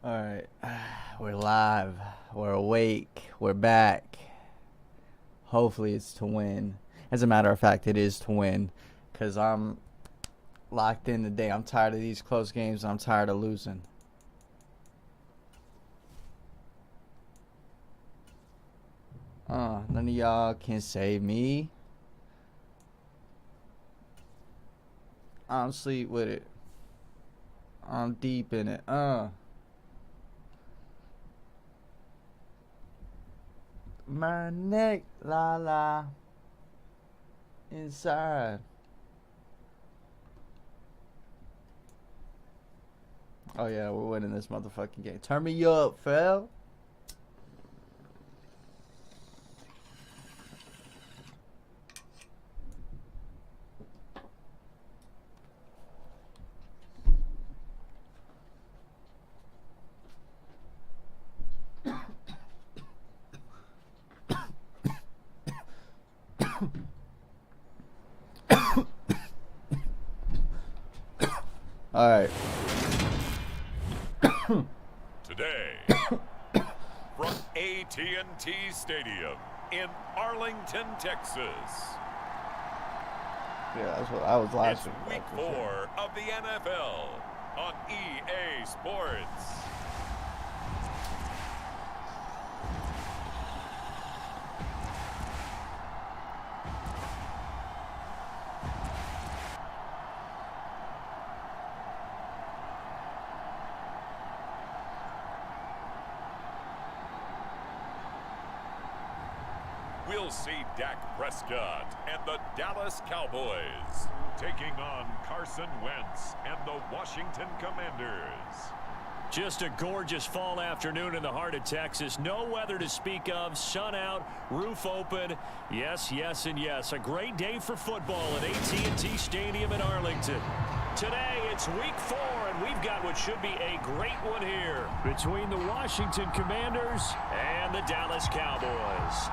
All right, we're live. We're awake. We're back. Hopefully it's to win. As a matter of fact, it is to win because I'm locked in today. I'm tired of these close games. I'm tired of losing. None of y'all can save me. I'm sleep with it. I'm deep in it. My neck, la la, inside. Oh yeah, we're winning this motherfucking game. Turn me up, fell. All right. Today, from AT&T Stadium in Arlington, Texas. Yeah, that's what I was last It's week 4 of the NFL on EA Sports. We'll see Dak Prescott and the Dallas Cowboys taking on Carson Wentz and the Washington Commanders. Just a gorgeous fall afternoon in the heart of Texas. No weather to speak of. Sun out, roof open. Yes, yes, and yes. A great day for football at AT&T Stadium in Arlington. Today, it's week 4, and we've got what should be a great one here between the Washington Commanders and the Dallas Cowboys.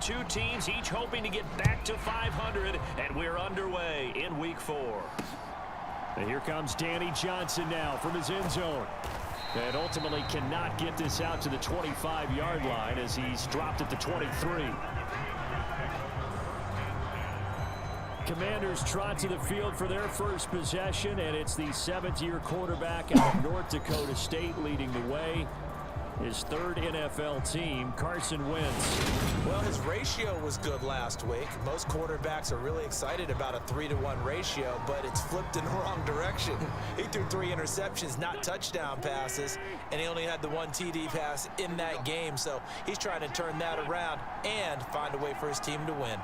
Two teams each hoping to get back to 500, and we're underway in week 4. And here comes Danny Johnson now from his end zone. And ultimately cannot get this out to the 25-yard line as he's dropped at the 23. Commanders trot to the field for their first possession, and it's the 7th-year quarterback out of North Dakota State leading the way. His third NFL team, Carson Wentz. Well, his ratio was good last week. Most quarterbacks are really excited about a 3-to-1 ratio, but it's flipped in the wrong direction. He threw 3 interceptions, not touchdown passes, and he only had the 1 TD pass in that game. So he's trying to turn that around and find a way for his team to win.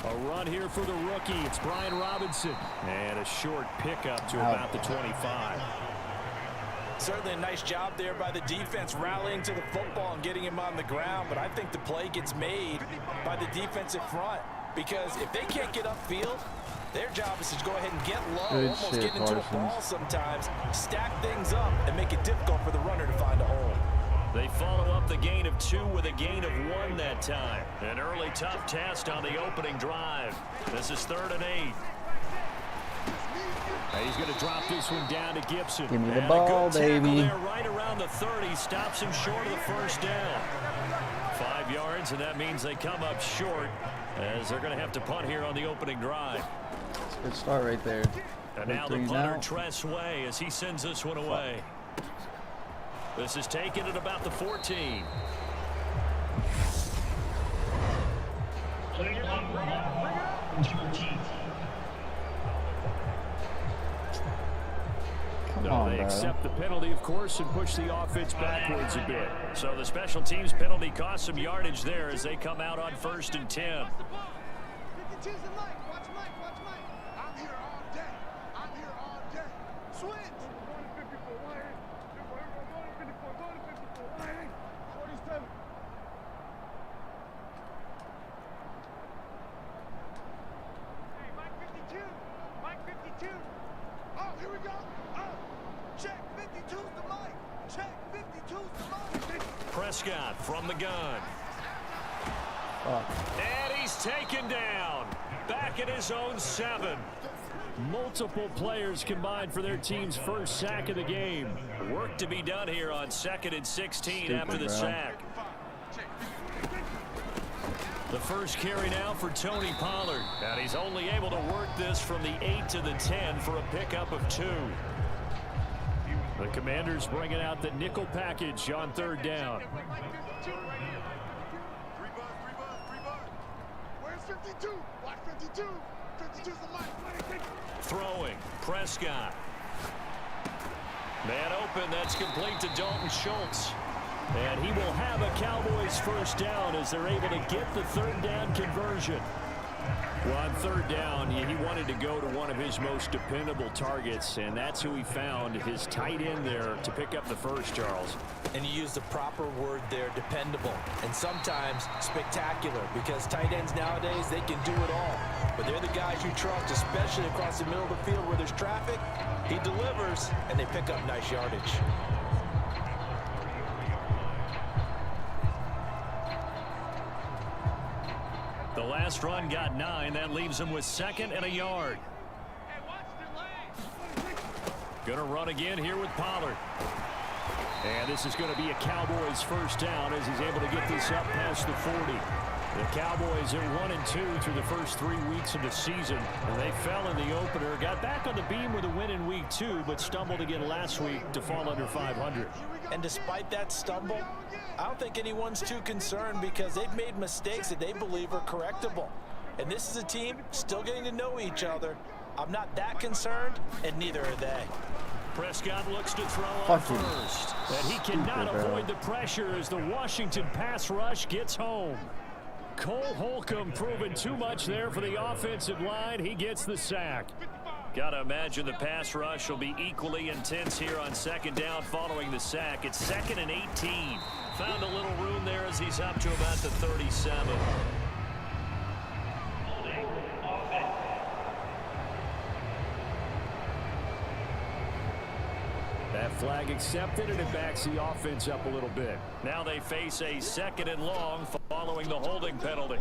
A run here for the rookie. It's Brian Robinson. And a short pickup to about the 25. Certainly a nice job there by the defense rallying to the football and getting him on the ground. But I think the play gets made by the defensive front. Because if they can't get upfield, their job is to go ahead and get low, almost get into a ball sometimes, stack things up, and make it difficult for the runner to find a hole. They follow up the gain of 2 with a gain of 1 that time. An early tough test on the opening drive. This is 3rd and 8. And he's going to drop this one down to Gibson. Give me the ball, baby. There right around the 30. Stops him short of the first down. 5 yards, and that means they come up short as they're going to have to punt here on the opening drive. That's a good start right there. And now the punter, Tress Way, as he sends this one away. This is taken at about the 14. They accept the penalty, of course, and push the offense backwards a bit. So the special teams penalty cost some yardage there as they come out on 1st and 10. Here we go. Check 52's the mic. Check 52's the mic. Prescott from the gun. Oh. And he's taken down. Back at his own 7. Multiple players combined for their team's first sack of the game. Work to be done here on 2nd and 16 after the sack. The first carry now for Tony Pollard. And he's only able to work this from the 8 to the 10 for a pickup of 2. The Commanders bringing out the nickel package on 3rd down. Where's 52? Watch 52. 52's the mic. Throwing. Prescott. Man open. That's complete to Dalton Schultz. And he will have a Cowboys first down as they're able to get the 3rd down conversion. Well, on 3rd down, he wanted to go to one of his most dependable targets, and that's who he found, his tight end there, to pick up the first, Charles. And you use the proper word there, dependable, and sometimes spectacular, because tight ends nowadays, they can do it all. But they're the guys you trust, especially across the middle of the field where there's traffic. He delivers, and they pick up nice yardage. The last run got 9. That leaves him with 2nd and a yard. Gonna run again here with Pollard. And this is going to be a Cowboys first down as he's able to get this up past the 40. The Cowboys are 1-2 through the first 3 weeks of the season. And they fell in the opener, got back on the beam with a win in week 2, but stumbled again last week to fall under 500. And despite that stumble, I don't think anyone's too concerned because they've made mistakes that they believe are correctable. And this is a team still getting to know each other. I'm not that concerned, and neither are they. Prescott looks to throw on first. And he cannot avoid the pressure as the Washington pass rush gets home. Cole Holcomb proving too much there for the offensive line. He gets the sack. Got to imagine the pass rush will be equally intense here on 2nd down following the sack. It's 2nd and 18. Found a little room there as he's up to about the 37. That flag accepted, and it backs the offense up a little bit. Now they face a 2nd and long following the holding penalty.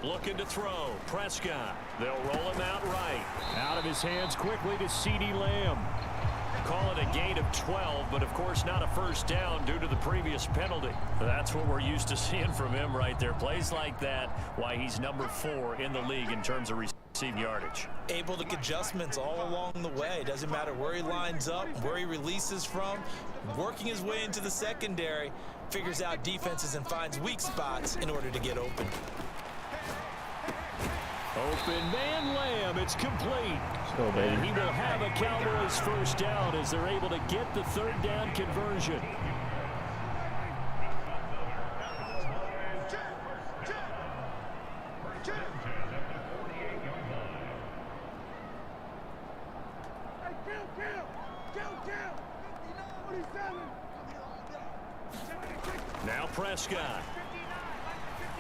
Looking to throw. Prescott. They'll roll him out right. Out of his hands quickly to CeeDee Lamb. Call it a gain of 12, but of course not a first down due to the previous penalty. That's what we're used to seeing from him right there. Plays like that, why he's number 4 in the league in terms of receiving yardage. Able to make adjustments all along the way. Doesn't matter where he lines up, where he releases from. Working his way into the secondary, figures out defenses and finds weak spots in order to get open. Open man Lamb, it's complete. Go, baby. And he will have a Cowboys first down as they're able to get the 3rd down conversion. Now Prescott.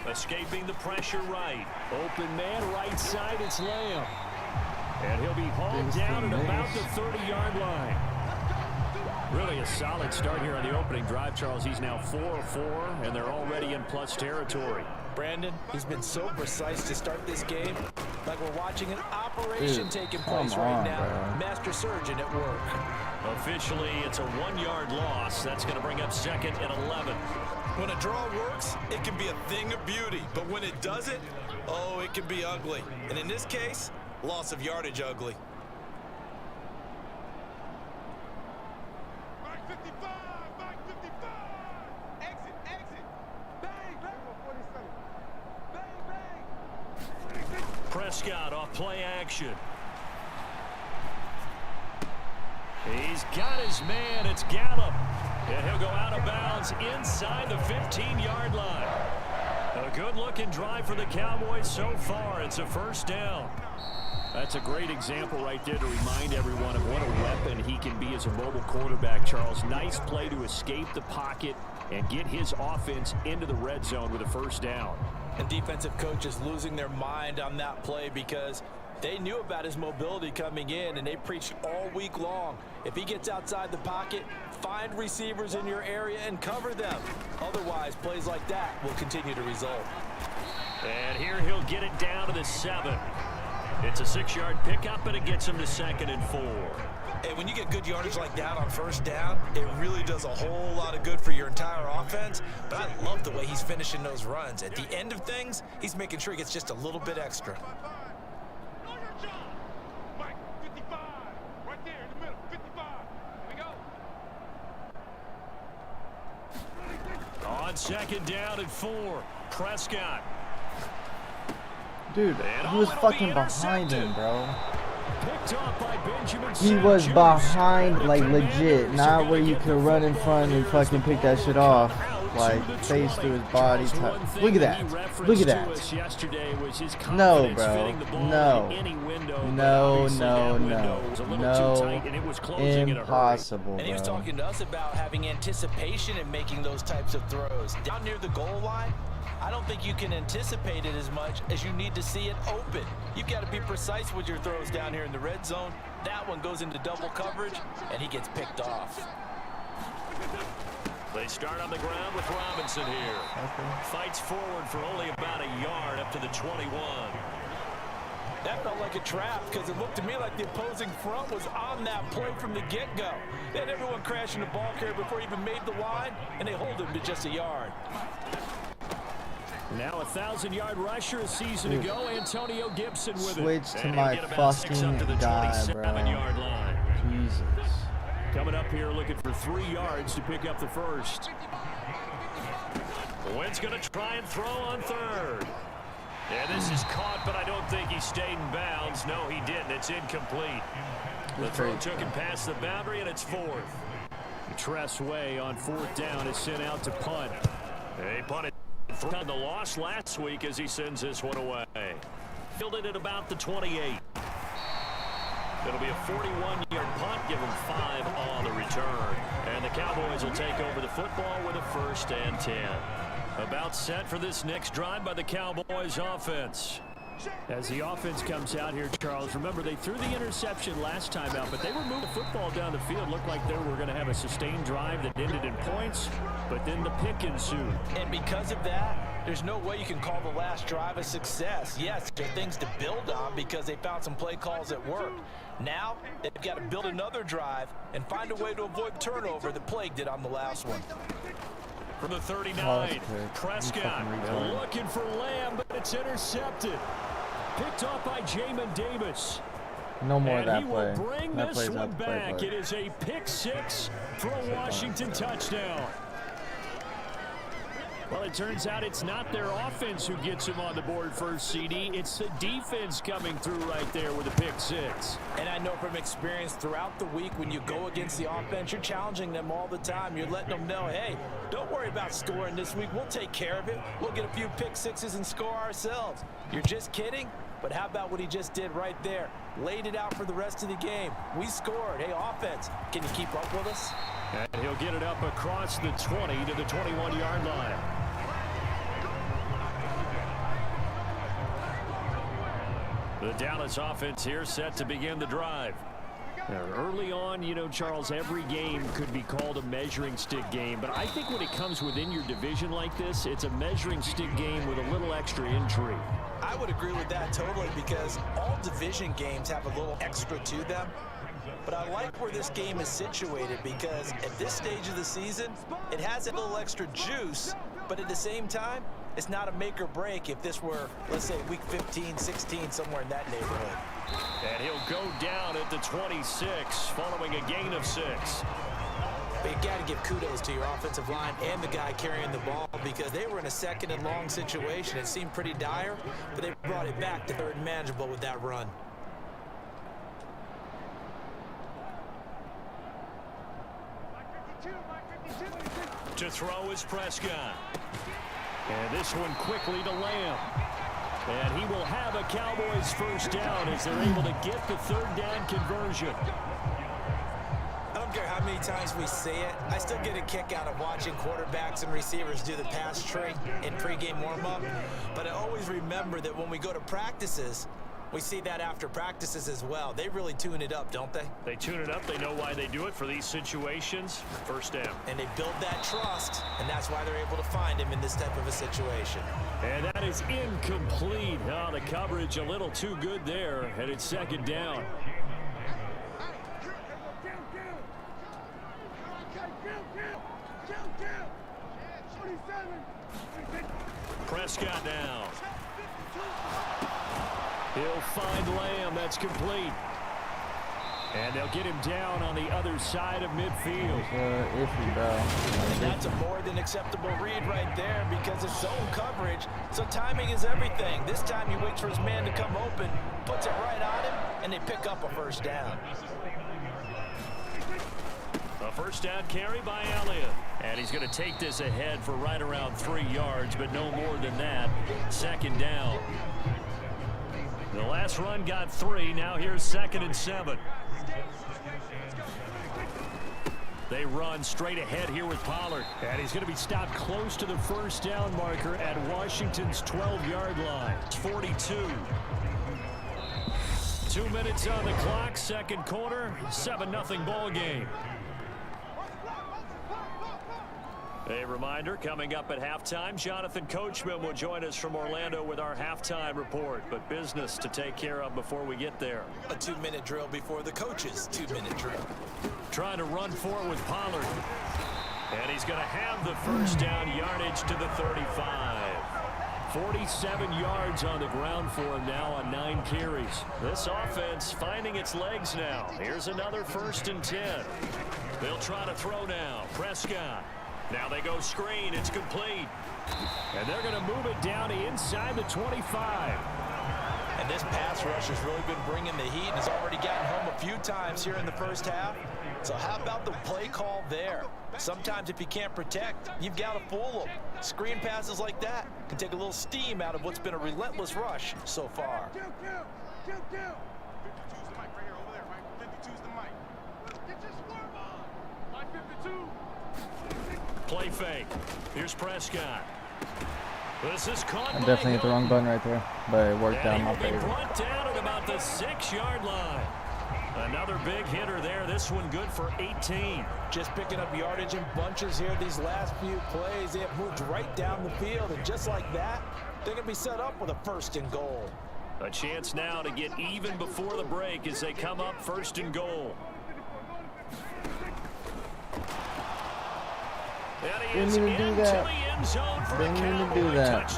Escaping the pressure right. Open man right side, it's Lamb. And he'll be hauled down at about the 30-yard line. Really a solid start here on the opening drive, Charles. He's now 4 of 4, and they're already in plus territory. Brandon, he's been so precise to start this game. Like we're watching an operation taking place right now. Bro. Master surgeon at work. Officially, it's a 1-yard loss. That's going to bring up 2nd and 11. When a draw works, it can be a thing of beauty. But when it doesn't, oh, it can be ugly. And in this case, loss of yardage ugly. Back 55! Back 55! Exit! Exit! Bang! Bang! 47. Bang! Bang! Prescott off play action. He's got his man. It's Gallup. And he'll go out of bounds inside the 15-yard line. A good-looking drive for the Cowboys so far. It's a first down. That's a great example right there to remind everyone of what a weapon he can be as a mobile quarterback, Charles. Nice play to escape the pocket and get his offense into the red zone with a first down. And defensive coaches losing their mind on that play because they knew about his mobility coming in, and they preached all week long. If he gets outside the pocket, find receivers in your area and cover them. Otherwise, plays like that will continue to result. And here he'll get it down to the 7. It's a 6-yard pickup, and it gets him to 2nd and 4. Hey, when you get good yardage like that on first down, it really does a whole lot of good for your entire offense. But I love the way he's finishing those runs. At the end of things, he's making sure he gets just a little bit extra. Mike, 55. Right there in the middle. 55. Here we go. On 2nd down and 4, Prescott. Dude, he was fucking behind him, bro. Picked off by Benjamin He was behind, like, legit. Not where you could run in front and fucking pick that shit off. Like, face to his body. Look at that. Look at that. No, bro. No. No, no, no. No. Impossible, And he was bro. talking to us about having anticipation in making those types of throws. Down near the goal line, I don't think you can anticipate it as much as you need to see it open. You've got to be precise with your throws down here in the red zone. That one goes into double coverage, and he gets picked off. They start on the ground with Robinson here. Fights forward for only about a yard up to the 21. That felt like a trap because it looked to me like the opposing front was on that play from the get-go. They had everyone crashing the ball carrier before he even made the line, and they hold him to just a yard. Now a 1,000-yard rusher a season ago, Antonio Gibson with it. Switch to my fucking guy, bro. Line. Jesus. Coming up here looking for 3 yards to pick up the first. Wynn's going to try and throw on 3rd. Yeah, this is caught, but I don't think he stayed in bounds. No, he didn't. It's incomplete. The throw took him past the boundary, and it's 4th. Tress Way on 4th down is sent out to punt. They punted on the loss last week as he sends this one away. Fielded at about the 28. It'll be a 41-yard punt, give him 5 on the return. And the Cowboys will take over the football with a 1st and 10. About set for this next drive by the Cowboys offense. As the offense comes out here, Charles, remember they threw the interception last time out, but they were moving the football down the field. Looked like they were going to have a sustained drive that ended in points, but then the pick ensued. And because of that, there's no way you can call the last drive a success. Yes, there are things to build on because they found some play calls that worked. Now, they've got to build another drive and find a way to avoid turnover that plagued it on the last one. From the 39, Prescott looking for Lamb, but it's intercepted. Picked off by Jamin Davis. No more of that play. And he will bring That this play's one out back. play. It is a pick 6 for a Washington touchdown. Well, it turns out it's not their offense who gets him on the board first, CD. It's the defense coming through right there with a pick 6. And I know from experience throughout the week when you go against the offense, you're challenging them all the time. You're letting them know, hey, don't worry about scoring this week. We'll take care of it. We'll get a few pick 6s and score ourselves. You're just kidding? But how about what he just did right there? Laid it out for the rest of the game. We scored. Hey, offense, can you keep up with us? And he'll get it up across the 20 to the 21-yard line. The Dallas offense here set to begin the drive. Now, early on, you know, Charles, every game could be called a measuring stick game, but I think when it comes within your division like this, it's a measuring stick game with a little extra intrigue. I would agree with that totally because all division games have a little extra to them. But I like where this game is situated because at this stage of the season, it has a little extra juice, but at the same time, it's not a make or break if this were, let's say, week 15, 16, somewhere in that neighborhood. And he'll go down at the 26 following a gain of 6. But you got to give kudos to your offensive line and the guy carrying the ball because they were in a 2nd and long situation. It seemed pretty dire, but they brought it back to 3rd and manageable with that run. To throw is Prescott. And this one quickly to Lamb. And he will have a Cowboys first down as they're able to get the 3rd down conversion. don't care how many times we say it, I still get a kick out of watching quarterbacks and receivers do the pass tree in pregame warm-up. But I always remember that when we go to practices, we see that after practices as well. They really tune it up, don't they? They tune it up. They know why they do it for these situations. First down. And they build that trust, and that's why they're able to find him in this type of a situation. And that is incomplete. Oh, the coverage a little too good there, and it's second down. Prescott now. He'll find Lamb. That's complete. And they'll get him down on the other side of midfield. Iffy, bro. And that's a more than acceptable read right there because it's zone coverage. So timing is everything. This time he waits for his man to come open, puts it right on him, and they pick up a first down. A first down carry by Elliott. And he's going to take this ahead for right around 3 yards, but no more than that. Second down. The last run got 3. Now here's 2nd and 7. They run straight ahead here with Pollard. And he's going to be stopped close to the first down marker at Washington's 12-yard line. It's 42. 2 minutes on the clock, second quarter, 7-0 ball game. A reminder, coming up at halftime, Jonathan Coachman will join us from Orlando with our halftime report. But business to take care of before we get there. A 2-minute drill before the coach's 2-minute drill. Trying to run for it with Pollard. And he's going to have the first down, yardage to the 35. 47 yards on the ground for him now on 9 carries. This offense finding its legs now. Here's another 1st and 10. They'll try to throw now. Prescott. Now they go screen. It's complete. And they're going to move it down to inside the 25. And this pass rush has really been bringing the heat and has already gotten home a few times here in the first half. So how about the play call there? Sometimes if you can't protect, you've got to fool them. Screen passes like that can take a little steam out of what's been a relentless rush so far. 52's the mic right here, over there, right? 52's the mic. Get your scoreboard. Line 52. Play fake. Here's Prescott. This is caught. I definitely hit the wrong button right there, but it worked out in my favor. Brought down at about the 6-yard line. Another big hitter there. This one good for 18. Just picking up yardage in bunches here these last few plays. They have moved right down the field, and just like that, they're going to be set up with a 1st and goal. A chance now to get even before the break as they come up 1st and goal. Didn't even do that. Didn't even do that.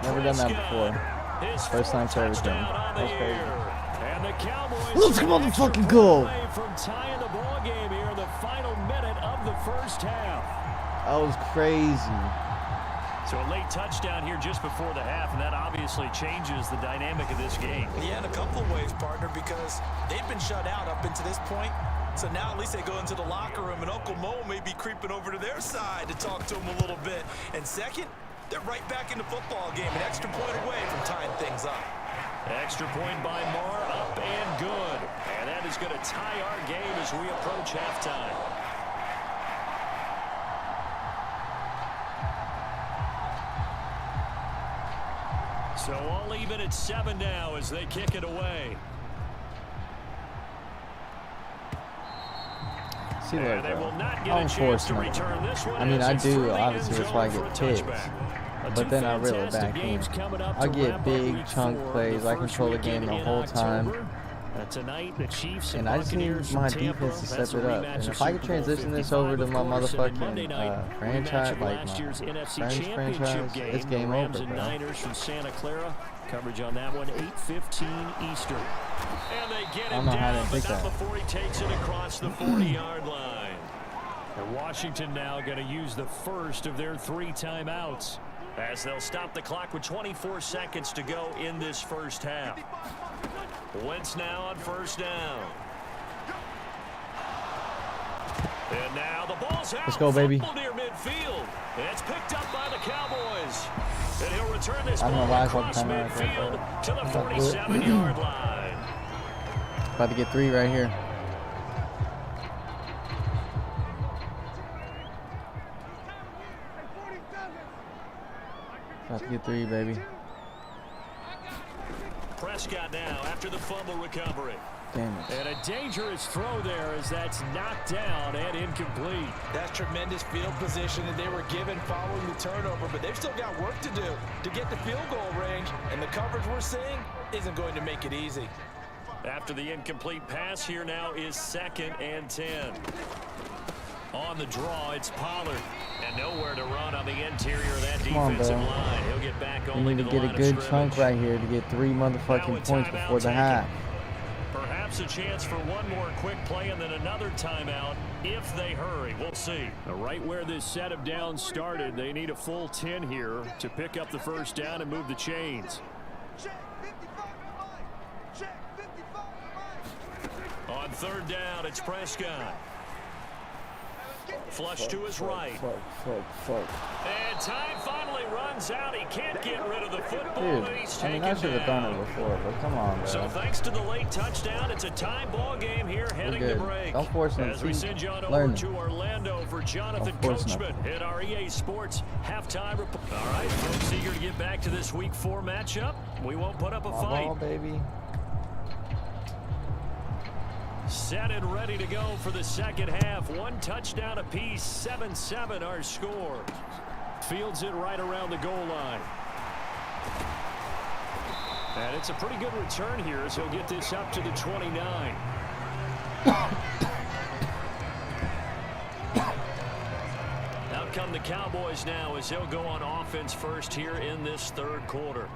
Never done that before. First time for everything. That's crazy. And the Cowboys Let's come on the fucking goal. From tying the ball game here in the final minute of the first half. That was crazy. So a late touchdown here just before the half, and that obviously changes the dynamic of this game. Yeah, in a couple of ways, partner, because they've been shut out up until this point. So now at least they go into the locker room, and Uncle Mo may be creeping over to their side to talk to him a little bit. And second, they're right back in the football game, an extra point away from tying things up. Extra point by Marr, up and good. And that is going to tie our game as we approach halftime. So all even at 7 now as they kick it away. See what, They bro. will not get I don't a chance force to nothing. return this one. I mean, as I it's through do. the Obviously, end that's why I zone get for a picks. touchback. But then I reel it Fantastic back in. games coming up I to get wrap up big week chunk 4, plays. the I first control the weekend game the in whole time. October. Tonight, the Chiefs And I just need my defense to step it up. And if I could transition this over to my motherfucking franchise, like my French franchise, it's game over, bro. Niners from Santa Clara. Coverage on that one, 8:15 Eastern. And they get him down, but not before he takes it across the 40-yard line. And Washington now going to use the first of their 3 timeouts as they'll stop the clock with 24 seconds to go in this first half. Wentz now on first down. And now the ball's out. Let's go, baby. Near midfield. It's picked up by the Cowboys. And he'll return this ball why I across fucking time midfield to the 47-yard line. About to get 3 right here. Got to get 3, baby. Prescott now after the fumble recovery. Damn it. And a dangerous throw there as that's knocked down and incomplete. That's tremendous field position that they were given following the turnover, but they've still got work to do to get the field goal range, and the coverage we're seeing isn't going to make it easy. After the incomplete pass, here now is 2nd and 10. On the draw, it's Pollard. And nowhere to run on the interior of that defensive line. He'll get back We only need to to the get a line of good scrimmage. chunk right here to get 3 motherfucking points before the half. Perhaps a chance for one more quick play and then another timeout if they hurry. We'll see. Right where this set of downs started, they need a full 10 here to pick up the first down and move the chains. On 3rd down, it's Prescott. Flush to his right. And time finally runs out. He can't get rid of the football. Dude, And he's I mean, taken I should have done down. it before, but come on, bro. So thanks to the late touchdown, it's a tie ball game here heading to good. break. Don't force them. As we send you on over Learn. to Orlando for Jonathan Don't force Coachman at our EA Sports halftime report. All right, folks, eager to get back to this Week 4 matchup. We won't put up a My fight. ball, baby. Set and ready to go for the second half. 1 touchdown apiece, 7-7 our score. Fields it right around the goal line. And it's a pretty good return here as he'll get this up to the 29. Out come the Cowboys now as they'll go on offense first here in this 3rd quarter.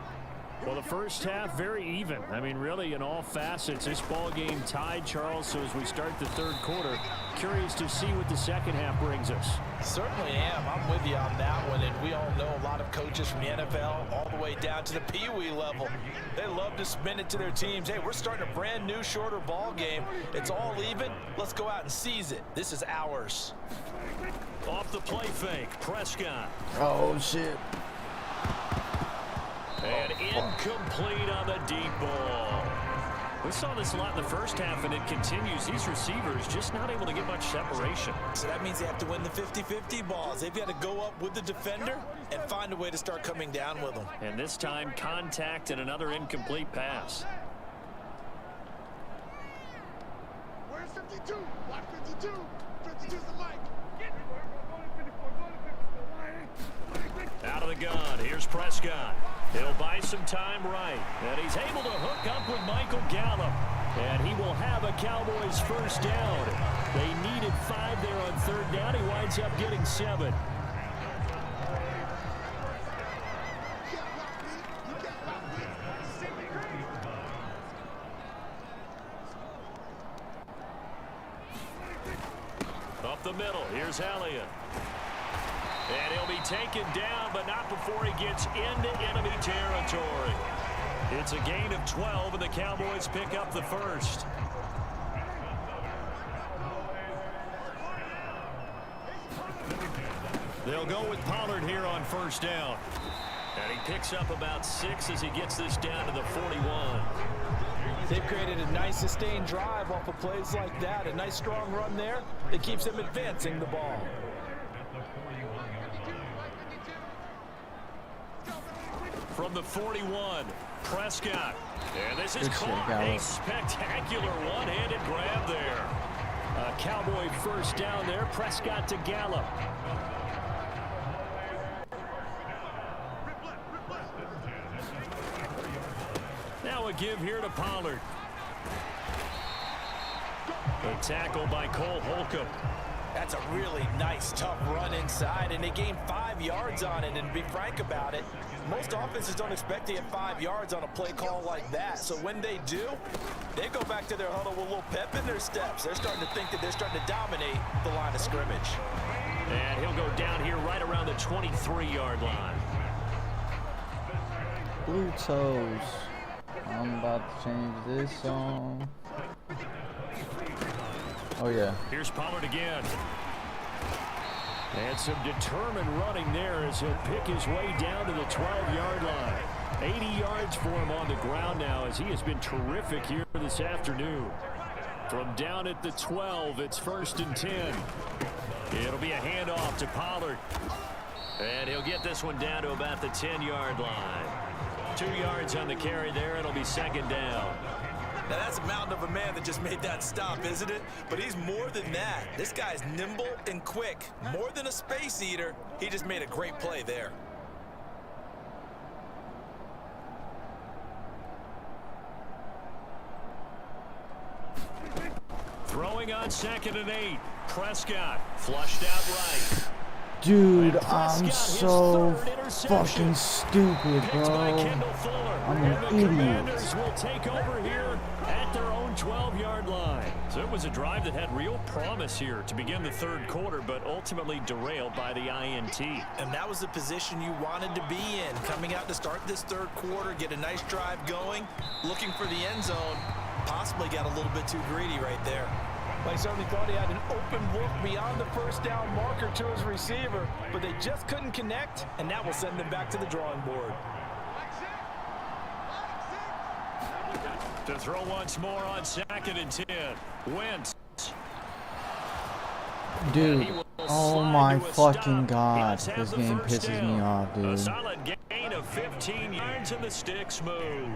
Well, the first half, very even. I mean, really, in all facets, this ball game tied, Charles. So as we start the 3rd quarter, curious to see what the second half brings us. Certainly am. I'm with you on that one, and we all know a lot of coaches from the NFL all the way down to the Pee Wee level. They love to spin it to their teams. Hey, we're starting a brand new, shorter ball game. It's all even. Let's go out and seize it. This is ours. Off the play fake, Prescott. Oh, shit. And incomplete on the deep ball. We saw this a lot in the first half, and it continues. These receivers just not able to get much separation. So that means they have to win the 50-50 balls. They've got to go up with the defender and find a way to start coming down with them. And this time, contact and another incomplete pass. Where's 52? Block 52. 52's the mic. Out of the gun, here's Prescott. He'll buy some time right. And he's able to hook up with Michael Gallup. And he will have a Cowboys first down. They needed 5 there on 3rd down. He winds up getting 7. Up the middle, here's Elliott. And he'll be taken down, but not before he gets into enemy territory. It's a gain of 12, and the Cowboys pick up the first. They'll go with Pollard here on 1st down. And he picks up about 6 as he gets this down to the 41. They've created a nice sustained drive off of plays like that. A nice strong run there that keeps them advancing the ball. From the 41, Prescott. And this is Good shit, caught. Gallup. A spectacular one-handed grab there. A Cowboy first down there. Prescott to Gallup. Now a give here to Pollard. A tackle by Cole Holcomb. That's a really nice, tough run inside, and they gained 5 yards on it. And to be frank about it, most offenses don't expect to get 5 yards on a play call like that. So when they do, they go back to their huddle with a little pep in their steps. They're starting to think that they're starting to dominate the line of scrimmage. And he'll go down here right around the 23-yard line. Blue toes. I'm about to change this song. Oh, yeah. Here's Pollard again. And some determined running there as he'll pick his way down to the 12-yard line. 80 yards for him on the ground now as he has been terrific here this afternoon. From down at the 12, it's 1st and 10. It'll be a handoff to Pollard. And he'll get this one down to about the 10-yard line. 2 yards on the carry there. It'll be second down. Now, that's a mountain of a man that just made that stop, isn't it? But he's more than that. This guy's nimble and quick. More than a space eater. He just made a great play there. Throwing on 2nd and 8. Prescott flushed out right. Dude, I'm so fucking stupid, bro. I'm an idiot. Commanders will take over here at their own 12-yard line. So it was a drive that had real promise here to begin the third quarter, but ultimately derailed by the INT. And that was the position you wanted to be in. Coming out to start this third quarter, get a nice drive going, looking for the end zone. Possibly got a little bit too greedy right there. Well, he certainly thought he had an open look beyond the first down marker to his receiver, but they just couldn't connect, and that will send them back to the drawing board. To throw once more on 2nd and 10. Wentz. Dude, oh my fucking god. This game pisses me off, A dude. solid gain of 15 yards and the sticks move.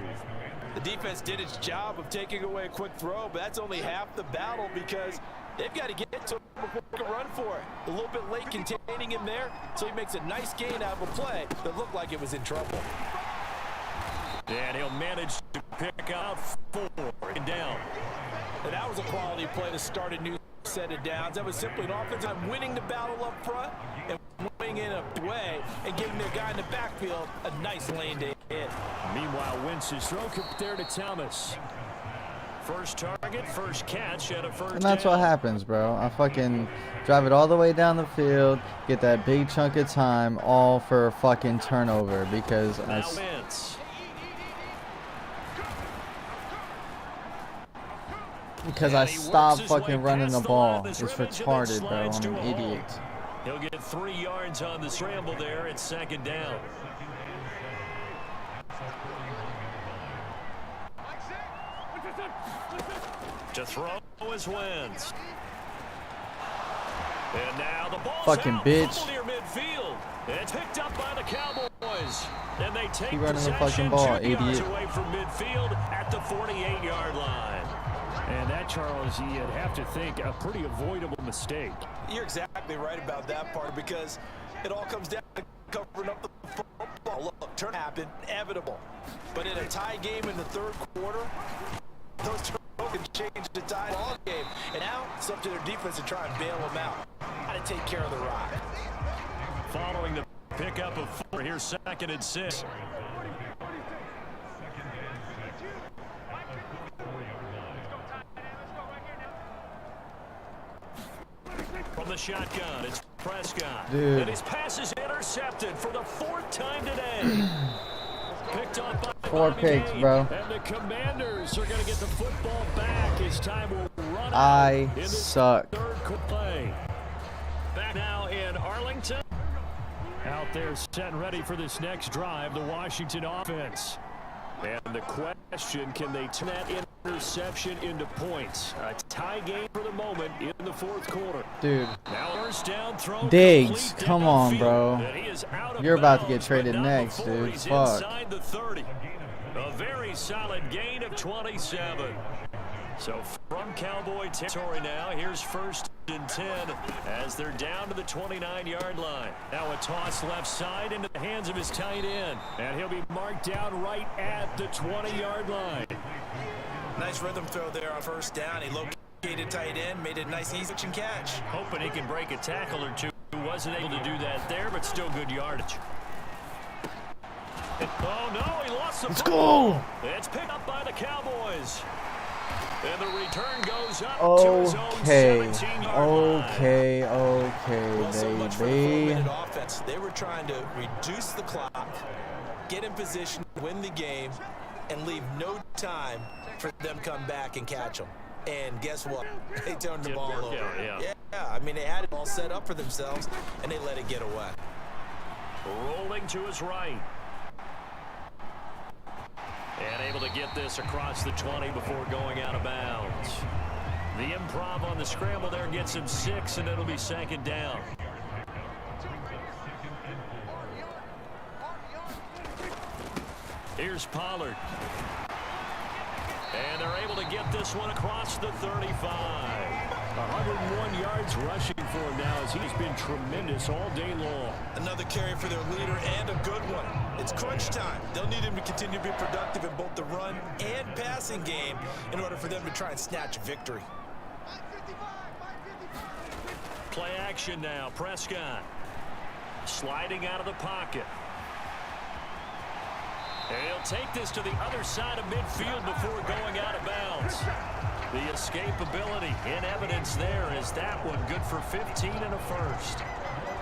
The defense did its job of taking away a quick throw, but that's only half the battle because they've got to get to him before they can run for it. A little bit late containing him there, so he makes a nice gain out of a play that looked like it was in trouble. And he'll manage to pick out 4 and down. And that was a quality play to start a new set of downs. That was simply an offense winning the battle up front and winning in a way and giving their guy in the backfield a nice lane to hit. Meanwhile, Wentz's throw compared to Thomas. First target, first catch at a first And that's down. what happens, bro. I fucking drive it all the way down the field, get that big chunk of time, all for a fucking turnover because Now Wentz. I stopped fucking running the ball. It's retarded, bro. I'm an idiot. He'll get 3 yards on the scramble there at second down. To throw is Wentz. And now the ball's Fucking out. bitch. Fumble near midfield. It's picked up by the Cowboys. And they take Keep running the possession fucking ball, 2 yards idiot. away from midfield at the 48-yard line. And that, Charles, you'd have to think a pretty avoidable mistake. You're exactly right about that part because it all comes down to covering up the football. Look, turn happened, inevitable. But in a tie game in the third quarter, those turnovers can change the tie ball game. And now it's up to their defense to try and bail them out. Got to take care of the rock. Following the pickup of 4, here's 2nd and 6. From the shotgun, it's Prescott. Dude. And his pass is intercepted for the 4th time today. Picked up by 4 Bobby picks, Gabe. bro. And the Commanders are going to get the football back as time will run out. I in this suck. third play. Back now in Arlington. Out there set and ready for this next drive, the Washington offense. And the question, can they turn that interception into points? A tie game for the moment in the fourth quarter. Dude. Now first down throw. Diggs, complete come on, downfield. bro. And he is out of You're about to get bounds, traded but not next, before dude. he's Fuck. inside the 30. A very solid gain of 27. So from Cowboy territory now, here's 1st and 10 as they're down to the 29-yard line. Now a toss left side into the hands of his tight end. And he'll be marked down right at the 20-yard line. Nice rhythm throw there on first down. He located tight end, made it a nice easy catch. Hoping he can break a tackle or two. Wasn't able to do that there, but still good yardage. Oh, no, he lost the Let's football. go. It's picked up by the Cowboys. And the return goes up to his own Okay. 17-yard line. Okay, Well, so much for the baby. 4-minute offense. They were trying to reduce the clock, get in position, win the game, and leave no time for them to come back and catch them. And guess what? They turned the Didn't ball work over. out, yeah. I mean, they had it all set up for themselves, and they let it get away. Rolling to his right. And able to get this across the 20 before going out of bounds. The improv on the scramble there gets him 6, and it'll be 2nd down. Here's Pollard. And they're able to get this one across the 35. 101 yards rushing for him now as he's been tremendous all day long. Another carry for their leader and a good one. It's crunch time. They'll need him to continue to be productive in both the run and passing game in order for them to try and snatch a victory. Play action now. Prescott sliding out of the pocket. And he'll take this to the other side of midfield before going out of bounds. The escapability in evidence there is that one good for 15 and a first.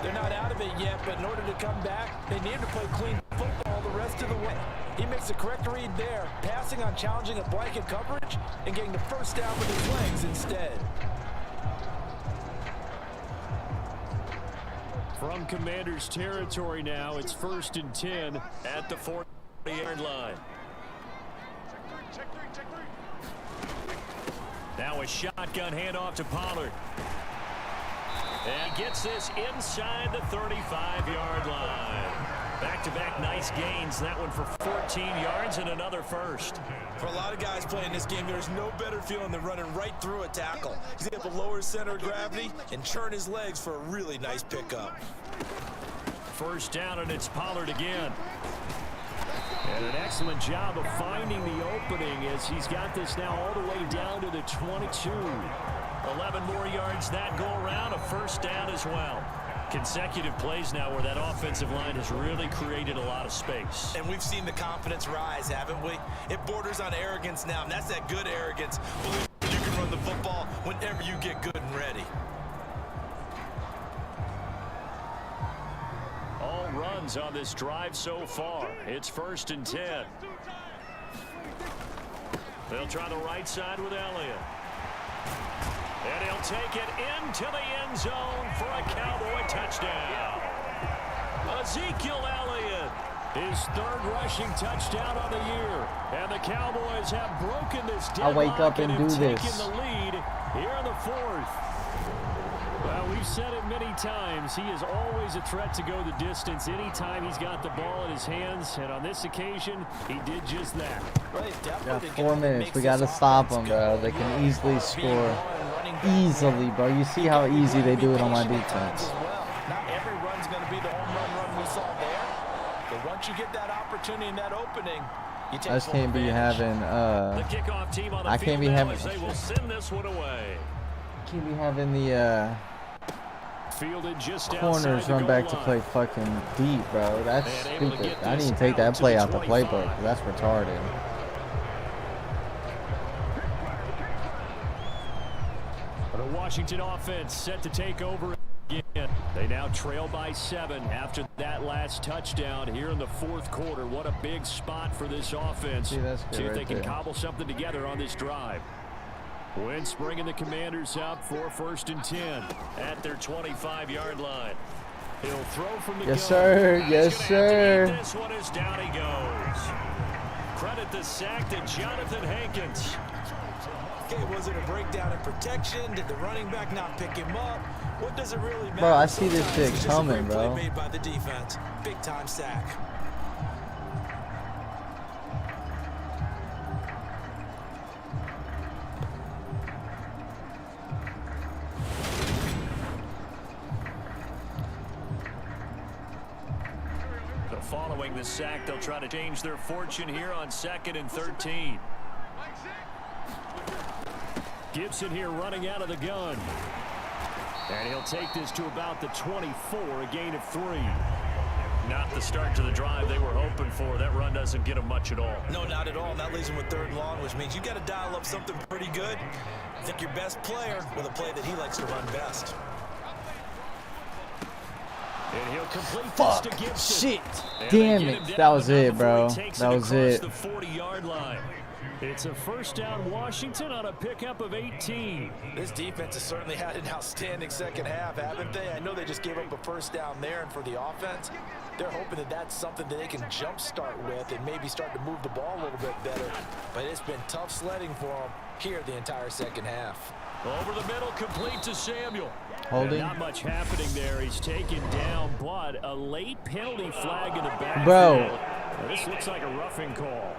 They're not out of it yet, but in order to come back, they need to play clean football the rest of the way. He makes the correct read there, passing on challenging a blanket coverage and getting the first down with his legs instead. From Commanders territory now, it's 1st and 10 at the 40-yard line. Now a shotgun handoff to Pollard. And gets this inside the 35-yard line. Back-to-back nice gains. That one for 14 yards and another first. For a lot of guys playing this game, there's no better feeling than running right through a tackle. He's able to lower his center of gravity and churn his legs for a really nice pickup. First down, and it's Pollard again. And an excellent job of finding the opening as he's got this now all the way down to the 22. 11 more yards that go around, a first down as well. Consecutive plays now where that offensive line has really created a lot of space. And we've seen the confidence rise, haven't we? It borders on arrogance now, and that's that good arrogance. Believe you can run the football whenever you get good and ready. All runs on this drive so far. It's 1st and 10. They'll try the right side with Elliott. And he'll take it into the end zone for a Cowboy touchdown. Ezekiel Elliott, his 3rd rushing touchdown on the year. And the Cowboys have broken this deadlock. I'll wake up and do this. Taken the lead here in the 4th. Well, we've said it many times. He is always a threat to go the distance anytime he's got the ball in his hands. And on this occasion, he did just that. Got 4 minutes. We got to stop them, bro. They can easily score. Easily, bro. You see how easy they do it on my defense. Not every run's going to be the home run we saw there. But once you get that opportunity and that opening, you take I just can't be having the kickoff team on the I can't be field now having as they will send this one away. can't be having the Fielded just corners run back to play fucking deep, bro. That's stupid. I need to take that play out the playbook. That's retarded. The Washington offense set to take over again. They now trail by 7 after that last touchdown here in the 4th quarter. What a big spot for this offense. See, that's good. See if they right can there. cobble something together on this drive. Wentz bringing the Commanders out for 1st and 10 at their 25-yard line. He'll throw from the gun. Sir. Yes, sir. This one is down he goes. Credit the sack to Jonathan Hankins. Okay, was it a breakdown in protection? Did the running back not pick him up? What does it really matter? Bro, I see this Sometimes shit it's just a coming, great play bro. made by the defense. Big time sack. Following the sack, they'll try to change their fortune here on 2nd and 13. Gibson here running out of the gun. And he'll take this to about the 24, a gain of 3. Not the start to the drive they were hoping for. That run doesn't get them much at all. No, not at all. And that leaves him with 3rd and long, which means you got to dial up something pretty good. I think your best player with a play that he likes to run best. And he'll complete Fuck. this to Gibson. Shit. And Damn they get it. him That down was enough it, before bro. he takes That was across it. the 40-yard line. It's a first down Washington on a pickup of 18. This defense has certainly had an outstanding second half, haven't they? I know they just gave up a first down there, and for the offense, they're hoping that that's something that they can jumpstart with and maybe start to move the ball a little bit better. But it's been tough sledding for them here the entire second half. Over the middle, complete to Samuel. Holding. Not much happening there. He's taken down, but a late penalty flag in the backfield. Bro, This looks like a roughing call.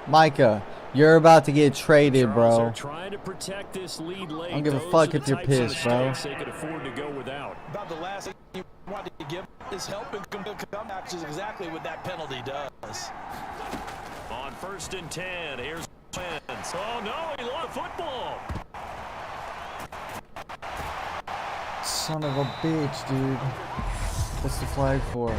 Micah, you're about to get traded, Charles, bro. they're trying to protect this lead late. I don't give a Those fuck are the if you're types of pissed, bro. mistakes they could afford to go without. About the last thing you want to give is helping comeback, which is exactly what that penalty does. On 1st and 10, here's Wentz. Oh, no, he lost football. Son of a bitch, dude. What's the flag for?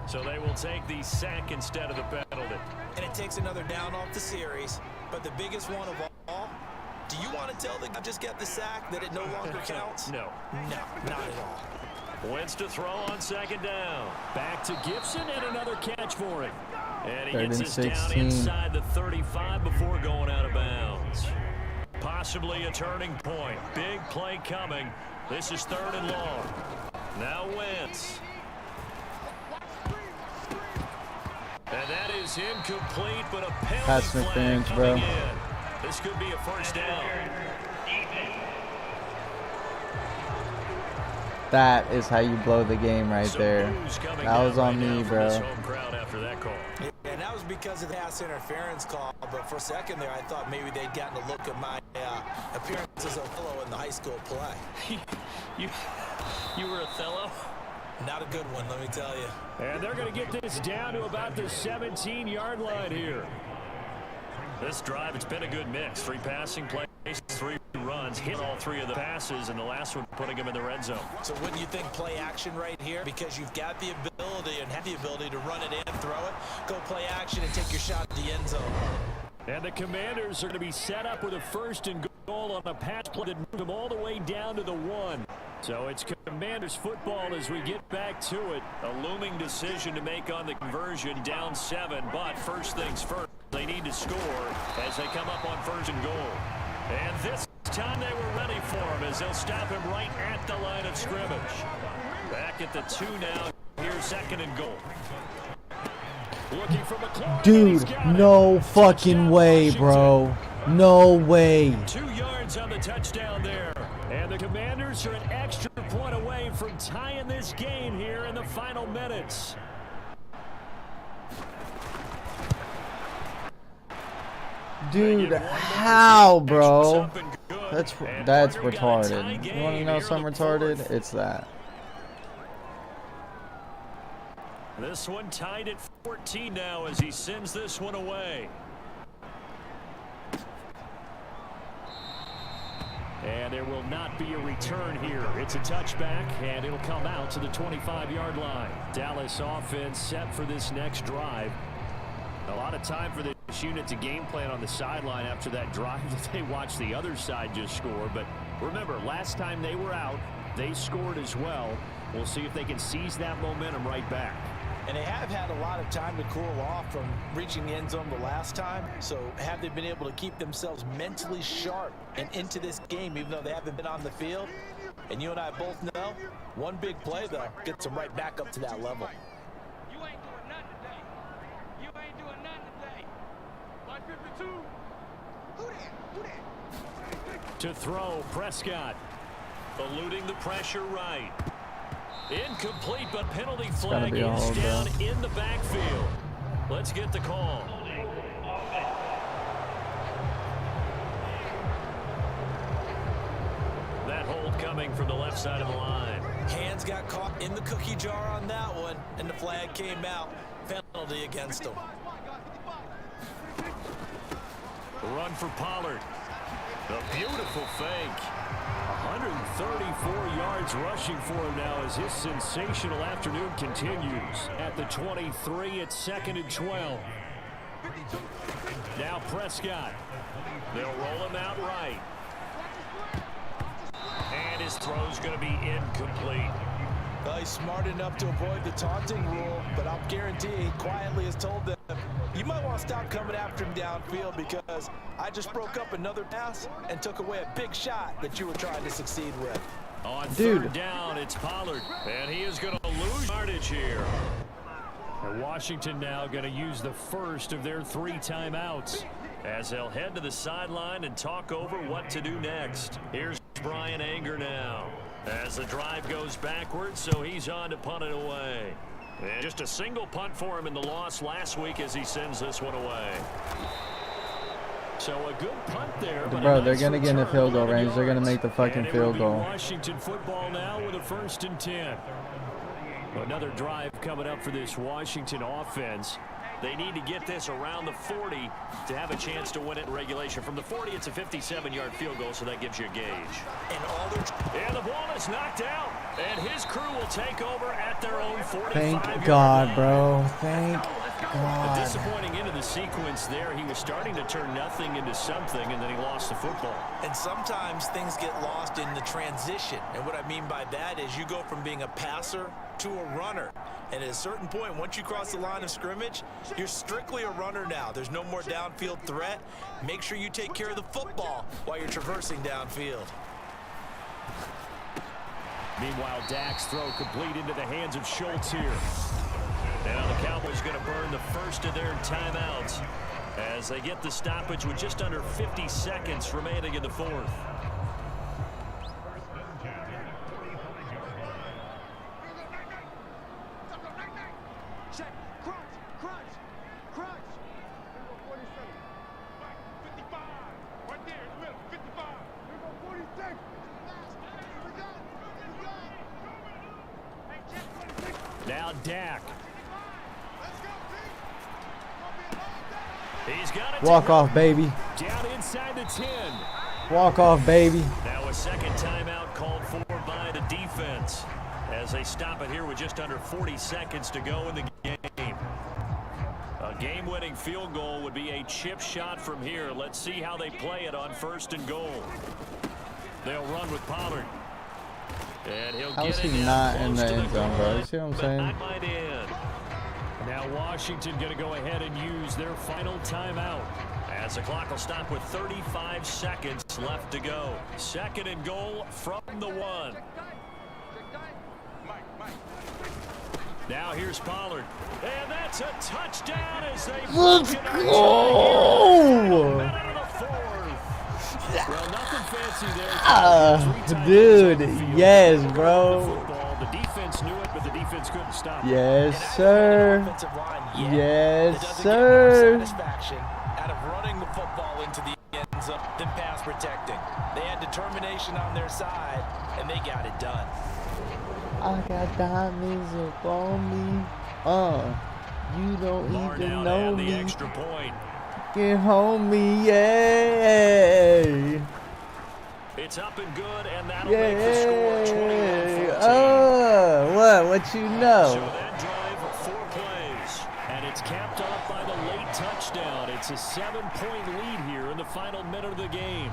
So they will take the sack instead of the penalty. And it takes another down off the series. But the biggest one of all, do you want to tell the guy just get the sack that it no longer counts? No. No, not at all. Wentz to throw on 2nd down. Back to Gibson and another catch for him. And he 3rd gets and this down 16. inside the 35 before going out of bounds. Possibly a turning point. Big play coming. This is 3rd and long. Now Wentz. And that is incomplete, but a penalty Pass flag interference, coming bro. in. This could be a 1st down. That is how you blow the game right Some there. boos coming That was down on right me, now from this bro. home crowd after that call. And that was because of the pass interference call. But for a second there, I thought maybe they'd gotten a look at my appearance as Othello in the high school play. You were Othello? Not a good one, let me tell you. And they're going to get this down to about the 17-yard line here. This drive, it's been a good mix. 3 passing plays, 3 runs, hit all 3 of the passes, and the last one putting them in the red zone. So wouldn't you think play action right here? Because you've got the ability and have the ability to run it in, throw it, go play action, and take your shot at the end zone. And the Commanders are going to be set up with a 1st and goal on a pass play that moved them all the way down to the 1. So it's Commanders football as we get back to it. A looming decision to make on the conversion, down 7, but first things first, they need to score as they come up on 1st and goal. And this time they were ready for him as they'll stop him right at the line of scrimmage. Back at the 2 now, here's 2nd and goal. Looking for McLaurin. Dude, no fucking way, bro. No way. 2 yards on the touchdown there. And the Commanders are an extra point away from tying this game here in the final minutes. Dude, how, bro? That's retarded. You want to know something retarded? It's that. This one tied at 14 now as he sends this one away. And there will not be a return here. It's a touchback, and it'll come out to the 25-yard line. Dallas offense set for this next drive. A lot of time for this unit to game plan on the sideline after that drive that they watched the other side just score. But remember, last time they were out, they scored as well. We'll see if they can seize that momentum right back. And they have had a lot of time to cool off from reaching the end zone the last time. So have they been able to keep themselves mentally sharp and into this game, even though they haven't been on the field? And you and I both know, one big play, though, gets them right back up to that level. You ain't doing nothing today. You ain't doing nothing today. Line 52. Who that? To throw, Prescott. Eluding the pressure right. Incomplete, but penalty gotta flag be a is hold, down bro. in the backfield. Let's get the call. That hold coming from the left side of the line. Hands got caught in the cookie jar on that one, and the flag came out. Penalty against them. Run for Pollard. A beautiful fake. 134 yards rushing for him now as his sensational afternoon continues. At the 23, it's 2nd and 12. Now Prescott. They'll roll him out right. And his throw's going to be incomplete. Well, he's smart enough to avoid the taunting rule, but I'll guarantee he quietly has told them, you might want to stop coming after him downfield because I just broke up another pass and took away a big shot that you were trying to succeed with. On Dude. 3rd down, it's Pollard. And he is going to lose yardage here. And Washington now going to use the first of their 3 timeouts. as they'll head to the sideline and talk over what to do next. Here's Brian Anger now as the drive goes backwards, so he's on to punt it away. And just a single punt for him in the loss last week as he sends this one away. So a good punt there, but bro, they're gonna get in the field goal range. They're gonna make the fucking field goal. Washington football now with a 1st and 10. Another drive coming up for this Washington offense. They need to get this around the 40 to have a chance to win it in regulation. From the 40, it's a 57-yard field goal, so that gives you a gauge. And the ball is knocked out, and his crew will take over at their own 45-yard Thank God, line. bro. Thank A God. disappointing end of the sequence there. He was starting to turn nothing into something, and then he lost the football. And sometimes things get lost in the transition. And what I mean by that is you go from being a passer to a runner. And at a certain point, once you cross the line of scrimmage, you're strictly a runner now. There's no more downfield threat. Make sure you take care of the football while you're traversing downfield. Meanwhile, Dak's throw complete into the hands of Schultz here. Now the Cowboys going to burn the first of their timeouts as they get the stoppage with just under 50 seconds remaining in the 4th. Check. Crunch. 55. Right there in the middle. 55. Here go 46. Now Dak. He's got it. Walk off, baby. Down inside the 10. Walk off, baby. Now a second timeout called for by the defense as they stop it here with just under 40 seconds to go in the game. A game-winning field goal would be a chip shot from here. Let's see how they play it on 1st and goal. They'll run with Pollard. And he'll How get is it he down not in close the to end zone, goal bro? line, You see what I'm but saying? not by the end. Now Washington going to go ahead and use their final timeout as the clock will stop with 35 seconds left to go. 2nd and goal from the 1. Now here's Pollard. And that's a touchdown as they Let's push it go! out of the 4th. Well, nothing fancy there. Dude, yes, bro. The defense knew it, but the defense couldn't stop it. Yes, sir. Offensive line yet. Yes, It doesn't sir. get more satisfaction out of running the football into the end zone than pass protecting. They had determination on their side, and they got it done. I got diamonds up on me. You don't Lamar even down know and the me. extra point. Get home me, yay. It's up and good, and that'll make the score Yay. 21-14. What you So know? that drive, 4 plays, and it's capped off by the late touchdown. It's a 7-point lead here in the final minute of the game.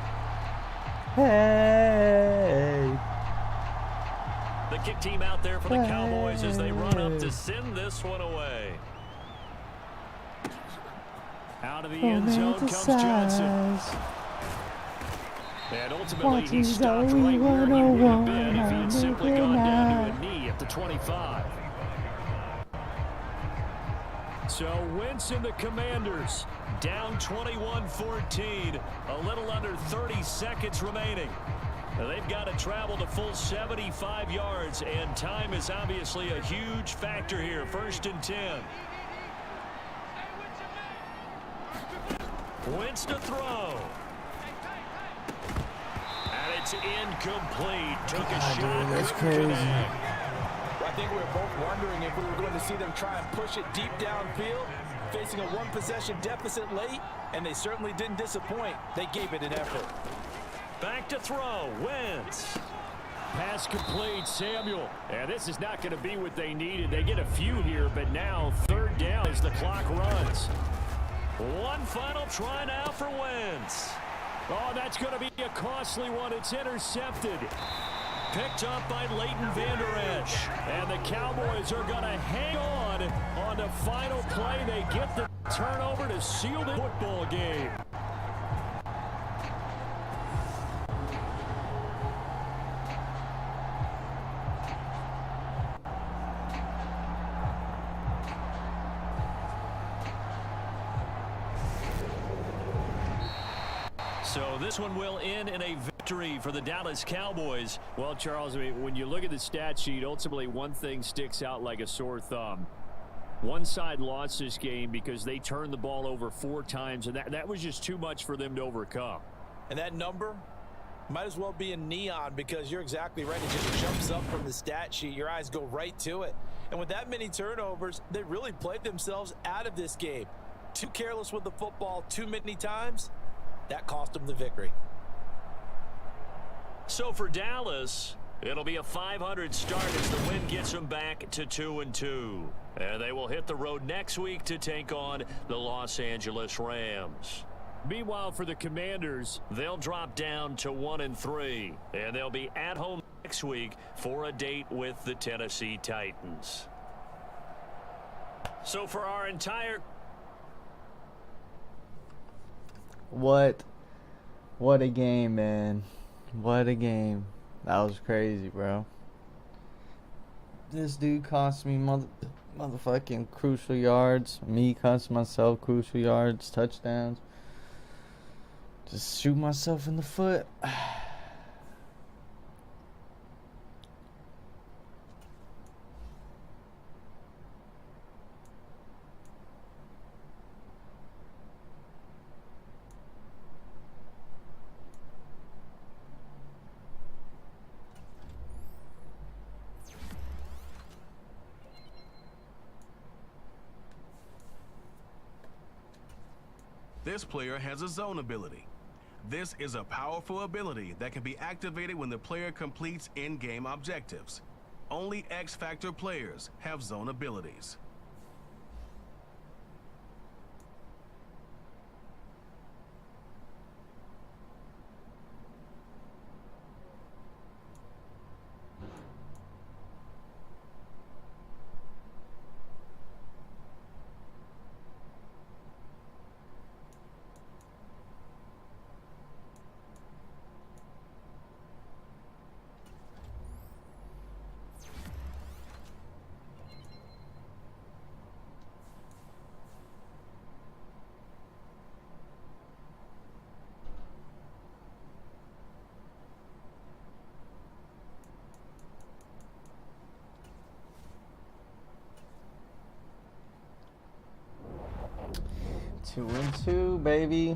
Hey. The kick team out there for the Cowboys as they run up to send this one away. Out of the end zone comes Johnson. And ultimately, he stopped right where he would have been if he had simply gone down to a knee at the 25. So Wentz and the Commanders down 21-14, a little under 30 seconds remaining. Now they've got to travel the full 75 yards, and time is obviously a huge factor here. 1st and 10. Wentz to throw. And it's incomplete. Took a shot. That's crazy. Well, I think we were both wondering if we were going to see them try and push it deep downfield, facing a 1-possession deficit late, and they certainly didn't disappoint. They gave it an effort. Back to throw. Wentz. Pass complete. Samuel. And this is not going to be what they needed. They get a few here, but now 3rd down as the clock runs. One final try now for Wentz. Oh, that's going to be a costly one. It's intercepted. Picked up by Leighton Vander Esch. And the Cowboys are going to hang on the final play. They get the turnover to seal the football game. So this one will end in a victory for the Dallas Cowboys. Well, Charles, I mean, when you look at the stat sheet, ultimately one thing sticks out like a sore thumb. One side lost this game because they turned the ball over 4 times, and that was just too much for them to overcome. And that number might as well be in neon, because you're exactly right. It just jumps up from the stat sheet. Your eyes go right to it. And with that many turnovers, they really played themselves out of this game. Too careless with the football too many times. That cost them the victory. So for Dallas, it'll be a 500 start as the win gets them back to 2-2. And they will hit the road next week to take on the Los Angeles Rams. Meanwhile, for the Commanders, they'll drop down to 1-3. And they'll be at home next week for a date with the Tennessee Titans. So for our entire... What a game, man. What a game. That was crazy, bro. This dude cost me motherfucking crucial yards. Me cost myself crucial yards, touchdowns. Just shoot myself in the foot. This player has a zone ability. This is a powerful ability that can be activated when the player completes in-game objectives. Only X-Factor players have zone abilities. Two and two, baby.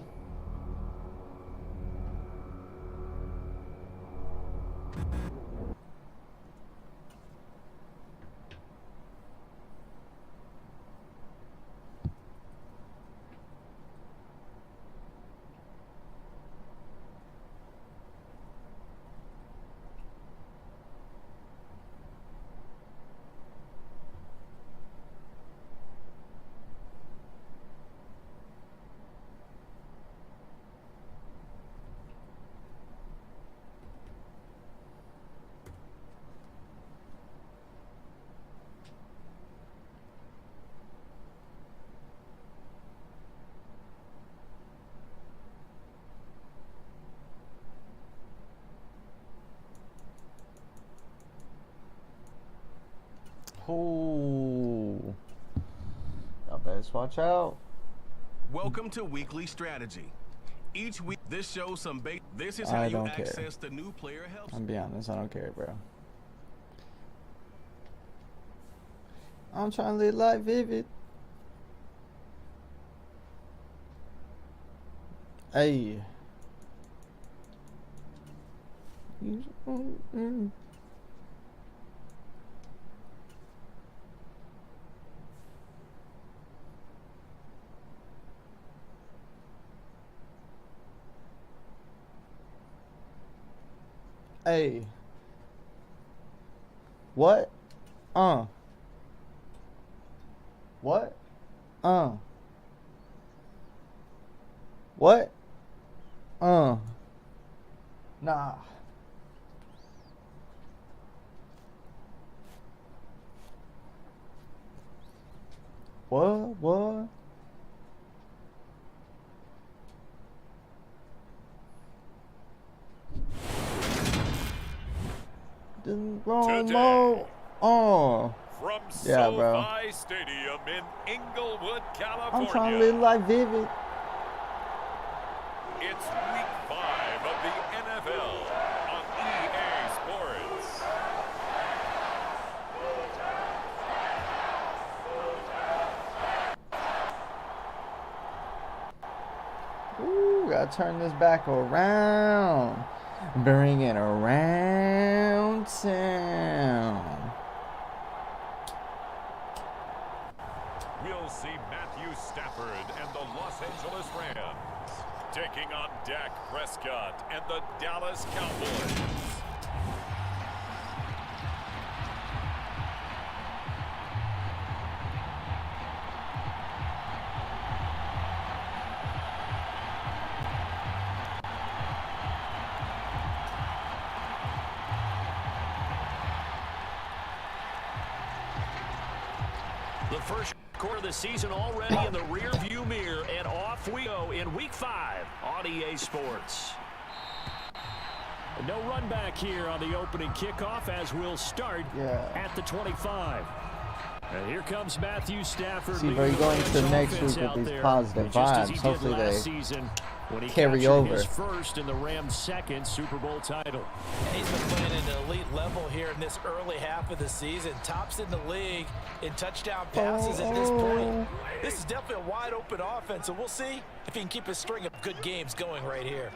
Oh, y'all best watch out. Welcome to Weekly Strategy. Each week, this shows some base. This is how I you don't access care. the new player help. I'm be honest, I don't care, bro. I'm trying to live life vivid. Hey. Hey. What? What? What? Nah. What? Wrong mode. From Yeah, bro. SoFi Stadium in Inglewood, California. I'm trying to live life vivid. It's week 5 of the NFL on EA Sports. Ooh, gotta turn this back around. Bring it around town. We'll see Matthew Stafford and the Los Angeles Rams taking on Dak Prescott and the Dallas Cowboys. The first quarter of the season already in the rear-view mirror, and off we go in Week 5 on EA Sports. No run back here on the opening kickoff as we'll start at the 25. And here comes Matthew Stafford. See, bro, you go into next week with these positive vibes. Hopefully they carry over. His first in the Rams' second Super Bowl title. And he's been playing at an elite level here in this early half of the season. Tops in the league in touchdown passes at this point. This is definitely a wide open offense, so we'll see if he can keep a string of good games going right here.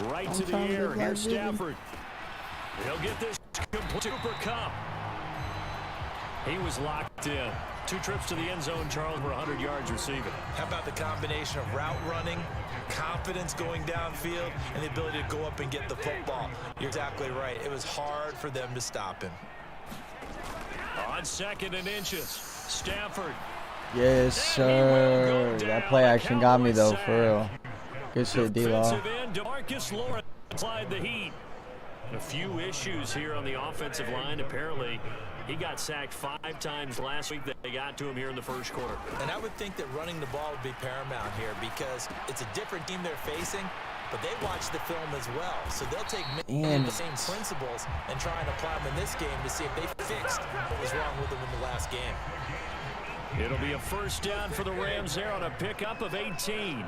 Right to the air. Here's Stafford. He'll get this complete Super Cup. He was locked in. 2 trips to the end zone, Charles, for 100 yards receiving. How about the combination of route running, confidence going downfield, and the ability to go up and get the football? You're exactly right. It was hard for them to stop him. On 2nd and inches, Stafford. Yes, sir. That play action got me, though, for real. Good shit, D-Law. Defensive end, DeMarcus Lawrence applied the heat. A few issues here on the offensive line. Apparently, he got sacked 5 times last week. They got to him here in the first quarter. And I would think that running the ball would be paramount here because it's a different team they're facing, but they watch the film as well. So they'll take many of the same principles and try and apply them in this game to see if they fixed what was wrong with them in the last game. It'll be a first down for the Rams there on a pickup of 18.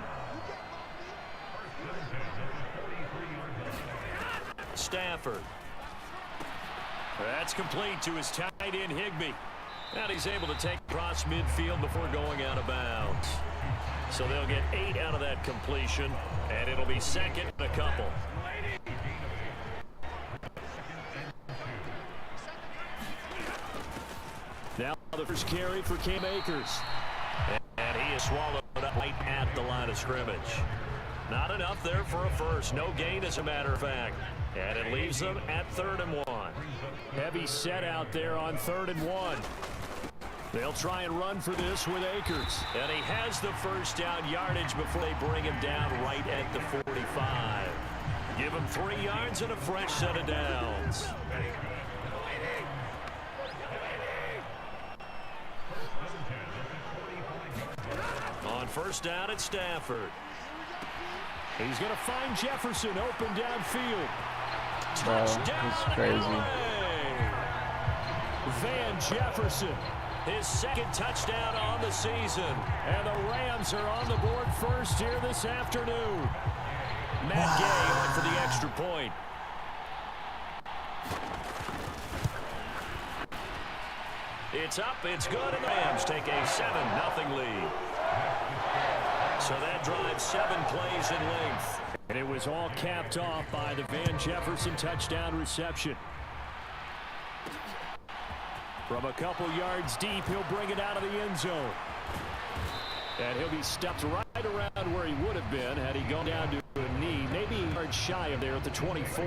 Stafford. That's complete to his tight end, Higbee. And he's able to take across midfield before going out of bounds. So they'll get 8 out of that completion, and it'll be second and a couple. Now the first carry for Cam Akers. And he is swallowed up right at the line of scrimmage. Not enough there for a first. No gain, as a matter of fact. And it leaves them at 3rd and 1. Heavy set out there on 3rd and 1. They'll try and run for this with Akers. And he has the first down yardage before they bring him down right at the 45. Give him 3 yards and a fresh set of downs. On first down at Stafford. He's going to find Jefferson open downfield. Bro, it's crazy. Van Jefferson, his second touchdown on the season. And the Rams are on the board first here this afternoon. Matt Gay on for the extra point. It's up, it's good, and the Rams take a 7-0 lead. So that drives 7 plays in length. And it was all capped off by the Van Jefferson touchdown reception. From a couple yards deep, he'll bring it out of the end zone. And he'll be stepped right around where he would have been had he gone down to a knee, maybe a yard shy of there at the 24.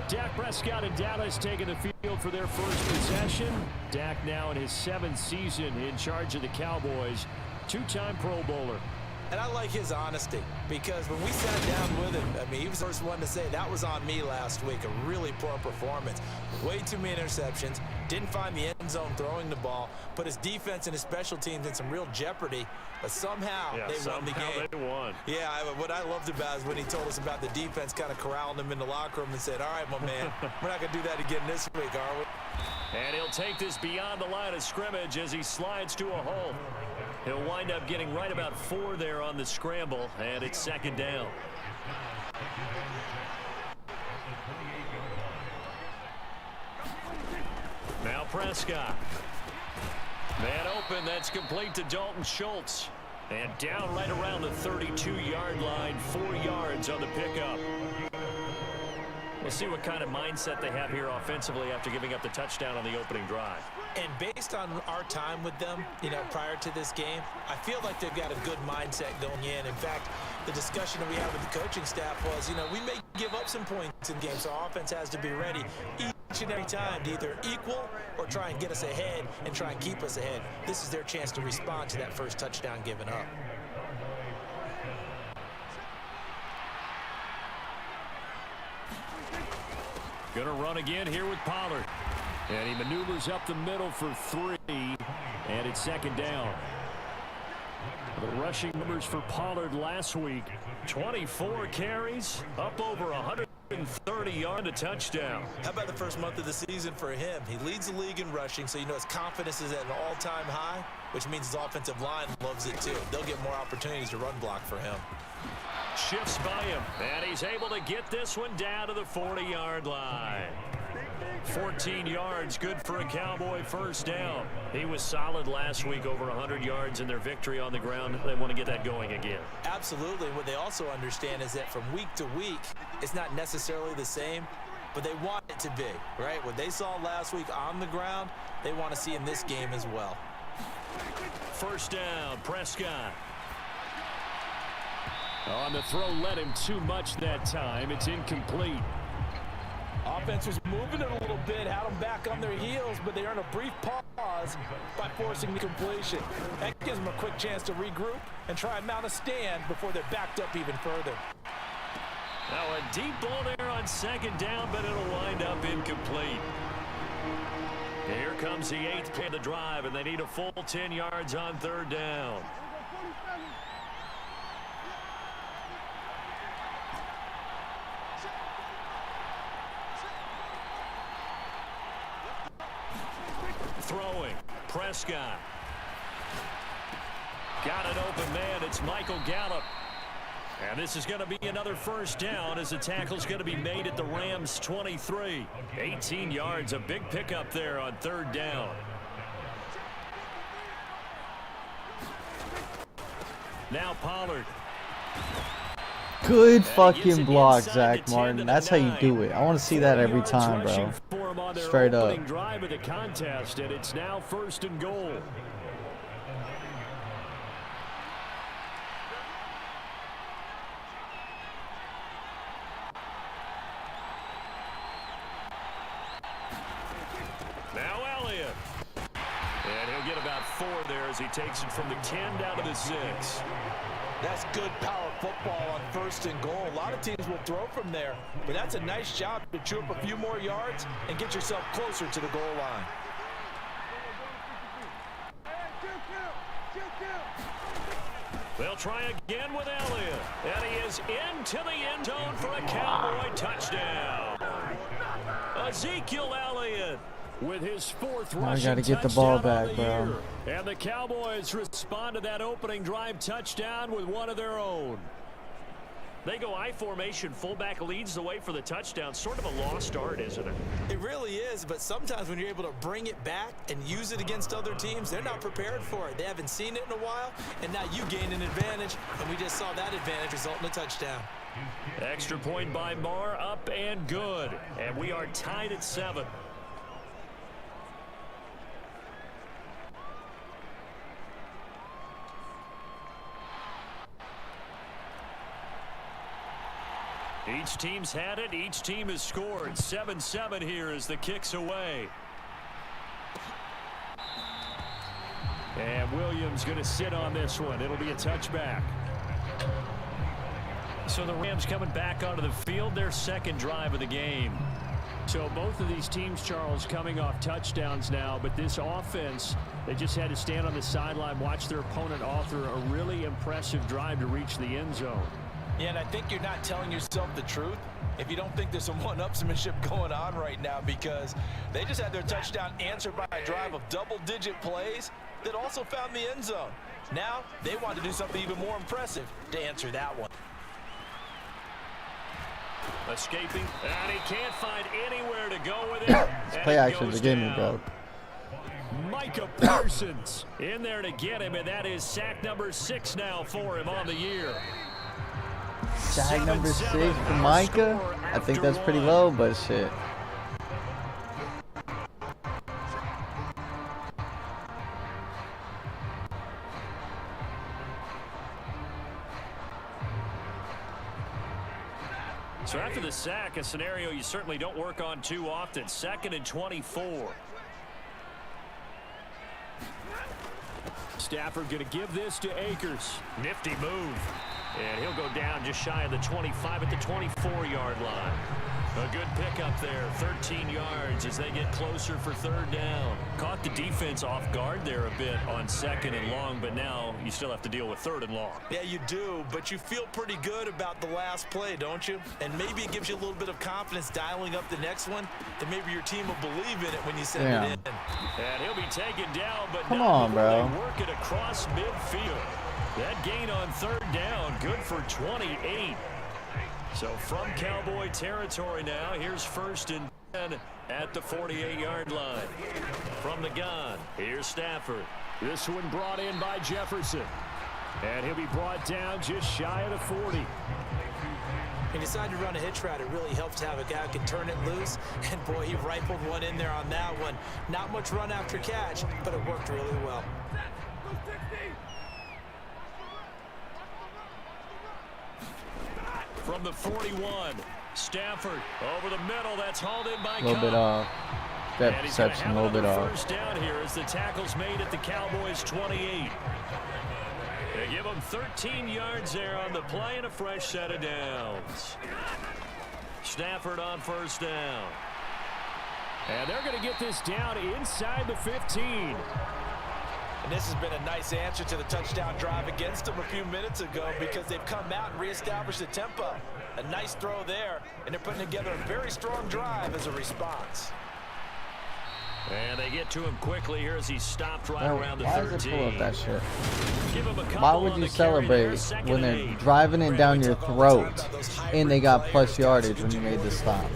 Dak Prescott and Dallas taking the field for their first possession. Dak now in his 7th season in charge of the Cowboys. 2-time Pro Bowler. And I like his honesty because when we sat down with him, I mean, he was the first one to say that was on me last week. A really poor performance. Way too many interceptions. Didn't find the end zone throwing the ball. Put his defense and his special teams in some real jeopardy. But somehow they won the game. They won. Yeah, what I loved about is when he told us about the defense kind of corralling him in the locker room and said, all right, my man, we're not going to do that again this week, are we? And he'll take this beyond the line of scrimmage as he slides to a hole. He'll wind up getting right about 4 there on the scramble, and it's second down. Now Prescott. Man open, that's complete to Dalton Schultz. And down right around the 32-yard line, 4 yards on the pickup. We'll see what kind of mindset they have here offensively after giving up the touchdown on the opening drive. And based on our time with them, prior to this game, I feel like they've got a good mindset going in. In fact, the discussion that we had with the coaching staff was, we may give up some points in games, so our offense has to be ready each and every time to either equal or try and get us ahead and try and keep us ahead. This is their chance to respond to that first touchdown given up. Gonna run again here with Pollard. And he maneuvers up the middle for 3. And it's second down. The rushing numbers for Pollard last week. 24 carries, up over 130 yards, a touchdown. How about the first month of the season for him? He leads the league in rushing, so his confidence is at an all-time high, which means his offensive line loves it too. They'll get more opportunities to run block for him. Shifts by him, and he's able to get this one down to the 40-yard line. 14 yards, good for a Cowboy first down. He was solid last week, over 100 yards in their victory on the ground. They want to get that going again. Absolutely. What they also understand is that from week to week, it's not necessarily the same, but they want it to be, right? What they saw last week on the ground, they want to see in this game as well. First down, Prescott. On the throw, led him too much that time. It's incomplete. Offense was moving it a little bit, had them back on their heels, but they earned a brief pause by forcing the completion. That gives them a quick chance to regroup and try and mount a stand before they're backed up even further. Now a deep ball there on second down, but it'll wind up incomplete. Here comes the 8th play of the drive, and they need a full 10 yards on third down. Throwing, Prescott. Got an open man, it's Michael Gallup. And this is going to be another first down as the tackle's going to be made at the Rams' 23. 18 yards, a big pickup there on third down. Now Pollard. Good fucking block, Zach Martin. That's how you do it. I want to see that every time, bro. Straight up. Drive of the contest, and it's now first and goal. Now Elliott. And he'll get about 4 there as he takes it from the 10 down to the 6. That's good power football on first and goal. A lot of teams will throw from there, but that's a nice job to chew up a few more yards and get yourself closer to the goal line. They'll try again with Elliott, and he is into the end zone for a Cowboy touchdown. Ezekiel Elliott with his 4th rushing I gotta get the ball touchdown back, on the bro. year. And the Cowboys respond to that opening drive touchdown with one of their own. They go I formation, fullback leads the way for the touchdown. Sort of a lost art, isn't it? It really is, but sometimes when you're able to bring it back and use it against other teams, they're not prepared for it. They haven't seen it in a while, and now you gain an advantage, and we just saw that advantage result in a touchdown. Extra point by Marr, up and good. And we are tied at 7. Each team's had it. Each team has scored. 7-7 here as the kick's away. And Williams going to sit on this one. It'll be a touchback. So the Rams coming back onto the field, their 2nd drive of the game. So both of these teams, Charles, coming off touchdowns now, but this offense, they just had to stand on the sideline, watch their opponent author a really impressive drive to reach the end zone. Yeah, and I think you're not telling yourself the truth if you don't think there's some one-upsmanship going on right now, because they just had their touchdown answered by a drive of double-digit plays that also found the end zone. Now they want to do something even more impressive to answer that one. Escaping, and he can't find anywhere to go with it. This play action is a game, bro. Micah Parsons in there to get him, and that is sack number 6 now for him on the year. Sack number 6 for Micah? I think that's pretty low, but shit. So after the sack, a scenario you certainly don't work on too often. 2nd and 24. Stafford going to give this to Akers. Nifty move. And he'll go down just shy of the 25 at the 24-yard line. A good pickup there, 13 yards as they get closer for 3rd down. Caught the defense off guard there a bit on 2nd and long, but now you still have to deal with 3rd and long. Yeah, you do, but you feel pretty good about the last play, don't you? And maybe it gives you a little bit of confidence dialing up the next one, that maybe your team will believe in it when you send it in. And he'll be taken down, but come on, bro. They work it across midfield. That gain on 3rd down, good for 28. So from Cowboy territory now, here's 1st and 10 at the 48-yard line. From the gun, here's Stafford. This one brought in by Jefferson. And he'll be brought down just shy of the 40. He decided to run a hitch route. It really helps to have a guy who can turn it loose. And boy, he rifled one in there on that one. Not much run after catch, but it worked really well. From the 41, Stafford over the middle. That's hauled in by a little bit off. That perception, a little bit off. First down here as the tackle's made at the Cowboys 28. They give them 13 yards there on the play and a fresh set of downs. Stafford on 1st down. And they're going to get this down inside the 15. And this has been a nice answer to the touchdown drive against them a few minutes ago, because they've come out and reestablished the tempo. A nice throw there, and they're putting together a very strong drive as a response. And they get to him quickly here as he stopped right around the 13. Why does it pull up that shit? Give him a couple. Why would you celebrate when they're driving it down your throat and they got plus yardage when you made the stop?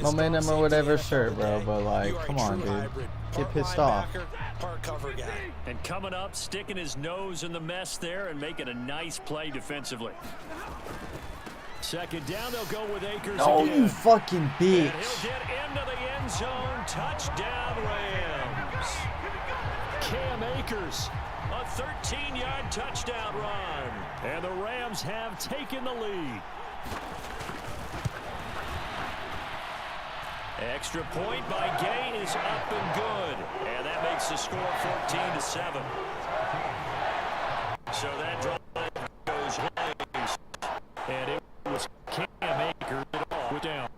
Momentum or whatever, sure, bro, but like, come on, dude. Get pissed off. And coming up, sticking his nose in the mess there and making a nice play defensively. 2nd down, they'll go with Akers Oh, again. you fucking bitch. And he'll get into the end zone. Touchdown, Rams. Cam Akers, a 13-yard touchdown run. And the Rams have taken the lead. Extra point by Gay is up and good. And that makes the score 14-7. So that drive goes ways. And it was Cam Akers all down.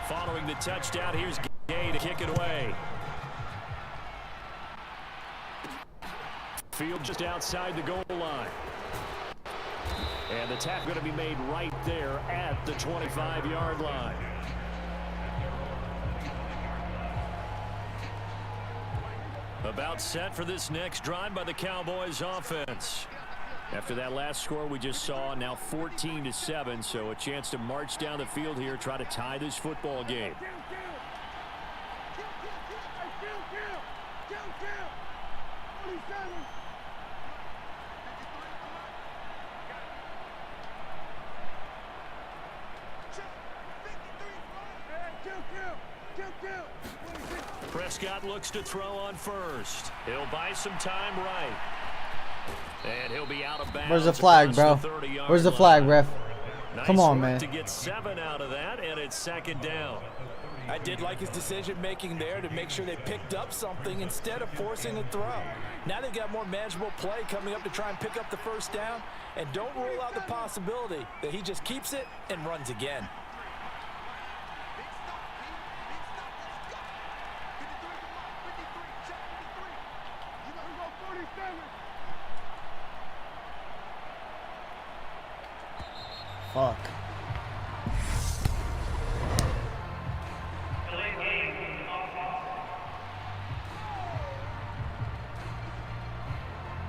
Following the touchdown, here's Gay to kick it away. Field just outside the goal line. And the tackle going to be made right there at the 25-yard line. About set for this next drive by the Cowboys offense. After that last score we just saw, now 14-7, so a chance to march down the field here, try to tie this football game. Prescott looks to throw on 1st. He'll buy some time right. And he'll be out of bounds. Where's the flag, bro? Where's the flag, ref? Come on, man. To get 7 out of that, and it's 2nd down. I did like his decision-making there to make sure they picked up something instead of forcing a throw. Now they've got more manageable play coming up to try and pick up the 1st down. And don't rule out the possibility that he just keeps it and runs again. Fuck.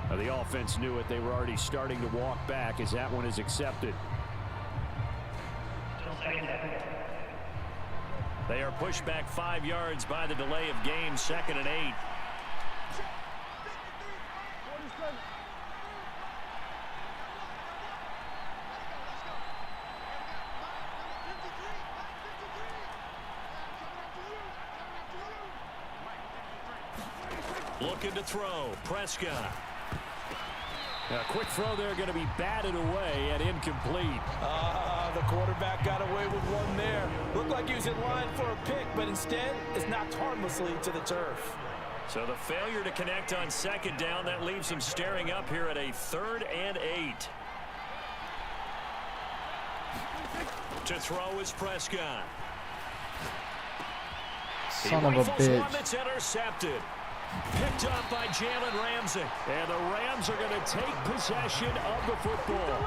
The offense knew it. They were already starting to walk back as that one is accepted. They are pushed back 5 yards by the delay of game, 2nd and 8. Looking to throw. Prescott. A quick throw there going to be batted away and incomplete. The quarterback got away with one there. Looked like he was in line for a pick, but instead is knocked harmlessly to the turf. So the failure to connect on 2nd down, that leaves him staring up here at a 3rd and 8. To throw is Prescott. Son of a bitch. One that's intercepted. Picked up by Jalen Ramsey. And the Rams are going to take possession of the football.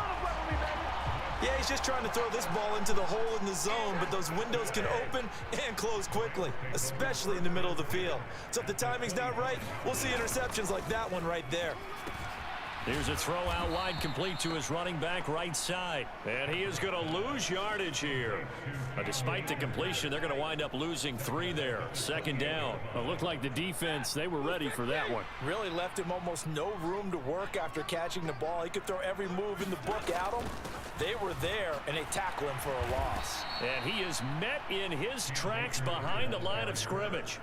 Yeah, he's just trying to throw this ball into the hole in the zone, but those windows can open and close quickly, especially in the middle of the field. So if the timing's not right, we'll see interceptions like that one right there. Here's a throw out wide, complete to his running back right side. And he is going to lose yardage here. But despite the completion, they're going to wind up losing 3 there. 2nd down. It looked like the defense, they were ready for that one. Really left him almost no room to work after catching the ball. He could throw every move in the book at him. They were there, and they tackle him for a loss. And he is met in his tracks behind the line of scrimmage.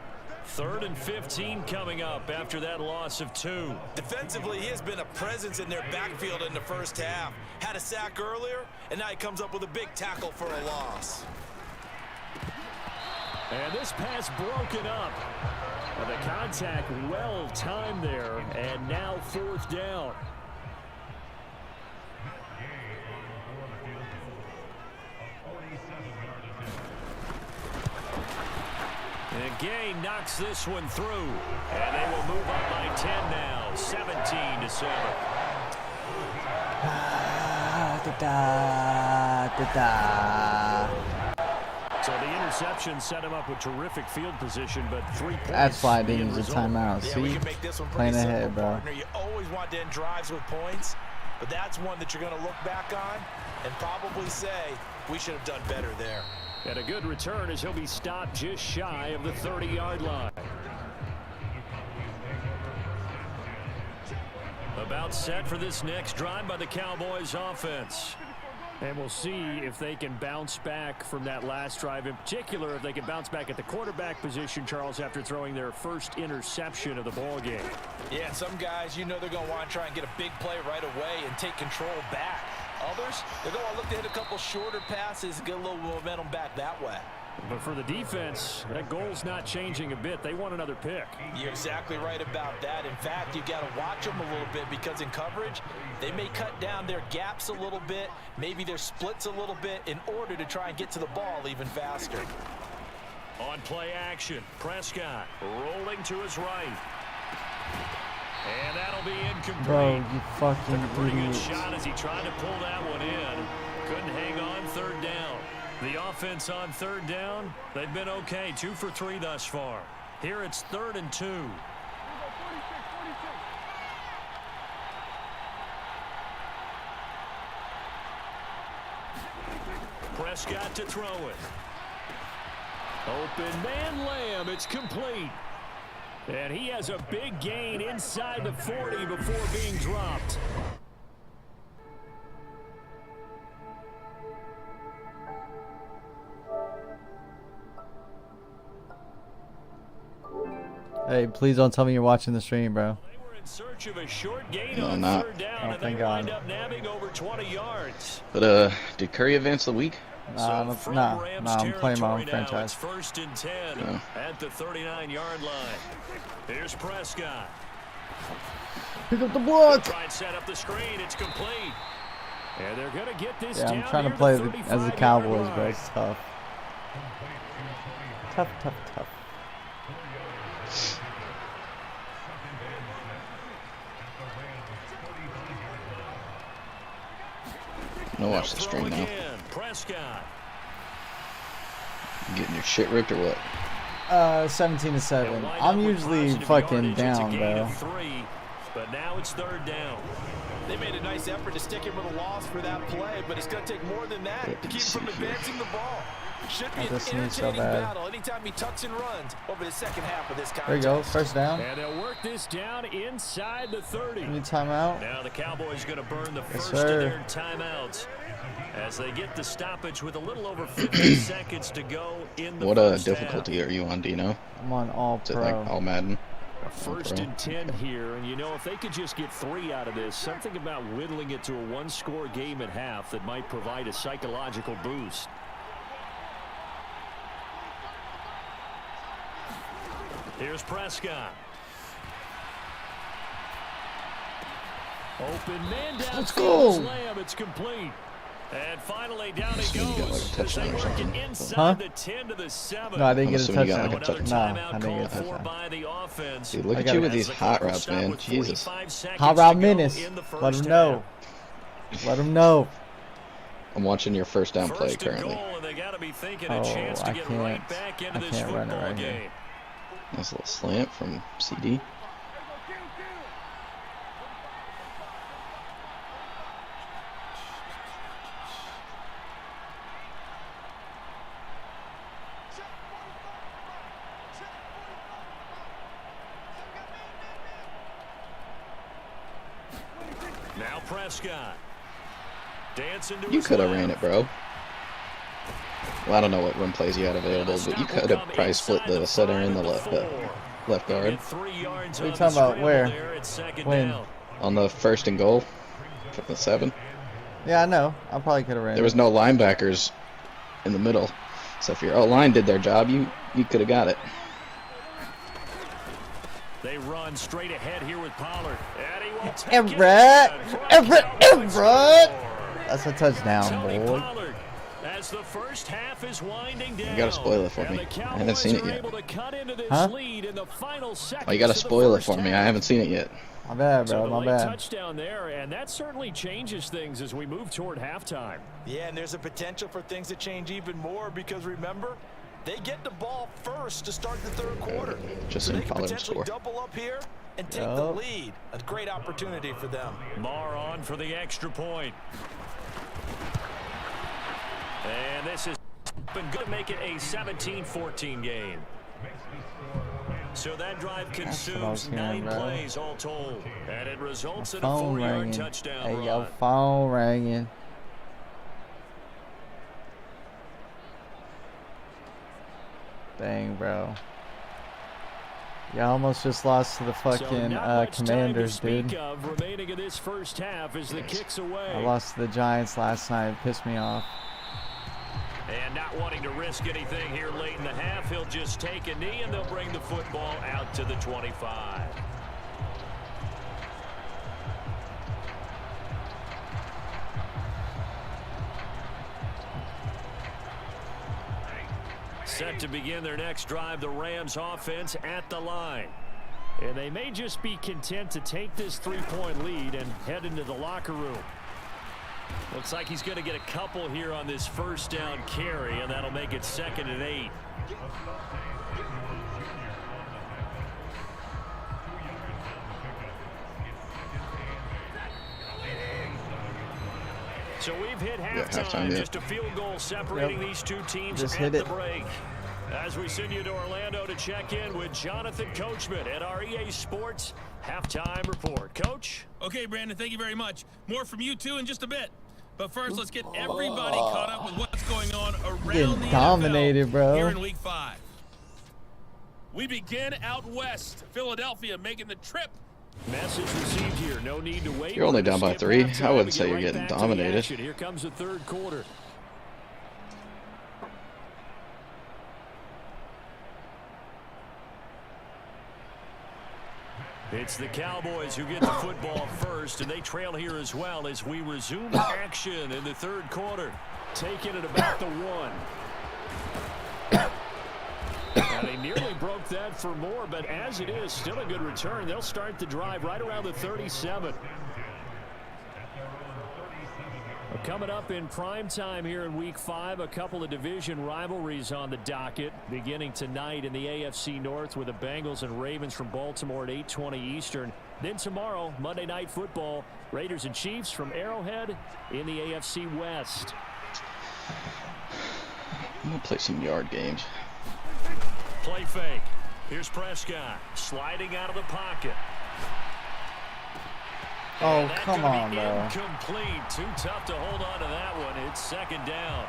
3rd and 15 coming up after that loss of 2. Defensively, he has been a presence in their backfield in the first half. Had a sack earlier, and now he comes up with a big tackle for a loss. And this pass broken up. And the contact well timed there, and now 4th down. And Gay knocks this one through. And they will move up by 10 now, 17-7. So the interception set him up with terrific field position, but 3 points. That's why I didn't use a timeout. Yeah, See? we can make this one Playing pretty ahead, simple, bro. partner. You always want to end drives with points, but that's one that you're going to look back on and probably say, we should have done better there. And a good return as he'll be stopped just shy of the 30-yard line. About set for this next drive by the Cowboys offense. And we'll see if they can bounce back from that last drive. In particular, if they can bounce back at the quarterback position, Charles, after throwing their first interception of the ball game. Yeah, some guys, you know they're going to want to try and get a big play right away and take control back. Others, they're going to look to hit a couple shorter passes and get a little momentum back that way. But for the defense, that goal's not changing a bit. They want another pick. You're exactly right about that. In fact, you've got to watch them a little bit because in coverage, they may cut down their gaps a little bit, maybe their splits a little bit in order to try and get to the ball even faster. On play action, Prescott rolling to his right. And that'll be incomplete. Bro, you fucking Took a pretty good idiot. shot as he tried to pull that one in. Couldn't hang on 3rd down. The offense on 3rd down, they've been okay. 2 for 3 thus far. Here it's 3rd and 2. Prescott to throw it. Open man Lamb. It's complete. And he has a big gain inside the 40 before being dropped. Hey, please don't tell me you're watching the stream, bro. They were in search of a short gain No, on not. 3rd down, Oh, and they thank God. wind up nabbing over 20 yards. But did Curry advance the week? Nah, from nah, Rams nah, I'm playing my own territory now, franchise. It's 1st and 10 Yeah. at the 39-yard line. Here's Prescott. Pick up the block. Try and set up the screen. It's complete. And they're going to get this Yeah, down I'm trying to near play the as the 35-yard Cowboys, line. bro. It's tough. Tough. No, watch the stream now. Again. Prescott. You getting your shit ripped or what? 17-7. I'm usually fucking down, bro. 3, but now it's 3rd down. They made a nice effort to stick him with a loss for that play, but it's going to take more than that to keep him from advancing the ball. Should be an entertaining battle anytime he tucks and runs over the second half of this contest. There you go, first down. And they'll work this down inside the 30. Any timeout? Now the Cowboys going to burn the first of their timeouts as they get the stoppage with a little over 50 seconds to go in the What difficulty are you on, Dino? I'm on all Is it pro. like all Madden? First and 10 here, and you know, if they could just get 3 out of this, something about whittling it to a one-score game at half that might provide a psychological boost. Here's Prescott. Open man down. Let's go. Slam. It's complete. And finally down he goes. As they work it inside Huh? the 10 to the 7. No, I didn't I'm get a assuming you got touchdown. like a Another touchdown. No, timeout I didn't get a called for touchdown. by the offense. Dude, look I at got you it. with As these the hot clock will routes, stop man. with Jesus. 45 seconds Hot to route go menace. in the Let first him know. half. Let him know. I'm watching your first down play First and currently. goal, and they got to be thinking Oh, a chance to I get can't. right back into I this can't run it football right here. game. Nice little slant from CD. Now Prescott. Dancing to You his could have left. ran it, bro. Well, I don't know what run plays you had available, but you could have probably split the center and the left guard. Get 3 yards What are you on talking the about? scramble Where? there at second When? down. On the first and goal from the 7. Yeah, I know. I probably could have ran. There was no linebackers in the middle. So if your O-line did their job, you could have got it. They run straight ahead here with Pollard. And he will take Everett! it. Everett! That's a touchdown, Tony boy. Pollard, as the first half is winding down. You gotta spoil it for And me. the I haven't seen it Cowboys are yet. able to cut into this Huh? lead in the final seconds Oh, you gotta of the spoil it first for me. I half. haven't seen it yet. My bad, So bro. the My late bad. touchdown there, and that certainly changes things as we move toward halftime. Yeah, and there's a potential for things to change even more because remember, they get the ball first to start the third quarter. Just So in they can Pollard potentially score. double up here and take the lead. A great opportunity for them. Marr on for the extra point. And this has been good to make it a 17-14 game. So that drive what I was consumes hearing, 9 bro. plays all told. And it results in a Phone 4-yard ringing. touchdown Hey, run. yo, phone ringing. Dang, bro. Y'all almost just lost to the So fucking not much time to Commanders, speak dude. of remaining in this first half as the kicks away. I lost to the Giants last night. It pissed me off. And not wanting to risk anything here late in the half, he'll just take a knee and they'll bring the football out to the 25. Set to begin their next drive, the Rams offense at the line. And they may just be content to take this 3-point lead and head into the locker room. Looks like he's going to get a couple here on this first down carry, and that'll make it 2nd and 8. So we've hit halftime, yeah. just a field goal separating these two teams Just at hit the it. break. As we send you to Orlando to check in with Jonathan Coachman at our EA Sports Halftime Report. Coach? Okay, Brandon, thank you very much. More from you two in just a bit. But first, let's get everybody caught up with what's going on around Getting the dominated, NFL bro. here in Week 5. We begin out west. Philadelphia making the trip. Message received here. No need to wait. You're only down by Skip 3. halftime I wouldn't and say get you're right getting back to the dominated. action. Here comes the third quarter. It's the Cowboys who get the football first, and they trail here as well as we resume action in the third quarter. Taking it about the 1. Now, they nearly broke that for more, but as it is, still a good return. They'll start the drive right around the 37. Well, coming up in prime time here in Week 5, a couple of division rivalries on the docket. Beginning tonight in the AFC North with the Bengals and Ravens from Baltimore at 8:20 Eastern. Then tomorrow, Monday Night Football, Raiders and Chiefs from Arrowhead in the AFC West. I'm going to play some yard games. Play fake. Here's Prescott sliding out of the pocket. Oh, come on, bro. Incomplete. Too tough to hold on to that one. It's second down.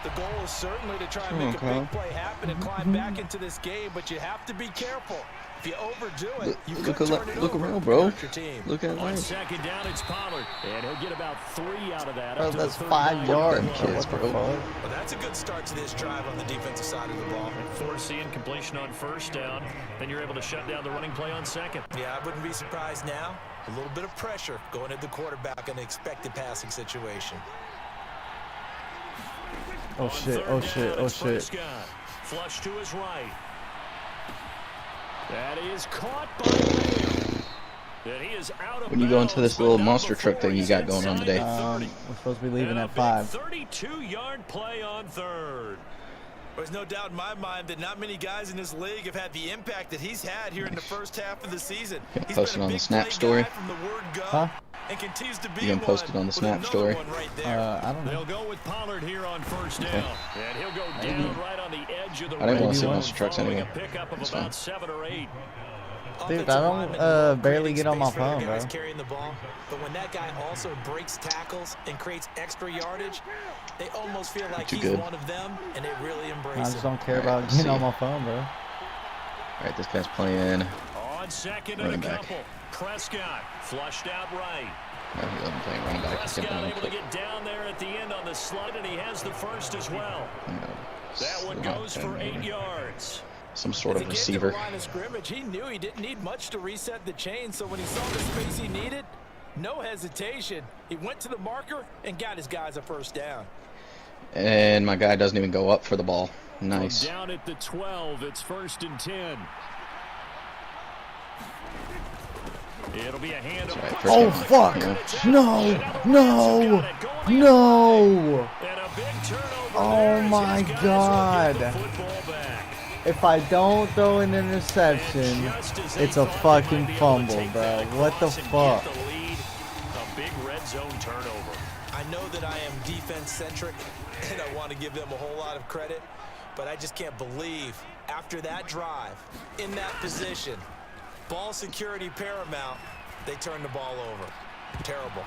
The goal is certainly to try and make a big play happen and climb back into this game, but you have to be careful. If you overdo it, you could turn it look over around, bro. your team. Look at On that. second down, it's Pollard. And he'll get about 3 out of that. Bro, up to that's the 5 yards. Kids, bro. Well, that's a good start to this drive on the defensive side of the ball. Forcing completion on first down. Then you're able to shut down the running play on second. Yeah, I wouldn't be surprised now. A little bit of pressure going at the quarterback in an expected passing situation. Oh shit, oh shit, oh shit. Flush to his right. That is caught by Lamb. And he is out of When you go into bounds, this little but not monster truck before thing you he's got going on inside today. the 30. We're supposed to be leaving And at a 5. 32-yard play on third. There's no doubt in my mind that not many guys in this league have had the impact that he's had here in the first half of the season. He's Posted been a on the big Snap play story. guy from the word go, Huh? and continues to be You gonna post it on the with Snap another story? one right there. I don't know. They'll go with Pollard here on first down. Okay. And he'll go down right on the edge of the I didn't want to sit Maybe on one. those trucks following anyway. a pickup of That's about fine. 7 or 8. Dude, Offensive I don't, linemen love barely creating get on my space for their phone, guys bro. carrying the ball, but when that guy also breaks tackles and creates extra yardage, they almost feel like Too he's good. one of them, and they really I embrace just him. don't care Alright, about let's getting see. on my phone, bro. Alright, this guy's playing. On second and a Running back. couple. Prescott flushed out right. No, he wasn't playing running back. He's Prescott jumping on able to get down there at the end on the slide, and he has the first as well. That one goes for 8 yards. Some sort As of he came to the receiver. line of scrimmage, he knew he didn't need much to reset the chain, so when he saw the space he needed, no hesitation. He went to the marker and got his guys a first down. And my guy doesn't even go up for the ball. Nice. From down at the 12, it's 1st and 10. It'll be a hand That's of right, first Oh, down. fuck. Yeah. No, no, no. And a big turnover Oh, there as my his guys will God. get the football back. If I don't throw an interception, Just as they it's a thought they fucking might be able to fumble, take bro. that What the across and fuck? get the lead, a big red zone turnover. I know that I am defense-centric, and I want to give them a whole lot of credit, but I just can't believe after that drive, in that position, ball security paramount, they turn the ball over. Terrible.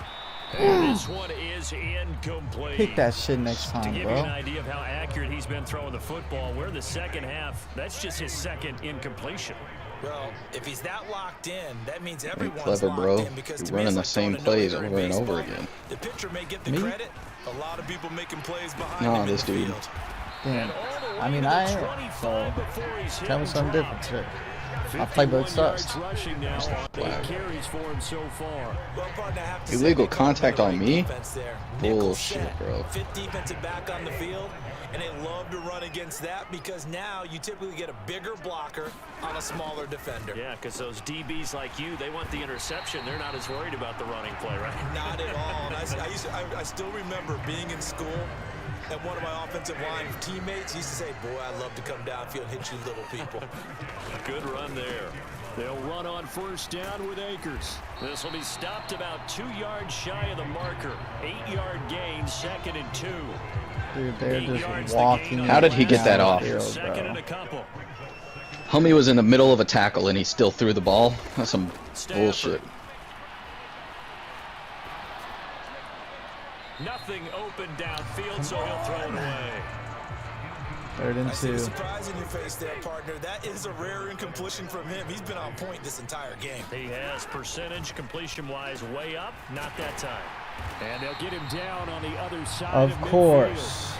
And this one is incomplete. Pick that shit next To time, give you an bro. idea of how accurate he's been throwing the football, we're in the second half. That's just his second incompletion. Well, if he's that locked in, that means everyone's clever, locked bro. in because You're to me, running it's the like same throwing a plays no-hitter in over and over baseball. again. The pitcher may get the Me? credit. A lot of people making plays behind Nah, him in this the dude. field. Damn. All the way I mean, to I the am. 25 So before he's hit tell me and something dropped. different. Shit. I play both 51 sides. yards rushing now on 8 Flag. carries for him so far. Well, partner, I have to say Illegal they called contact the on right me? defense there. Nickel Bullshit, set. bro. Fifth defensive back on the field, and they love to run against that because now you typically get a bigger blocker on a smaller defender. Yeah, because those DBs like you, they want the interception. They're not as worried about the running play, right? Not at all. And I still remember being in school, and one of my offensive line teammates used to say, boy, I love to come downfield and hit you little people. Good run there. They'll run on first down with Akers. This will be stopped about 2 yards shy of the marker. 8-yard gain, 2nd and 2. Dude, they're 8 yards just to walking. gain on How did he the get that last off? field, Second bro. and a couple. Homie was in the middle of a tackle and he still threw the ball. That's some Stafford. bullshit. Nothing open downfield, so he'll throw it away. 3rd and I see the 2. surprise in your face there, partner. That is a rare incompletion from him. He's been on point this entire game. He has percentage completion-wise way up, not that time. And they'll get him down on the other side Of midfield. course.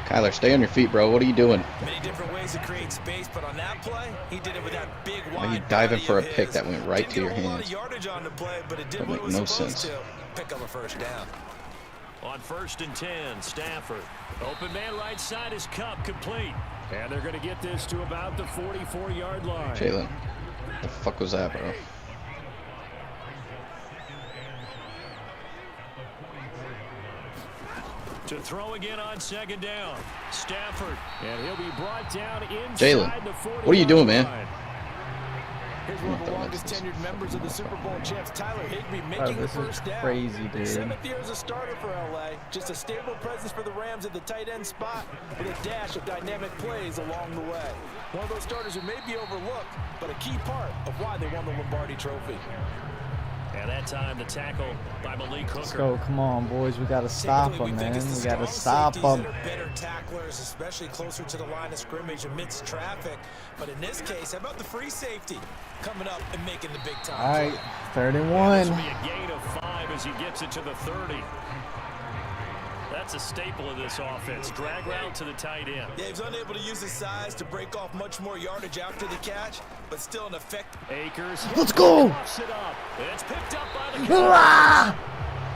Kyler, stay on your feet, bro. What are you doing? Many different ways to create space, but on that play, he did it with that big Why are you wide diving body for a of pick his. that went right Didn't to your get a whole lot hands? of yardage on the play, but it did That what it make was no supposed sense. to. Pick up a first down. On 1st and 10, Stafford. Open man right side is Cup, complete. And they're going to get this to about the 44-yard line. Jalen, the fuck was that, bro? To throw again on second down. Stafford. And he'll be brought down inside Jalen, the 40. what are you doing, man? Here's one of the longest tenured members of the Super Bowl champs, Tyler Higbee, Oh, making the this is first down. crazy, dude. 7th year as a starter for LA. Just a stable presence for the Rams at the tight end spot with a dash of dynamic plays along the way. One of those starters who may be overlooked, but a key part of why they won the Lombardi Trophy. And that time, the tackle by Malik Hooker. Let's go. Come on, boys. We got to stop Typically, them, we think man. it's the We got to strong stop safeties them. that are better tacklers, especially closer to the line of scrimmage amidst traffic. But in this case, how about the free safety coming up and making the big time All right, play? 31. This will be a gain of 5 as he gets it to the 30. That's a staple of this offense. Drag route to the tight end. Yeah, he's unable to use his size to break off much more yardage after the catch, but still an effective. Akers. Let's go. Puffs it up. It's picked up by the Ah!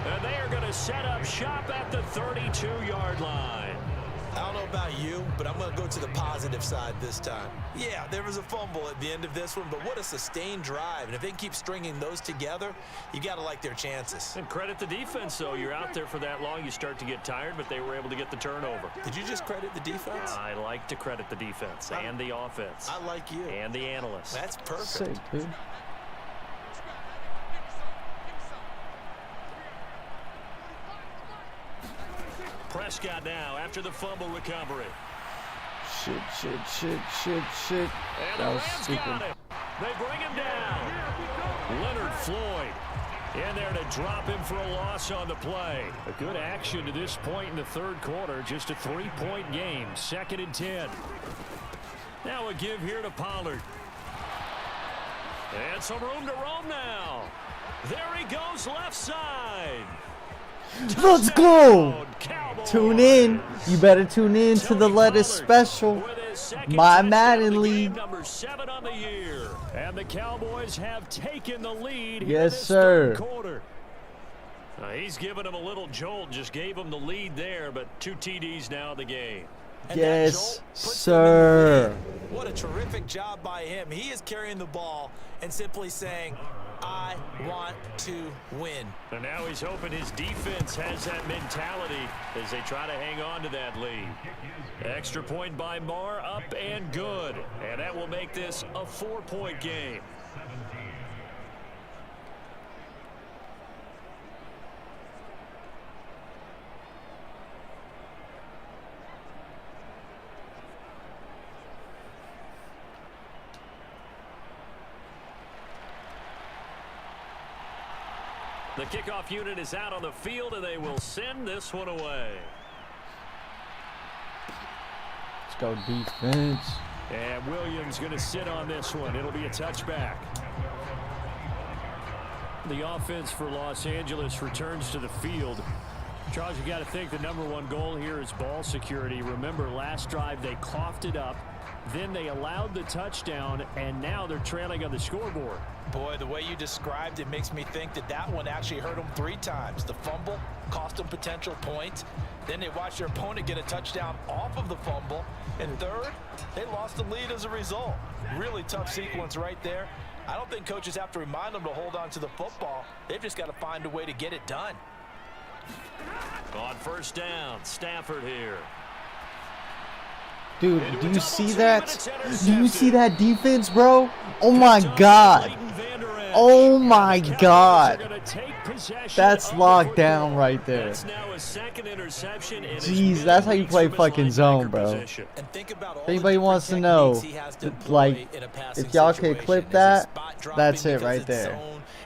and they are going to set up shop at the 32-yard line. I don't know about you, but I'm going to go to the positive side this time. Yeah, there was a fumble at the end of this one, but what a sustained drive. And if they keep stringing those together, you got to like their chances. And credit the defense, though. You're out there for that long, you start to get tired, but they were able to get the turnover. Did you just credit the defense? I like to credit the defense and the offense. I like you. And the analysts. That's perfect. Sick, dude. Prescott now after the fumble recovery. Shit. And That the was Rams stupid. got him. They bring him down. Leonard Floyd in there to drop him for a loss on the play. A good action to this point in the third quarter. Just a 3-point game. 2nd and 10. Now a give here to Pollard. And some room to roam now. There he goes left side. Let's go. Cowboys. Tune in. You better tune in to the Lettuce Special. My Madden League. Number 7 on the year. And the Cowboys have taken the lead here Yes, in this sir. third quarter. He's given him a little jolt, just gave him the lead there, but 2 TDs now in the game. And Yes, that jolt puts sir. them in the lead. What a terrific job by him. He is carrying the ball and simply saying, I want to win. And now he's hoping his defense has that mentality as they try to hang on to that lead. Extra point by Marr, up and good. And that will make this a 4-point game. The kickoff unit is out on the field, and they will send this one away. Let's go defense. And Williams going to sit on this one. It'll be a touchback. The offense for Los Angeles returns to the field. Charles, you got to think the #1 goal here is ball security. Remember, last drive they coughed it up. Then they allowed the touchdown, and now they're trailing on the scoreboard. Boy, the way you described it makes me think that that one actually hurt them 3 times. The fumble cost them potential points. Then they watched their opponent get a touchdown off of the fumble. And third, they lost the lead as a result. Really tough sequence right there. I don't think coaches have to remind them to hold on to the football. They've just got to find a way to get it done. On first down, Stafford here. Dude, do you see that? Do you see that defense, bro? Oh my God. Oh my God. That's locked down right there. Jeez, that's how you play fucking zone, bro. If anybody wants to know, like, if y'all can clip that, that's it right there.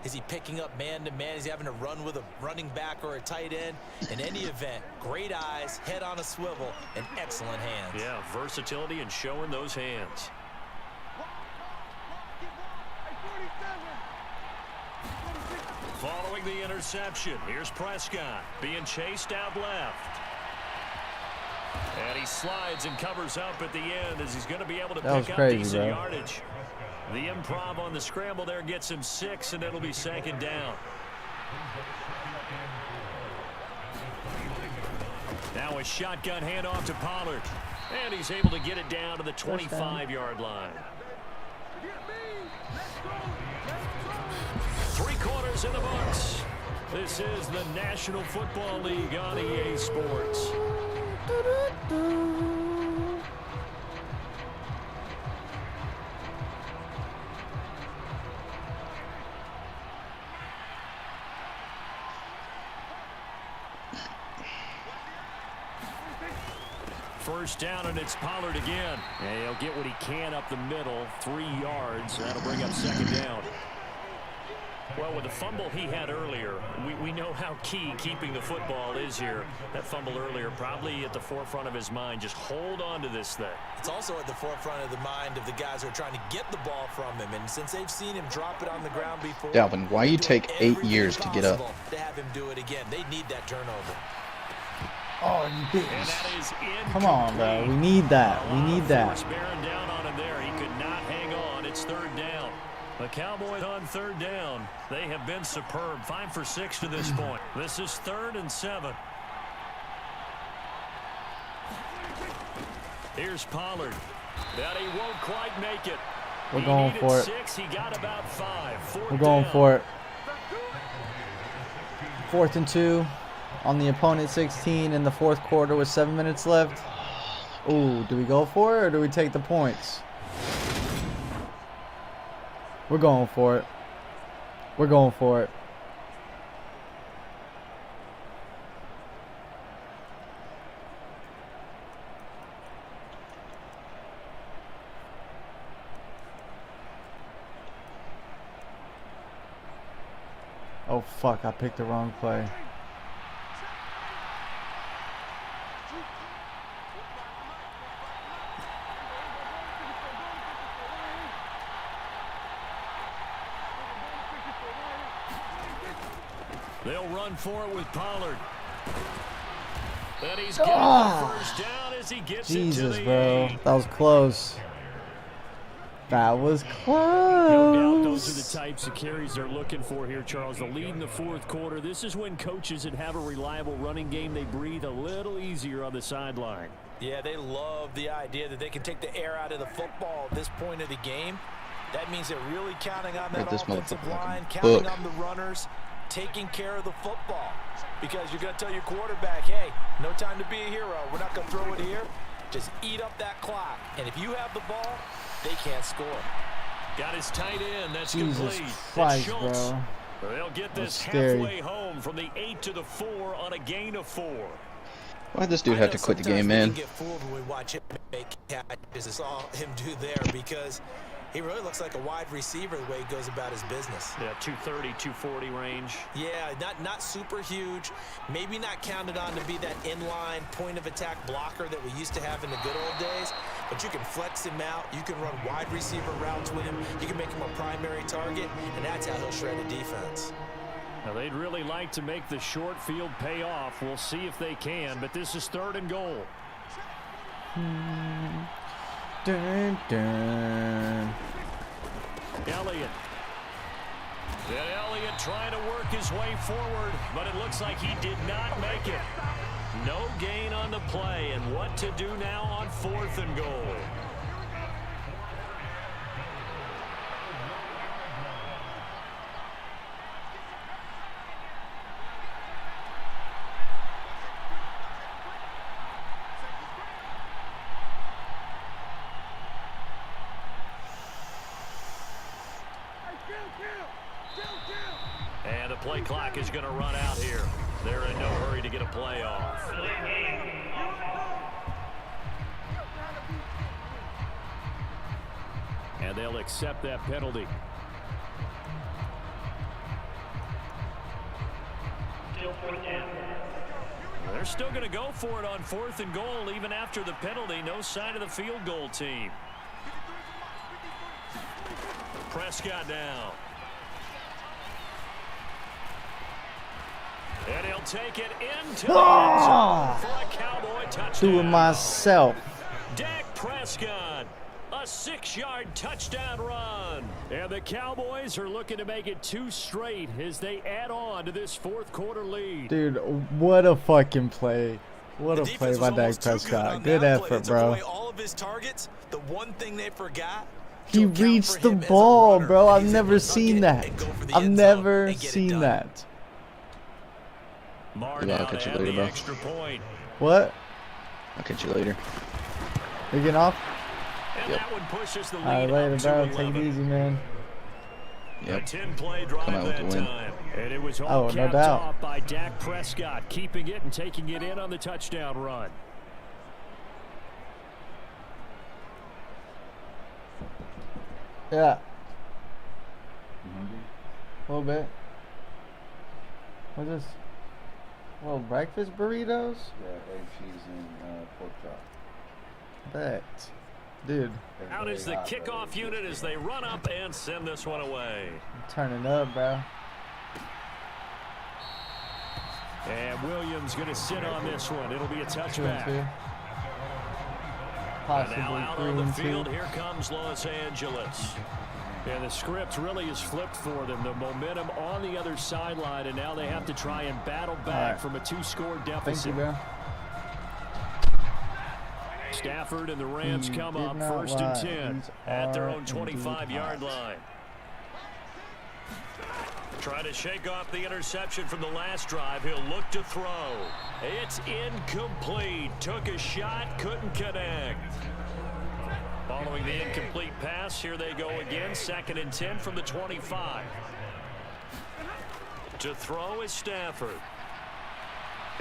Is he picking up man-to-man? Is he having to run with a running back or a tight end? In any event, great eyes, head on a swivel, and excellent hands. Yeah, versatility and showing those hands. Following the interception, here's Prescott being chased out left. And he slides and covers up at the end as he's going to be able to pick up decent yardage. The improv on the scramble there gets him 6, and it'll be 2nd down. Now a shotgun handoff to Pollard. And he's able to get it down to the 25-yard line. 3 quarters in the books. This is the National Football League on EA Sports. First down, and it's Pollard again. And he'll get what he can up the middle, 3 yards. That'll bring up second down. Well, with the fumble he had earlier, we know how key keeping the football is here. That fumble earlier probably at the forefront of his mind. Just hold on to this thing. It's also at the forefront of the mind of the guys who are trying to get the ball from him. And since they've seen him drop it on the ground before, Dalvin, why you take 8 years to get up? To have him do it again. They need that turnover. Oh, you bitch. Come on, bro. We need that. We need that. Bearing down on him there. He could not hang on. It's third down. The Cowboys on third down. They have been superb. 5 for 6 to this point. This is 3rd and 7. Here's Pollard. That he won't quite make it. We're going for it. 6. He got about 5. We're going for it. 4th and 2 on the opponent's 16 in the 4th quarter with 7 minutes left. Ooh, do we go for it or do we take the points? We're going for it. We're going for it. Oh fuck, I picked the wrong play. They'll run for it with Pollard. And he's getting the first down as he gets Jesus, into the bro. 8. That was close. That was No doubt those close. are the types of carries they're looking for here, Charles. The lead in the 4th quarter. This is when coaches that have a reliable running game, they breathe a little easier on the sideline. Yeah, they love the idea that they can take the air out of the football at this point of the game. That means they're really counting on that offensive line, counting on the runners, taking care of the football. Because you're going to tell your quarterback, hey, no time to be a hero. We're not going to throw it here. Just eat up that clock. And if you have the ball, they can't score. Got his tight end. That's Jesus complete. Christ, Schultz. bro. They'll get this scary. halfway home from the 8 to the 4 on a gain of 4. Why'd this dude have to quit the game, man? We get fooled when we watch him make catches. It's all him do there because he really looks like a wide receiver the way he goes about his business. Yeah, 230, 240 range. Yeah, not super huge. Maybe not counted on to be that inline point of attack blocker that we used to have in the good old days. But you can flex him out. You can run wide receiver routes with him. You can make him a primary target, and that's how he'll shred a defense. Now, they'd really like to make the short field pay off. We'll see if they can, but this is 3rd and goal. Dun, dun. Elliott. And Elliott trying to work his way forward, but it looks like he did not make it. No gain on the play, and what to do now on 4th and goal. And the play clock is going to run out here. They're in no hurry to get a play off. And they'll accept that penalty. They're still going to go for it on 4th and goal even after the penalty. No sign of the field goal team. Prescott down. And he'll take it into the end zone for a Cowboy touchdown. Doing myself. Dak Prescott, a 6-yard touchdown run. And the Cowboys are looking to make it 2 straight as they add on to this 4th quarter lead. Dude, what a fucking play. What a play by Dak Prescott. Good effort, bro. All of his targets, the one thing they forgot, he reached the ball, bro. I've never seen that. I've never seen that. Martin Yeah, I'll out catch you at later, the bro. extra point. What? I'll catch you later. You getting off? And Yep. that one pushes the All right, lead later, up bro. to Take 11. it easy, man. A Yep. 10-play Come drive out with that the win. time. And it was all Oh, no capped doubt. off by Dak Prescott, keeping it and taking it in on the touchdown run. Yeah. A little bit. What's this? Little breakfast burritos? Yeah, egg, cheese, and pork chop. Bet. Dude, Out is the kickoff unit as they run up and send this one away. turn it up, bro. And Williams going to sit on this one. It'll be a 2 and touchback. 2. And Possibly now out 3 on the and 2. field, here comes Los Angeles. And the script really is flipped for them. The momentum on the other sideline, and now they have to try and battle back from a 2-score deficit. Thank you, bro. Stafford and the Rams He come did up not 1st and lie. 10 These at their are own 25-yard indeed line. Trying to shake off the interception from the last drive. He'll look to throw. It's incomplete. Took a shot, couldn't connect. Following the incomplete pass, here they go again. 2nd and 10 from the 25. To throw is Stafford.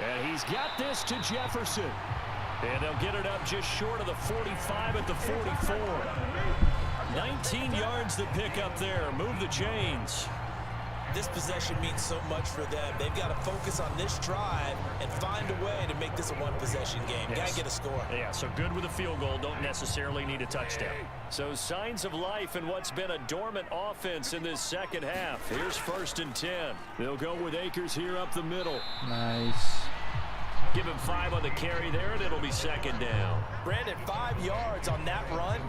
And he's got this to Jefferson. And they'll get it up just short of the 45 at the 44. 19 yards to pick up there. Move the chains. This possession means so much for them. They've got to focus on this drive and find a way to make this a one-possession game. Yes. Got to get a score. Yeah, so good with a field goal. Don't necessarily need a touchdown. So signs of life in what's been a dormant offense in this second half. Here's 1st and 10. They'll go with Akers here up the middle. Nice. Give him 5 on the carry there, and it'll be 2nd down. Brandon, 5 yards on that run.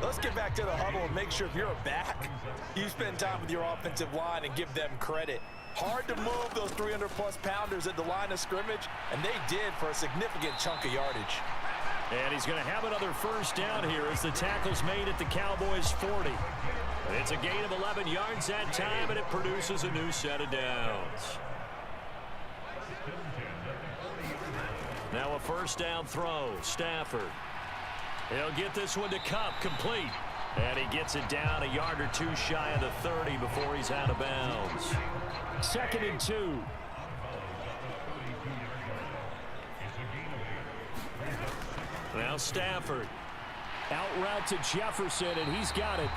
Let's get back to the huddle and make sure if you're a back, you spend time with your offensive line and give them credit. Hard to move those 300-plus pounders at the line of scrimmage, and they did for a significant chunk of yardage. And he's going to have another 1st down here as the tackle's made at the Cowboys' 40. It's a gain of 11 yards that time, and it produces a new set of downs. Now a 1st down throw. Stafford. He'll get this one to Kupp, complete. And he gets it down a yard or 2 shy of the 30 before he's out of bounds. 2nd and 2. Now Stafford. Out route to Jefferson, and he's got it.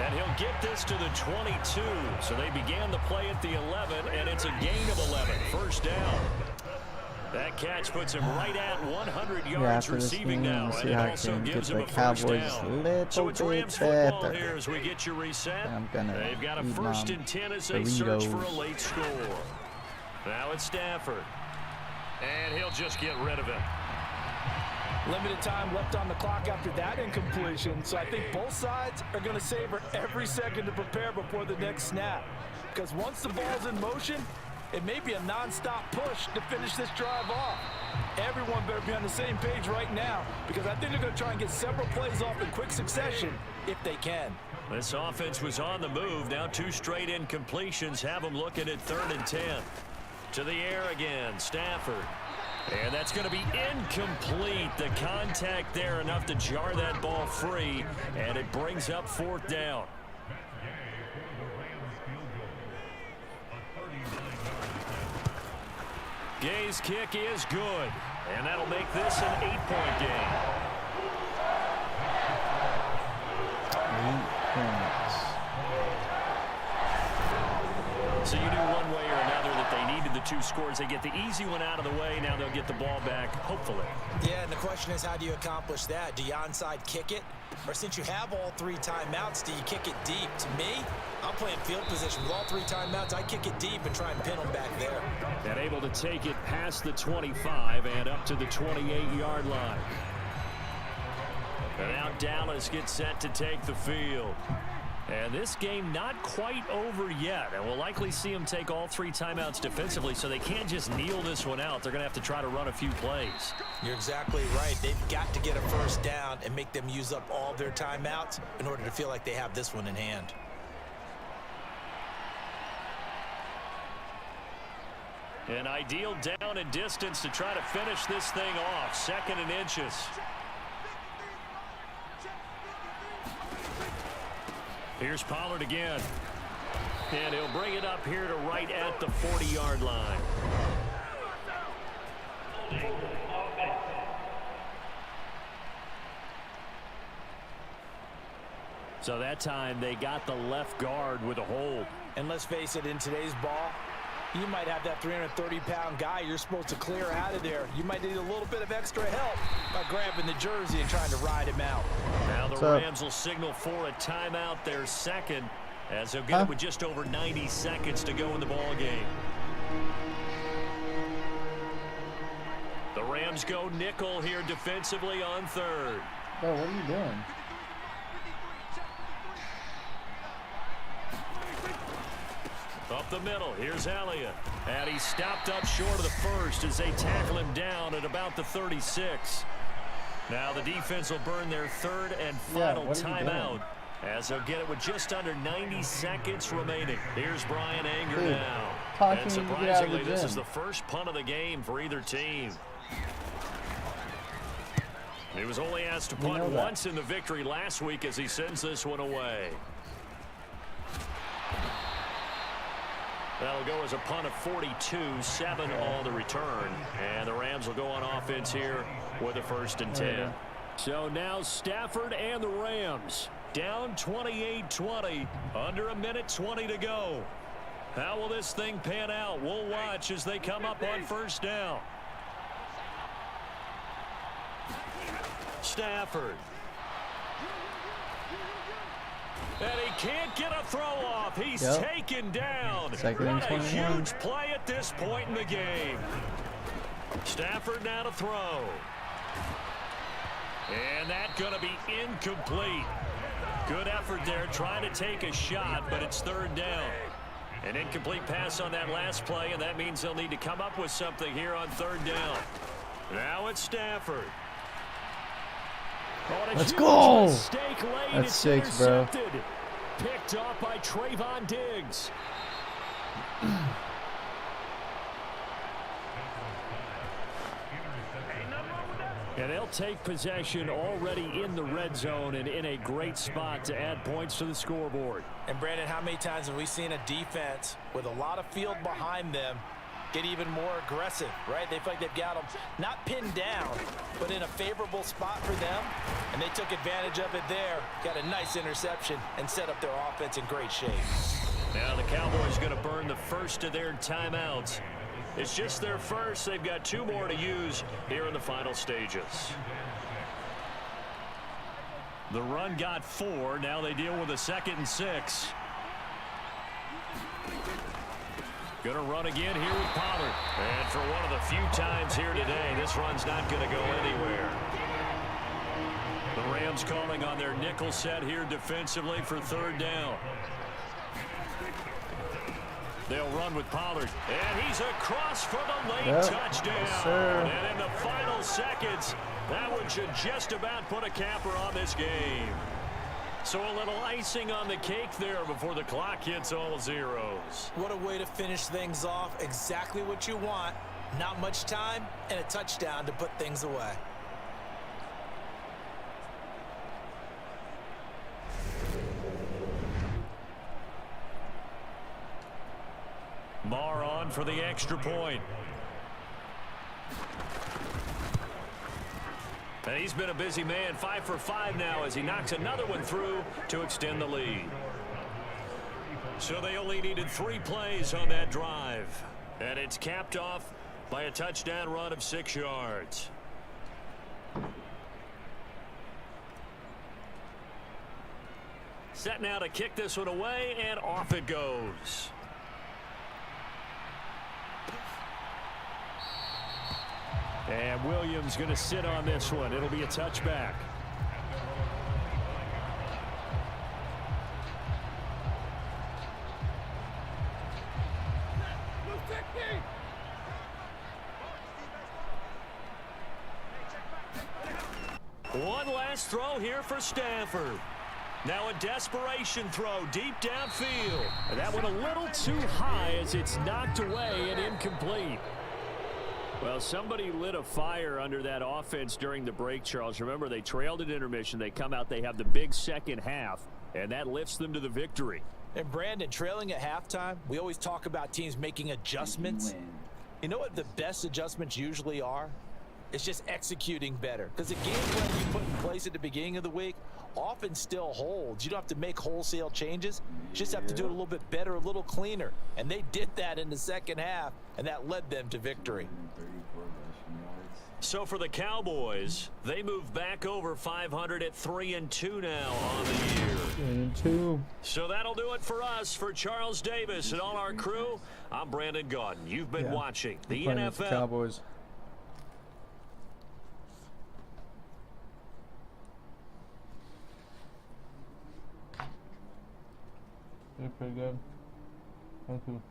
And he'll get this to the 22. So they began the play at the 11, and it's a gain of 11. 1st down. That catch puts him right at 100 yards receiving now, and it also gives him a 1st down. So it's Rams football here as we get you reset. They've got a 1st and 10 as they search for a late score. Now it's Stafford, and he'll just get rid of it. Limited time left on the clock after that incompletion, so I think both sides are going to savor every second to prepare before the next snap. Because once the ball's in motion, it may be a non-stop push to finish this drive off. Everyone better be on the same page right now, because I think they're going to try and get several plays off in quick succession if they can. This offense was on the move. Now 2 straight incompletions have them looking at 3rd and 10. To the air again, Stafford. And that's going to be incomplete. The contact there enough to jar that ball free, and it brings up 4th down. Gay's kick is good, and that'll make this an 8-point game. 8 points. So you knew one way or another that they needed the 2 scores. They get the easy one out of the way. Now they'll get the ball back, hopefully. Yeah, and the question is, how do you accomplish that? Do you onside kick it? Or since you have all 3 timeouts, do you kick it deep? To me, I'm playing field position. With all 3 timeouts, I kick it deep and try and pin them back there. And able to take it past the 25 and up to the 28-yard line. And now Dallas gets set to take the field. And this game not quite over yet. And we'll likely see them take all 3 timeouts defensively, so they can't just kneel this one out. They're going to have to try to run a few plays. You're exactly right. They've got to get a 1st down and make them use up all their timeouts in order to feel like they have this one in hand. An ideal down and distance to try to finish this thing off. 2nd and inches. Here's Pollard again. And he'll bring it up here to right at the 40-yard line. So that time they got the left guard with a hold. And let's face it, in today's ball, you might have that 330-pound guy you're supposed to clear out of there. You might need a little bit of extra help by grabbing the jersey and trying to ride him out. Now the Rams will signal for a timeout, their 2nd, as they'll get it with just over 90 seconds to go in the ball game. The Rams go nickel here defensively on 3rd. Bro, what are you doing? Up the middle, here's Elliott. And he stopped up short of the 1st as they tackle him down at about the 36. Now the defense will burn their 3rd and final timeout as they'll get it with just under 90 seconds remaining. Here's Brian Anger now. And surprisingly, this is the first punt of the game for either team. He was only asked to punt once in the victory last week as he sends this one away. That'll go as a punt of 42, 7 on the return. And the Rams will go on offense here with a 1st and 10. So now Stafford and the Rams down 28-20, under 1:20 to go. How will this thing pan out? We'll watch as they come up on 1st down. Stafford. And he can't get a throw off. He's taken down. What a huge play at this point in the game. Stafford now to throw. And that's going to be incomplete. Good effort there trying to take a shot, but it's 3rd down. An incomplete pass on that last play, and that means they'll need to come up with something here on 3rd down. Now it's Stafford. Let's go. That's 6, bro. Picked off by Trayvon Diggs. And they'll take possession already in the red zone and in a great spot to add points to the scoreboard. And Brandon, how many times have we seen a defense with a lot of field behind them get even more aggressive, right? They feel like they've got them not pinned down, but in a favorable spot for them, and they took advantage of it there, got a nice interception, and set up their offense in great shape. Now the Cowboys going to burn the 1st of their timeouts. It's just their 1st. They've got 2 more to use here in the final stages. The run got 4. Now they deal with a 2nd and 6. Going to run again here with Pollard. And for one of the few times here today, this run's not going to go anywhere. The Rams calling on their nickel set here defensively for 3rd down. They'll run with Pollard. And he's across for the late touchdown. And in the final seconds, that one should just about put a capper on this game. So a little icing on the cake there before the clock hits all zeros. What a way to finish things off. Exactly what you want. Not much time and a touchdown to put things away. Marr on for the extra point. And he's been a busy man, 5 for 5 now as he knocks another one through to extend the lead. So they only needed 3 plays on that drive. And it's capped off by a touchdown run of 6 yards. Set now to kick this one away, and off it goes. And Williams going to sit on this one. It'll be a touchback. One last throw here for Stafford. Now a desperation throw deep downfield. And that one a little too high as it's knocked away and incomplete. Well, somebody lit a fire under that offense during the break, Charles. Remember, they trailed at intermission. They come out, they have the big second half, and that lifts them to the victory. And Brandon, trailing at halftime, we always talk about teams making adjustments. You know what the best adjustments usually are? It's just executing better. Because the game plan you put in place at the beginning of the week often still holds. You don't have to make wholesale changes. You just have to do it a little bit better, a little cleaner. And they did that in the second half, and that led them to victory. So for the Cowboys, they move back over 500 at 3-2 now on the year. 3-2. So that'll do it for us. For Charles Davis and all our crew, I'm Brandon Gaudin. You've been watching the NFL. Cowboys. They're pretty good. Thank you.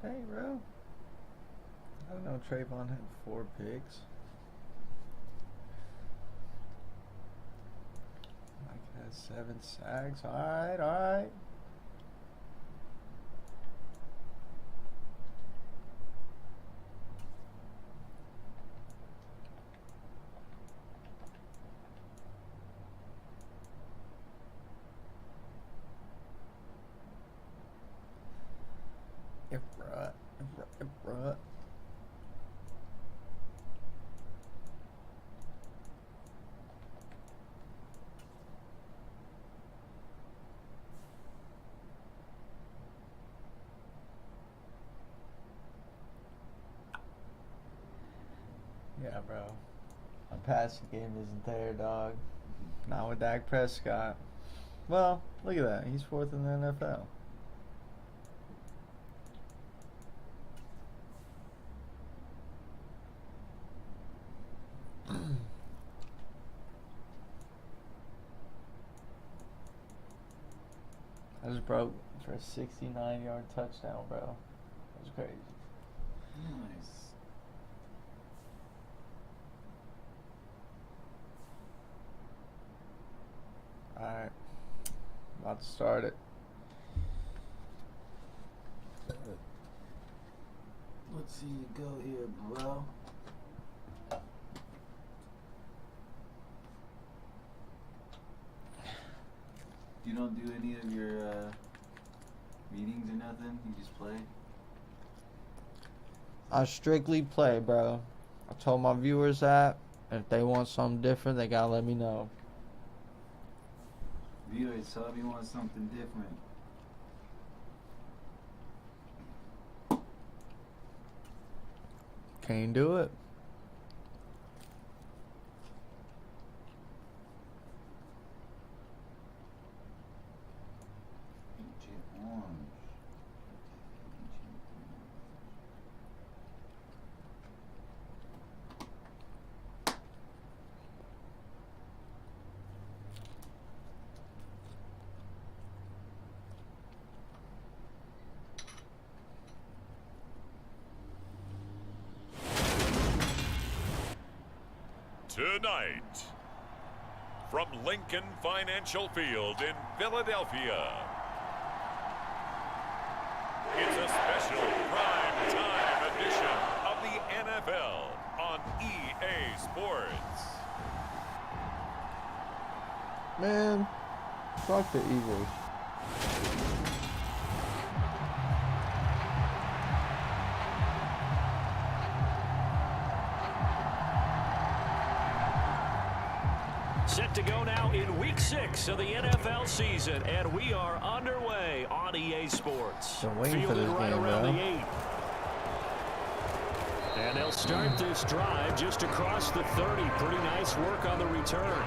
Hey, bro. I don't know Trayvon had 4 picks. Mike has 7 sacks. Alright, alright. Right. Yeah, bro. My passing game isn't there, dog. Not with Dak Prescott. Well, look at that. He's 4th in the NFL. I just broke for a 69-yard touchdown, bro. That was crazy. Nice. Alright. About to start it. Let's see you go here, bro. You don't do any of your meetings or nothing? You just play? I strictly play, bro. I told my viewers that. If they want something different, they gotta let me know. Viewers, tell me you want something different. Can't do it. Tonight, from Lincoln Financial Field in Philadelphia, it's a special prime time edition of the NFL on EA Sports. Man, fuck the Eagles. Set to go now in Week 6 of the NFL season, and we are underway on EA Sports. Been waiting for this right game, around bro. the 8. And they'll start this drive just across the 30. Pretty nice work on the return.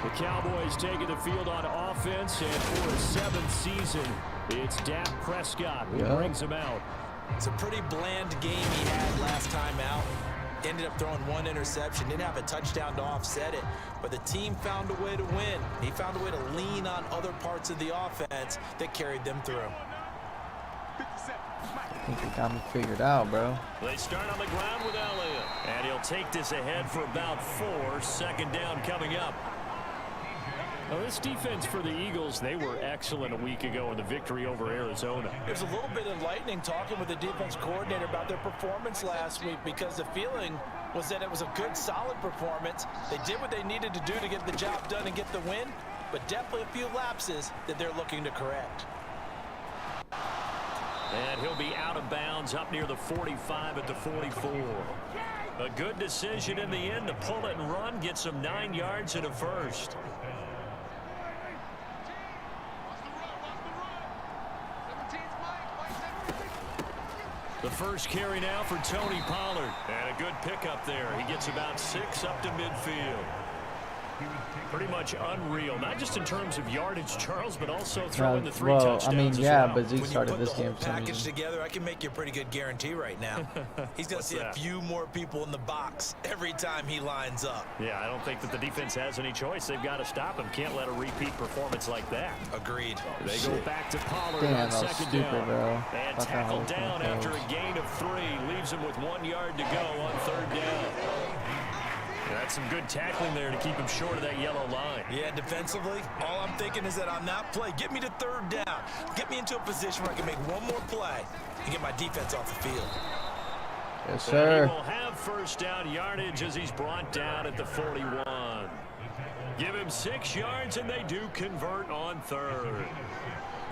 The Cowboys taking the field on offense, and for his 7th season, it's Dak Prescott who brings him out. It's a pretty bland game he had last time out. Ended up throwing 1 interception, didn't have a touchdown to offset it, but the team found a way to win. He found a way to lean on other parts of the offense that carried them through. I think they got me figured out, bro. They start on the ground with Elliott, and he'll take this ahead for about 4. 2nd down coming up. Now, this defense for the Eagles, they were excellent a week ago in the victory over Arizona. It was a little bit enlightening talking with the defense coordinator about their performance last week, because the feeling was that it was a good, solid performance. They did what they needed to do to get the job done and get the win, but definitely a few lapses that they're looking to correct. And he'll be out of bounds up near the 45 at the 44. A good decision in the end to pull it and run, get some 9 yards and a first. The first carry now for Tony Pollard. And a good pickup there. He gets about 6 up to midfield. Pretty much unreal, not just in terms of yardage, Charles, but also throwing the 3 touchdowns. I mean, as yeah, well. but Zeke started this When you game put the whole package together, I can make you a pretty good guarantee right now. He's going to see a few more people in the box every time he lines up. Yeah, I don't think that the defense has any choice. They've got to stop him. Can't let a repeat performance like that. Agreed. They go back to Pollard Damn, on that was 2nd stupid, down. bro. And Fucking tackled hell, down after a gain of 3. Leaves him with 1 yard to go on 3rd down. That's some good tackling there to keep him short of that yellow line. Yeah, defensively, all I'm thinking is that on that play, get me to 3rd down. Get me into a position where I can make one more play and get my defense off the field. Yes, sir. He will have 1st down yardage as he's brought down at the 41. Give him 6 yards, and they do convert on 3rd.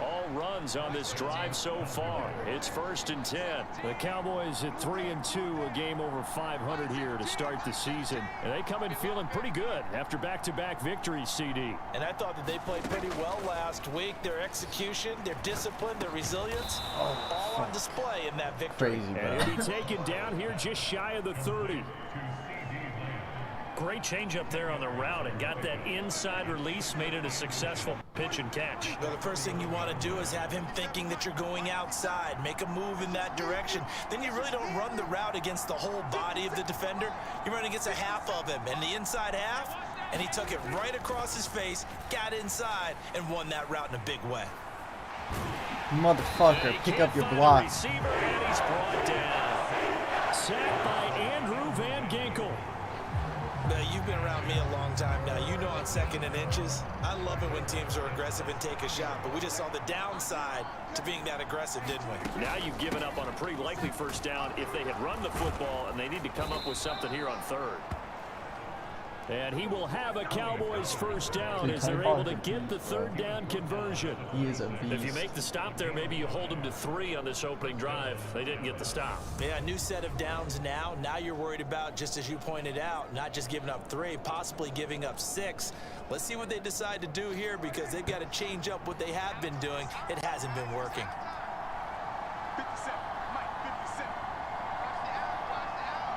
All runs on this drive so far. It's 1st and 10. The Cowboys at 3-2, a game over 500 here to start the season. And they come in feeling pretty good after back-to-back victories, CD. And I thought that they played pretty well last week. Their execution, their discipline, their resilience, all on display in that victory. Crazy, bro. And he'll be taken down here just shy of the 30. Great change up there on the route and got that inside release, made it a successful pitch and catch. Well, the first thing you want to do is have him thinking that you're going outside, make a move in that direction. Then you really don't run the route against the whole body of the defender. You run against a half of him, and the inside half, and he took it right across his face, got inside, and won that route in a big way. Motherfucker, pick up your block. Receiver, and he's brought down. Sacked by Andrew Van Ginkel. Now, you've been around me a long time now. You know on 2nd and inches, I love it when teams are aggressive and take a shot, but we just saw the downside to being that aggressive, didn't we? Now you've given up on a pretty likely 1st down if they had run the football, and they need to come up with something here on 3rd. And he will have a Cowboys 1st down as they're able to get the 3rd down conversion. He is a beast. If you make the stop there, maybe you hold them to 3 on this opening drive. They didn't get the stop. Yeah, new set of downs now. Now you're worried about, just as you pointed out, not just giving up 3, possibly giving up 6. Let's see what they decide to do here, because they've got to change up what they have been doing. It hasn't been working. 57, Mike, 57. Watch the out, watch the out.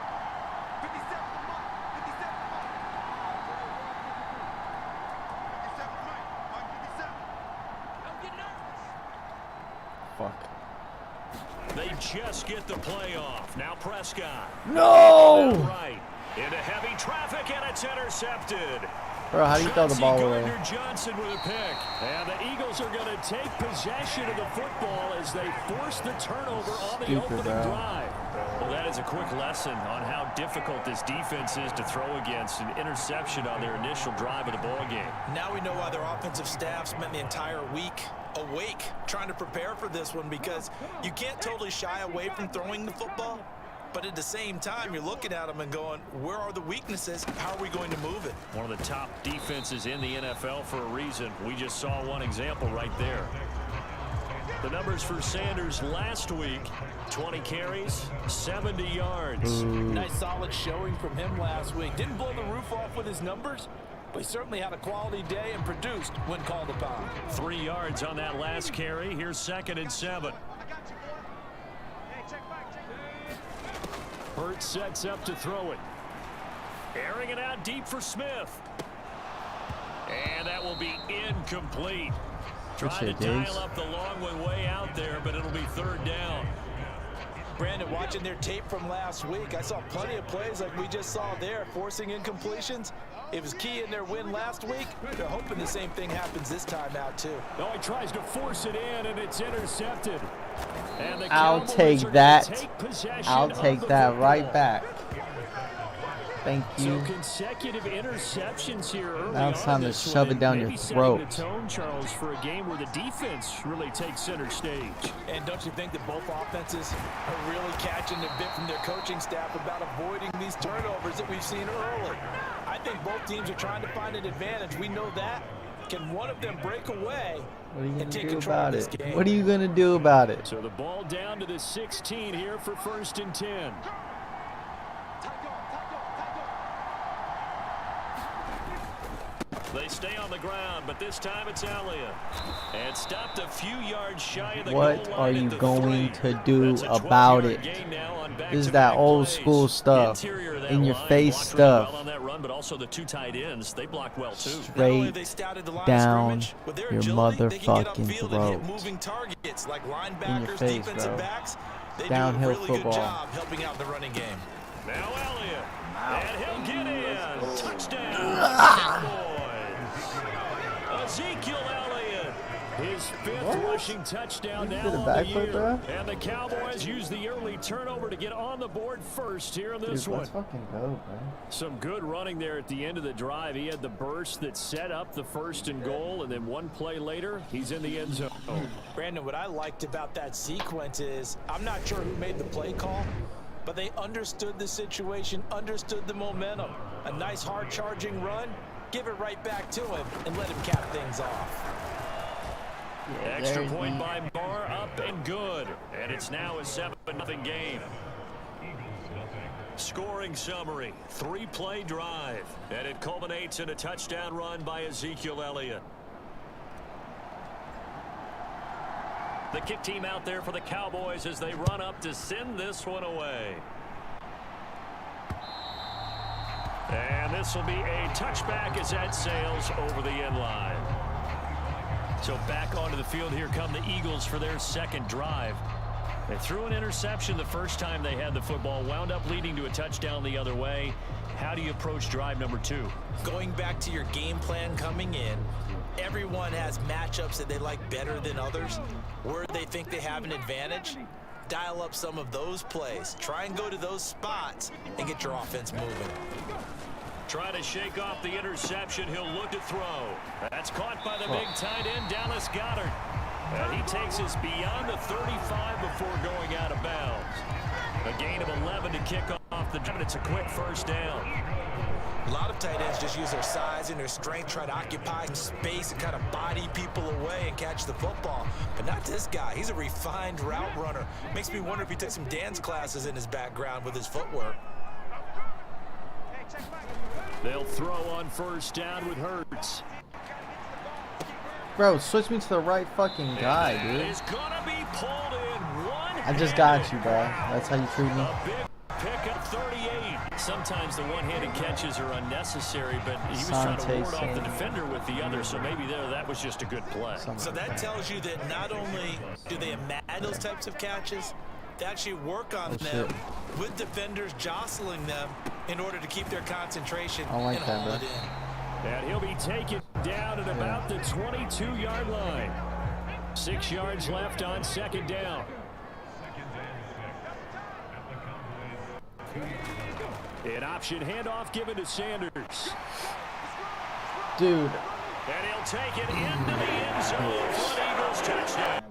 57 for Mike, 57 for Mike. 57 for Mike, Mike 57. Don't get nervous. Fuck. They just get the play off. Now Prescott. No! Right. Into heavy traffic, and it's intercepted. Bro, how do you throw the ball away? Johnson with a pick. And the Eagles are going to take possession of the football as they force the turnover on the opening drive. Well, that is a quick lesson on how difficult this defense is to throw against. An interception on their initial drive of the ball game. Now we know why their offensive staff spent the entire week awake trying to prepare for this one, because you can't totally shy away from throwing the football, but at the same time you're looking at them and going, where are the weaknesses? How are we going to move it? One of the top defenses in the NFL for a reason. We just saw one example right there. The numbers for Sanders last week: 20 carries, 70 yards. Nice solid showing from him last week. Didn't blow the roof off with his numbers, but he certainly had a quality day and produced when called upon. 3 yards on that last carry. Here's 2nd and 7. Hurts sets up to throw it. Airing it out deep for Smith. And that will be incomplete. Trying to dial up the long way out there, but it'll be 3rd down. Brandon, watching their tape from last week, I saw plenty of plays like we just saw there, forcing incompletions. It was key in their win last week. They're hoping the same thing happens this time out, too. No, he tries to force it in, and it's intercepted. And the I'll Cowboys take are that. gonna take possession I'll take of that the right football. back. Thank you. So consecutive interceptions here early Now it's time on to this shove one. it down Maybe your setting throat. the tone, Charles, for a game where the defense really takes center stage. And don't you think that both offenses are really catching a bit from their coaching staff about avoiding these turnovers that we've seen early? I think both teams are trying to find an advantage. We know that. Can one of them break away and take control of this game? What are you going to do about it? So the ball down to the 16 here for 1st and 10. They stay on the ground, but this time it's Elliott. And stopped a few yards shy of the goal line. What are you at the going 3. to do That's a about 12-yard it? gain now on This is that old plays. school stuff. Interior of that In your line face blocked stuff. Well on that run, but also the 2 tight ends, they block well too. Not only Straight they scouted the line of down scrimmage, with their your agility, they can get motherfucking upfield and hit throat. moving targets like In your linebackers, face, defensive bro. backs. They Downhill do a really football. good job helping out the running game. Now Elliott. And he'll get in. Touchdown. Cowboys. Ezekiel Elliott. His 5th rushing touchdown now did a on the backflip, year. bro? And the Cowboys use the early turnover to get on the board first here in this Dude, one. let's fucking go, bro. Some good running there at the end of the drive. He had the burst that set up the 1st and goal, and then 1 play later, he's in the end zone. Brandon, what I liked about that sequence is, I'm not sure who made the play call, but they understood the situation, understood the momentum. A nice hard charging run, give it right back to him, and let him cap things off. Extra point by Barr, up and good. And it's now a 7-0 game. Scoring summary, 3-play drive. And it culminates in a touchdown run by Ezekiel Elliott. The kick team out there for the Cowboys as they run up to send this one away. And this will be a touchback as that sails over the end line. So back onto the field, here come the Eagles for their 2nd drive. They threw an interception the first time they had the football, wound up leading to a touchdown the other way. How do you approach drive number 2? Going back to your game plan coming in, everyone has matchups that they like better than others, where they think they have an advantage. Dial up some of those plays. Try and go to those spots and get your offense moving. Trying to shake off the interception. He'll look to throw. That's caught by the big tight end, Dallas Goedert. And he takes us beyond the 35 before going out of bounds. A gain of 11 to kick off the drive. It's a quick 1st down. A lot of tight ends just use their size and their strength, try to occupy space and kind of body people away and catch the football. But not this guy. He's a refined route runner. Makes me wonder if he took some dance classes in his background with his footwork. They'll throw on 1st down with Hurts. Bro, switch me to the right fucking guy, dude. It's gonna be pulled in one. I just got you, bro. That's how you treat me. A big pickup, 38. Sometimes the one-handed catches are unnecessary, but he was trying to ward off the defender with the other, so maybe that was just a good play. So that tells you that not only do they imagine those types of catches, they actually work on them with defenders jostling them in order to keep their concentration and haul it in. And he'll be taken down at about the 22-yard line. 6 yards left on 2nd down. An option handoff given to Sanders. Dude. And he'll take it into the end zone for an Eagles touchdown.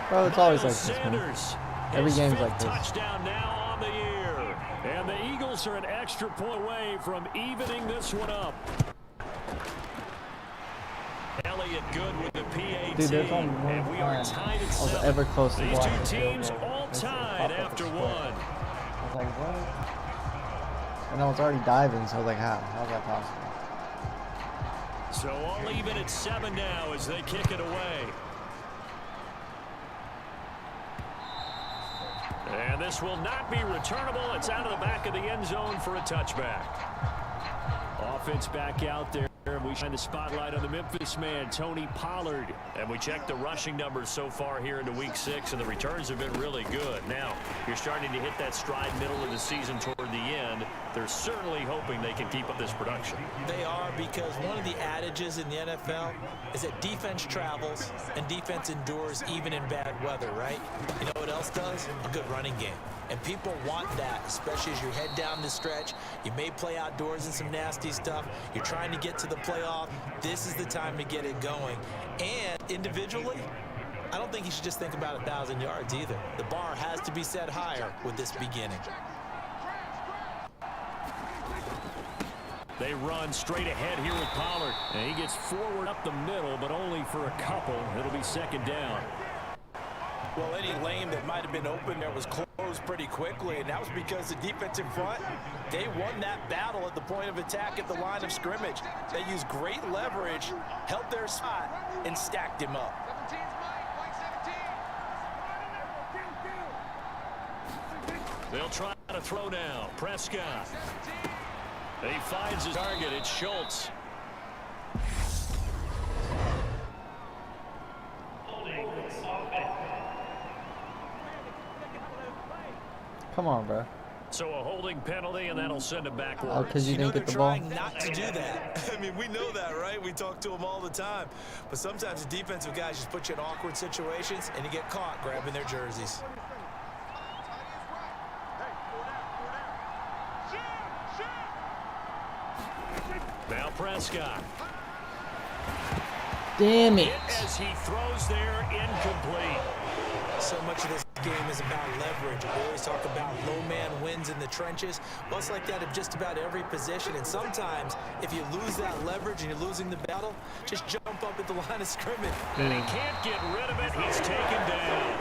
Bro, it's always like this, man. Sanders, Every his game's fifth like this. touchdown now on the year. And the Eagles are an extra point away from evening this one up. Elliott good with the PAT. Dude, there's only one and we are time tied at I was 7. ever close to These blocking two a field teams goal. all This is tied pop-up after split. one. I was like, what? And I was already diving, so I was like, how's that possible? So all even at 7 now as they kick it away. And this will not be returnable. It's out of the back of the end zone for a touchback. Offense back out there. And we shine the spotlight on the Memphis man, Tony Pollard. And we check the rushing numbers so far here into week 6, and the returns have been really good. Now, you're starting to hit that stride middle of the season toward the end. They're certainly hoping they can keep up this production. They are, because one of the adages in the NFL is that defense travels and defense endures even in bad weather, right? You know what else does? A good running game. And people want that, especially as you head down the stretch. You may play outdoors in some nasty stuff. You're trying to get to the playoff. This is the time to get it going. And individually, I don't think you should just think about 1,000 yards either. The bar has to be set higher with this beginning. They run straight ahead here with Pollard. And he gets forward up the middle, but only for a couple. It'll be second down. Well, any lane that might have been open there was closed pretty quickly, and that was because the defense in front, they won that battle at the point of attack at the line of scrimmage. They used great leverage, held their spot, and stacked him up. They'll try to throw now. Prescott. He finds his target. It's Schultz. Come on, bro. So a holding penalty, and that'll send him backwards. Oh, because you didn't get the ball? They're trying not to do that. I mean, we know that, right? We talk to them all the time. But sometimes the defensive guys just put you in awkward situations, and you get caught grabbing their jerseys. Now Prescott. Damn it. As he throws there, incomplete. So much of this game is about leverage. We always talk about low man wins in the trenches. Well, it's like that of just about every position. And sometimes, if you lose that leverage and you're losing the battle, just jump up at the line of scrimmage. And he can't get rid of it. He's taken down.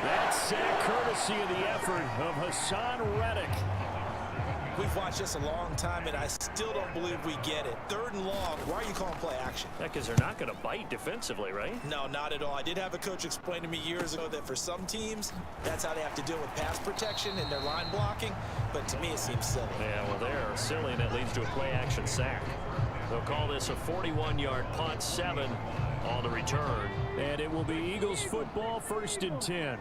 That's sack courtesy of the effort of Hassan Reddick. We've watched this a long time, and I still don't believe we get it. 3rd and long, why are you calling play action? Because they're not going to bite defensively, right? No, not at all. I did have a coach explain to me years ago that for some teams, that's how they have to deal with pass protection and their line blocking. But to me, it seems silly. Yeah, well, they're silly, and that leads to a play action sack. They'll call this a 41-yard punt, 7 on the return. And it will be Eagles football, 1st and 10.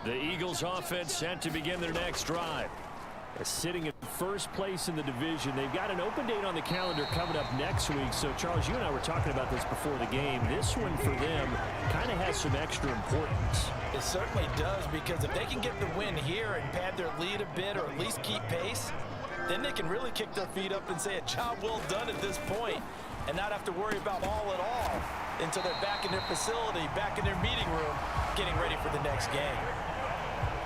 The Eagles offense set to begin their next drive. They're sitting in 1st place in the division. They've got an open date on the calendar coming up next week. So, Charles, you and I were talking about this before the game. This one for them kind of has some extra importance. It certainly does, because if they can get the win here and pad their lead a bit or at least keep pace, then they can really kick their feet up and say a job well done at this point and not have to worry about all at all until they're back in their facility, back in their meeting room, getting ready for the next game.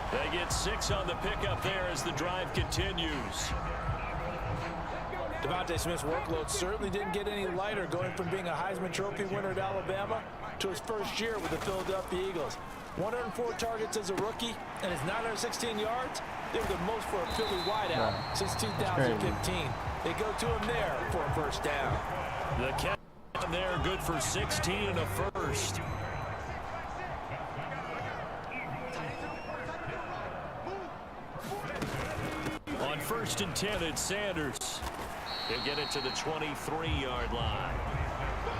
They get 6 on the pickup there as the drive continues. Devontae Smith's workload certainly didn't get any lighter, going from being a Heisman Trophy winner at Alabama to his first year with the Philadelphia Eagles. 104 targets as a rookie, and his 916 yards, they were the most for a Philly wideout since 2015. They go to him there for a first down. The catch there, good for 16 and a first. On 1st and 10, it's Sanders. He'll get it to the 23-yard line.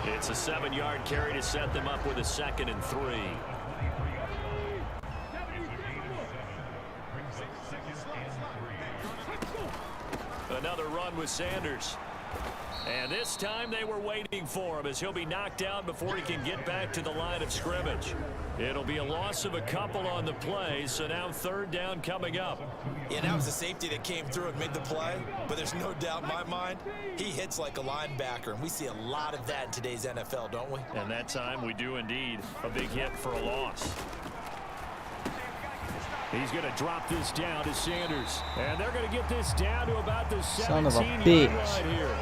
It's a 7-yard carry to set them up with a 2nd and 3. Another run with Sanders. And this time they were waiting for him as he'll be knocked out before he can get back to the line of scrimmage. It'll be a loss of a couple on the play, so now third down coming up. Yeah, that was the safety that came through and made the play, but there's no doubt in my mind, he hits like a linebacker, and we see a lot of that in today's NFL, don't we? And that time we do indeed. A big hit for a loss. He's going to drop this down to Sanders, and they're going to get this down to about the 17-yard line here.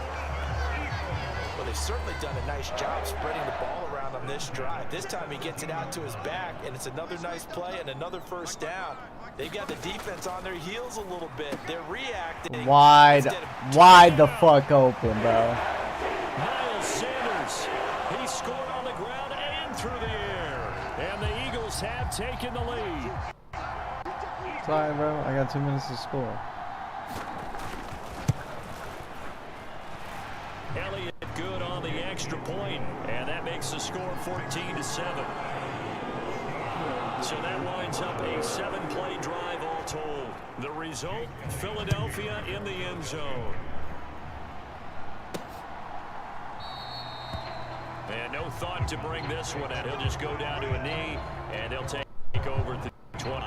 Well, they've certainly done a nice job spreading the ball around on this drive. This time he gets it out to his back, and it's another nice play and another first down. They've got the defense on their heels a little bit. They're reacting. Wide the fuck open, bro. Miles Sanders, he scored on the ground and through the air. And the Eagles have taken the lead. Sorry, bro. I got 2 minutes to score. Elliott good on the extra point, and that makes the score 14-7. So that winds up a 7-play drive all told. The result, Philadelphia in the end zone. And no thought to bring this one out. He'll just go down to a knee, and they'll take over at the 20.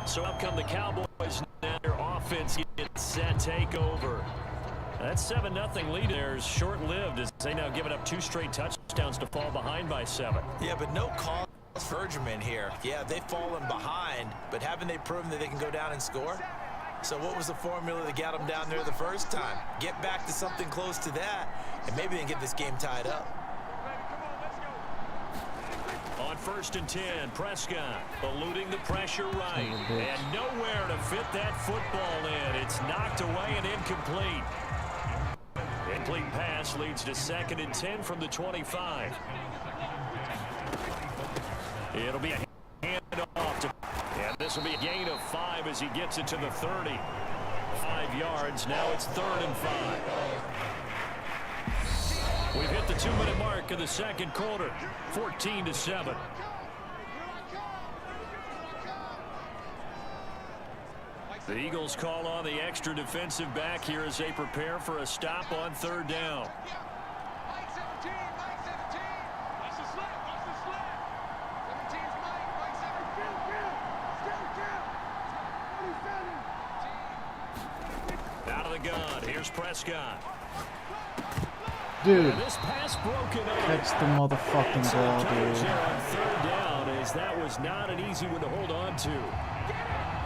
So up come the Cowboys now. Their offense gets set, take over. That 7-0 lead there is short-lived as they now given up 2 straight touchdowns to fall behind by 7. Yeah, but no call for Bergerman here. Yeah, they've fallen behind, but haven't they proven that they can go down and score? So what was the formula that got them down there the first time? Get back to something close to that, and maybe they can get this game tied up. On 1st and 10, Prescott eluding the pressure right, and nowhere to fit that football in. It's knocked away and incomplete. Incomplete pass leads to 2nd and 10 from the 25. It'll be a handoff, and this will be a gain of 5 as he gets it to the 30. 5 yards. Now it's 3rd and 5. We've hit the 2-minute mark of the second quarter. 14-7. The Eagles call on the extra defensive back here as they prepare for a stop on 3rd down. Out of the gun. Here's Prescott. Dude, this pass broken up. catch the motherfucking ball, dude. On 3rd down, as that was not an easy one to hold on to.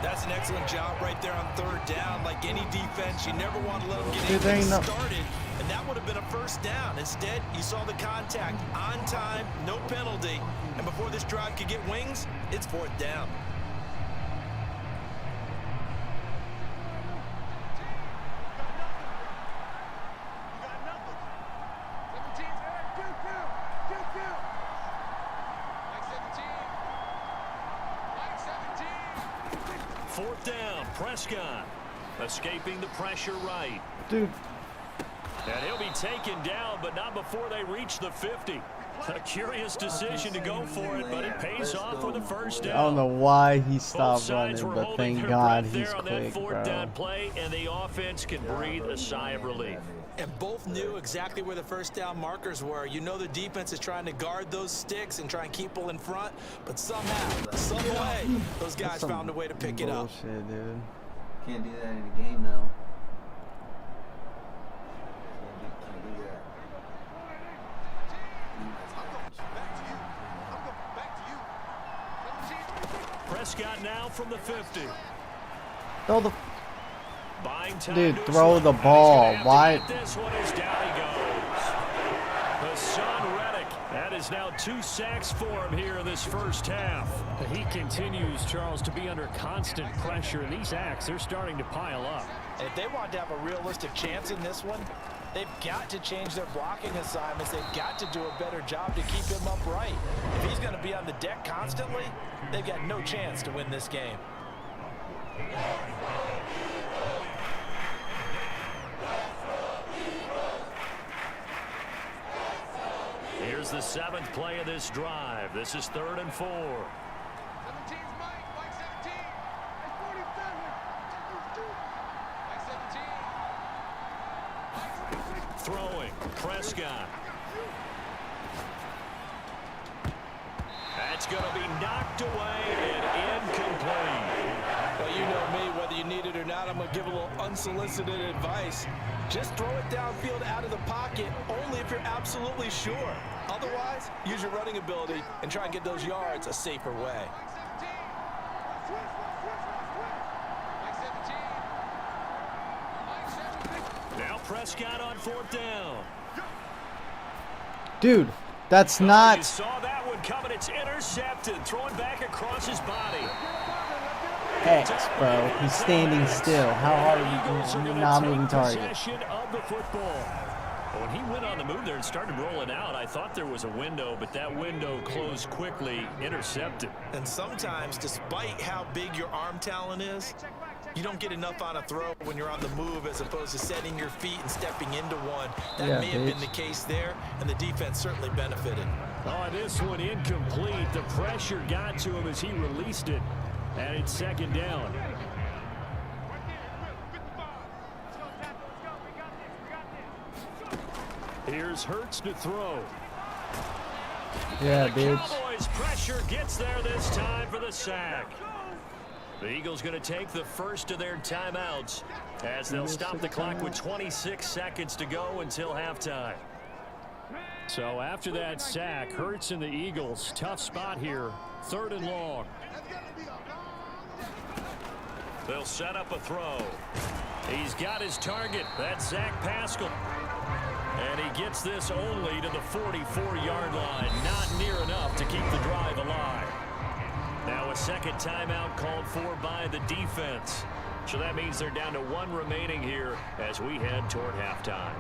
That's an excellent job right there on 3rd down. Like any defense, you never want to let them get Dude, anything started, and that would have been a first down. Instead, you saw the contact on time, no penalty, and before this drive could get wings, it's 4th down. Fourth down, Prescott escaping the pressure right. Dude. And he'll be taken down, but not before they reach the 50. A curious decision to go for it, but it pays off with a first down. I don't know why he stopped running, Both sides were but holding thank their God breath he's there on quick, that 4th bro. down play, and the offense can breathe a sigh of relief. And both knew exactly where the first down markers were. You know the defense is trying to guard those sticks and try and keep people in front, but somehow, some way, those guys found a way to pick it up. Bullshit, dude. Can't do that in a game, though. Can't do that. Prescott now from the 50. Throw the... Buying time. Dude, throw the ball. Why? This one is down he goes. Hassan Reddick. That is now 2 sacks for him here in this first half. He continues, Charles, to be under constant pressure. These sacks, they're starting to pile up. And if they want to have a realistic chance in this one, they've got to change their blocking assignments. They've got to do a better job to keep him upright. If he's going to be on the deck constantly, they've got no chance to win this game. Here's the 7th play of this drive. This is 3rd and 4. 17's Mike 17. Hey, 47. Mike 17. Throwing. Prescott. That's going to be knocked away and incomplete. Well, you know me, whether you need it or not, I'm going to give a little unsolicited advice. Just throw it downfield out of the pocket, only if you're absolutely sure. Otherwise, use your running ability and try and get those yards a safer way. Now Prescott on 4th down. Dude, that's You not. saw that one coming. It's intercepted. Throwing back across his body. X, bro. He's standing still. How hard are you doing? Not moving target. Possession of the football. When he went on the move there and started rolling out, I thought there was a window, but that window closed quickly, intercepted. And sometimes, despite how big your arm talent is, you don't get enough on a throw when you're on the move as opposed to setting your feet and stepping into one. That may have been the case there, and the defense certainly benefited. Oh, this one incomplete. The pressure got to him as he released it, and it's 2nd down. Here's Hurts to throw. Yeah, The bitch. Cowboys pressure gets there this time for the sack. The Eagles going to take the first of their timeouts as they'll stop the clock with 26 seconds to go until halftime. So after that sack, Hurts and the Eagles, tough spot here, 3rd and long. They'll set up a throw. He's got his target. That's Zach Pascal. And he gets this only to the 44-yard line. Not near enough to keep the drive alive. Now a second timeout called for by the defense. So that means they're down to 1 remaining here as we head toward halftime.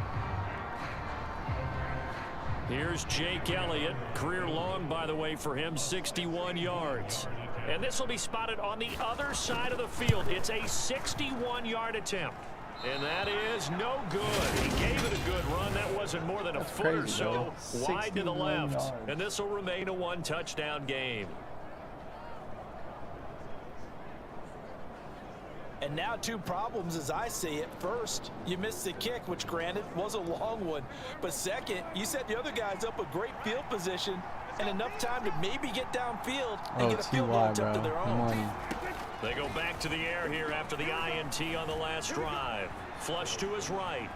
Here's Jake Elliott. Career long, by the way, for him, 61 yards. And this will be spotted on the other side of the field. It's a 61-yard attempt. And that is no good. He gave it a good run. That wasn't more than a foot or so wide to the left. And this will remain a 1-touchdown game. And now 2 problems as I see it. First, you missed the kick, which granted was a long one. But second, you set the other guys up with great field position and enough time to maybe get downfield and get a field goal attempt of their own. They go back to the air here after the INT on the last drive. Flush to his right.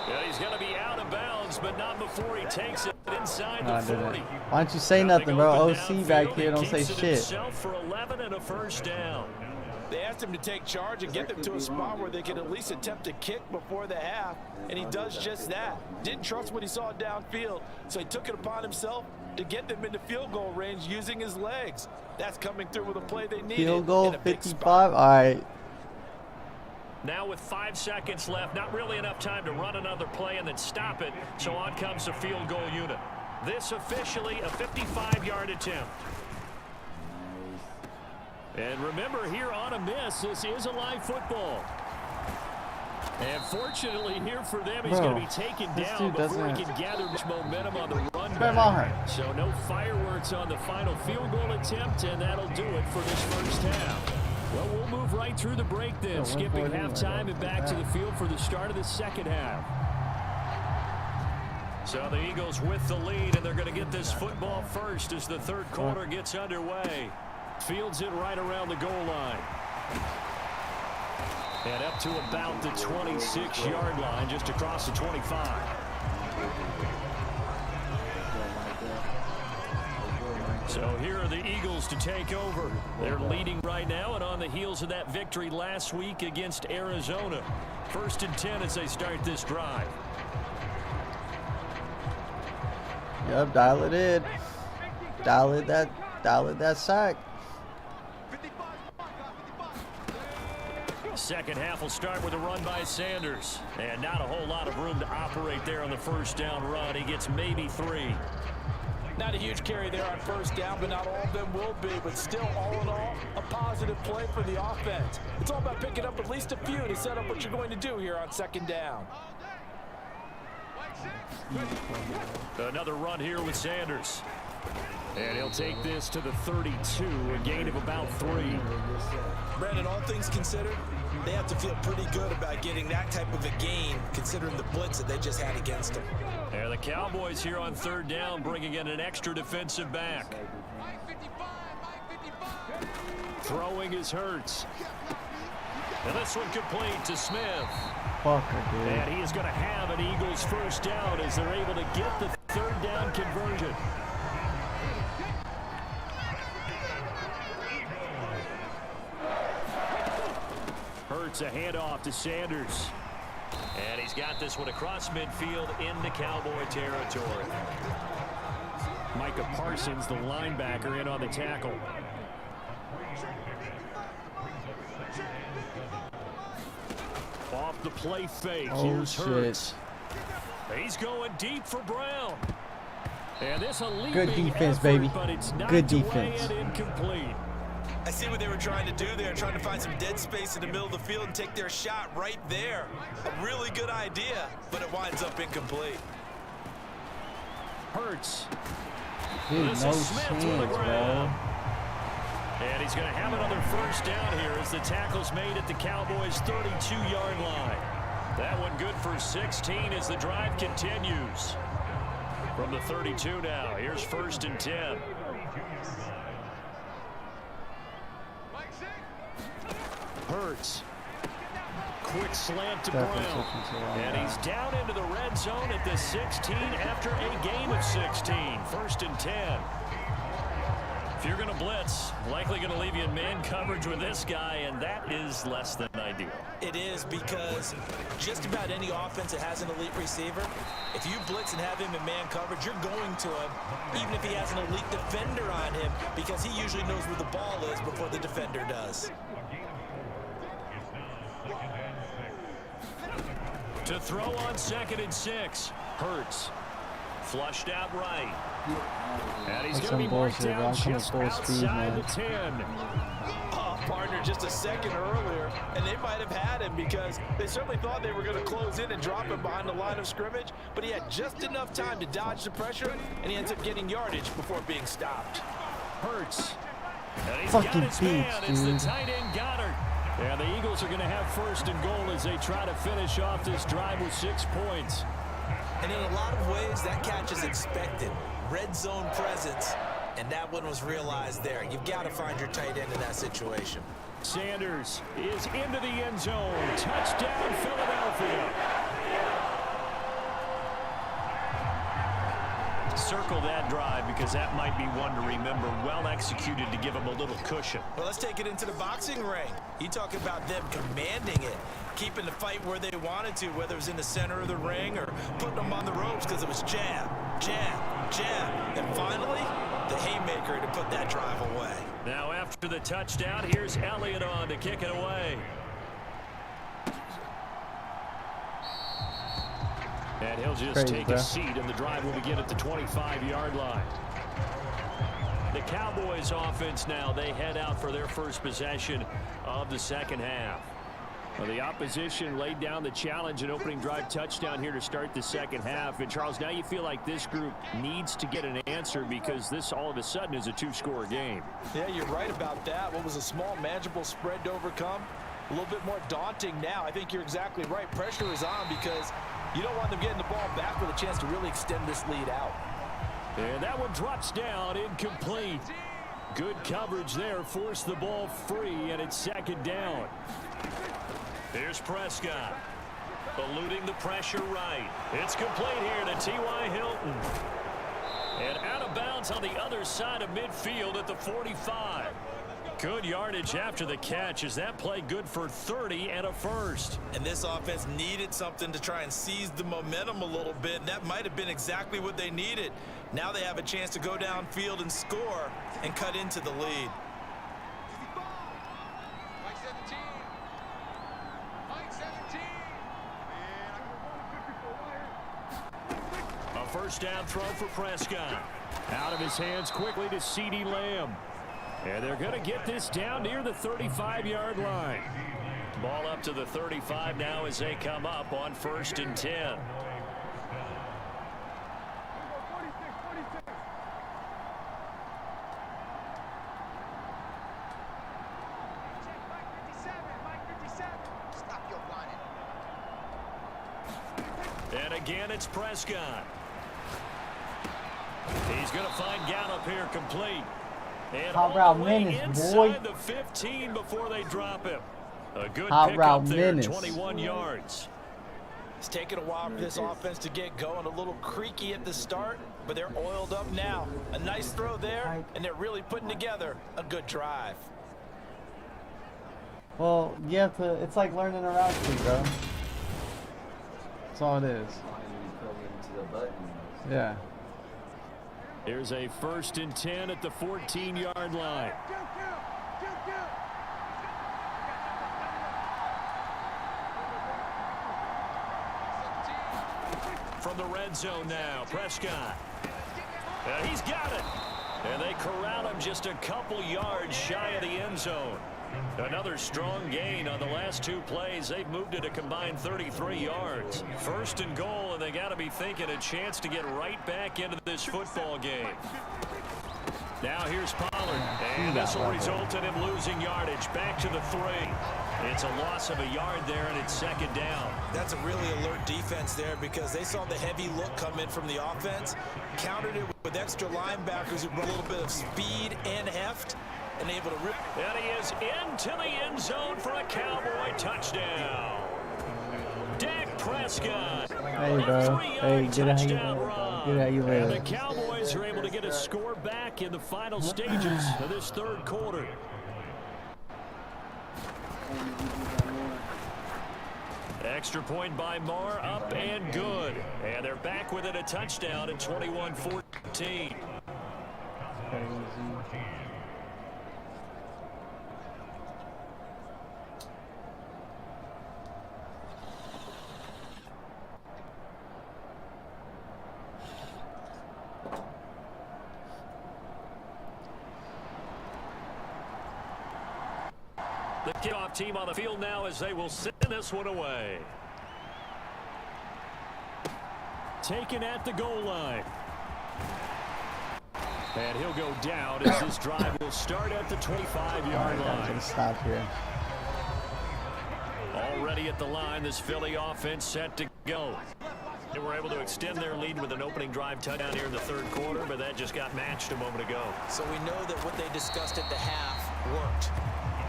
Yeah, he's going to be out of bounds, but not before he takes it inside the 40. Why don't you say nothing, bro? OC back here don't say shit. For 11 and a first down. They asked him to take charge and get them to a spot where they could at least attempt a kick before the half, and he does just that. Didn't trust what he saw downfield, so he took it upon himself to get them into field goal range using his legs. That's coming through with a play they needed. Field goal, 55? All right. Now with 5 seconds left, not really enough time to run another play and then stop it, so on comes the field goal unit. This officially a 55-yard attempt. And remember, here on a miss, this is a live football. And fortunately here for them, he's going to be taken down before he can gather much momentum on the run back. So no fireworks on the final field goal attempt, and that'll do it for this first half. Well, we'll move right through the break then, skipping halftime and back to the field for the start of the second half. So the Eagles with the lead, and they're going to get this football first as the third quarter gets underway. Fields it right around the goal line. And up to about the 26-yard line, just across the 25. So here are the Eagles to take over. They're leading right now and on the heels of that victory last week against Arizona. 1st and 10 as they start this drive. Yep, dial it in. Dial it that sack. Second half will start with a run by Sanders. And not a whole lot of room to operate there on the first down run. He gets maybe 3. Not a huge carry there on first down, but not all of them will be. But still, all in all, a positive play for the offense. It's all about picking up at least a few to set up what you're going to do here on second down. Another run here with Sanders. And he'll take this to the 32, a gain of about 3. Brandon, all things considered, they have to feel pretty good about getting that type of a gain, considering the blitz that they just had against them. And the Cowboys here on 3rd down, bringing in an extra defensive back. Throwing is Hurts. And this one complete to Smith. Fucker, dude. And he is going to have an Eagles first down as they're able to get the 3rd down conversion. Hurts a handoff to Sanders. And he's got this one across midfield into Cowboy territory. Micah Parsons, the linebacker, in on the tackle. Off the play fake. Here's Hurts. He's going deep for Brown. And this a good defense, effort, baby. But it's Good knocked away defense. and incomplete. I see what they were trying to do there, trying to find some dead space in the middle of the field and take their shot right there. A really good idea, but it winds up incomplete. Hurts. Dude, This no is Smith chance, to the bro. ground. And he's going to have another first down here as the tackle's made at the Cowboys' 32-yard line. That one good for 16 as the drive continues. From the 32 now, here's 1st and 10. Hurts. Quick slant to Brown. And he's down into the red zone at the 16 after a gain of 16. 1st and 10. If you're going to blitz, likely going to leave you in man coverage with this guy, and that is less than ideal. It is, because just about any offense that has an elite receiver, if you blitz and have him in man coverage, you're going to him, even if he has an elite defender on him, because he usually knows where the ball is before the defender does. To throw on 2nd and 6. Hurts. Flushed out right. And he's That's going to be marked some bullshit, bro. down I'm coming just full speed, outside man. the 10. Partner just a second earlier, and they might have had him because they certainly thought they were going to close in and drop him behind the line of scrimmage, but he had just enough time to dodge the pressure, and he ends up getting yardage before being stopped. Hurts. And he's Fucking got his man. beats, It's the dude. tight end Goddard. And the Eagles are going to have 1st and goal as they try to finish off this drive with 6 points. And in a lot of ways, that catch is expected. Red zone presence, and that one was realized there. You've got to find your tight end in that situation. Sanders is into the end zone. Touchdown, Philadelphia. Circle that drive because that might be one to remember. Well executed to give him a little cushion. Well, let's take it into the boxing ring. You talk about them commanding it, keeping the fight where they wanted to, whether it was in the center of the ring or putting them on the ropes because it was jab, jab, jab. And finally, the haymaker to put that drive away. Now after the touchdown, here's Elliott on to kick it away. And he'll just take a seat, and the drive will begin at the 25-yard line. The Cowboys offense now, they head out for their first possession of the 2nd half. Well, the opposition laid down the challenge and opening drive touchdown here to start the 2nd half. And, Charles, now you feel like this group needs to get an answer because this all of a sudden is a 2-score game. Yeah, you're right about that. What was a small, manageable spread to overcome, a little bit more daunting now. I think you're exactly right. Pressure is on because you don't want them getting the ball back with a chance to really extend this lead out. And that one drops down, incomplete. Good coverage there, forced the ball free, and it's 2nd down. Here's Prescott. Eluding the pressure right. It's complete here to T.Y. Hilton. And out of bounds on the other side of midfield at the 45. Good yardage after the catch. Is that play good for 30 and a first? And this offense needed something to try and seize the momentum a little bit. And that might have been exactly what they needed. Now they have a chance to go downfield and score and cut into the lead. A first down throw for Prescott. Out of his hands quickly to CeeDee Lamb. And they're going to get this down near the 35-yard line. Ball up to the 35 now as they come up on 1st and 10. And again, it's Prescott. He's going to find Gallup here complete. And Hot all route the way minutes, inside boy. the 15 before they drop him. A good Hot pickup route there, minutes. 21 yards. It's taken a while for this offense to get going. A little creaky at the start, but they're oiled up now. A nice throw there, and they're really putting together a good drive. Well, you have to. It's like learning a route tree, bro. That's all it is. Yeah. Here's a 1st and 10 at the 14-yard line. From the red zone now, Prescott. He's got it. And they corral him just a couple yards shy of the end zone. Another strong gain on the last 2 plays. They've moved it a combined 33 yards. 1st and goal, and they got to be thinking a chance to get right back into this football game. Now here's Pollard, and this will result in him losing yardage. Back to the 3. It's a loss of a yard there, and it's 2nd down. That's a really alert defense there because they saw the heavy look come in from the offense, countered it with extra linebackers who brought a little bit of speed and heft, and able to rip. And he is into the end zone for a Cowboy touchdown. Dak Prescott. Hey, bro. Hey, get out you live. And the Cowboys are able to get a score back in the final stages of this 3rd quarter. Extra point by Moore, up and good. And they're back within a touchdown at 21-14. The kickoff team on the field now as they will send this one away. Taken at the goal line. And he'll go down as this drive will start at the 25-yard line. Stop here. Already at the line, this Philly offense set to go. They were able to extend their lead with an opening drive touchdown here in the 3rd quarter, but that just got matched a moment ago. So we know that what they discussed at the half worked.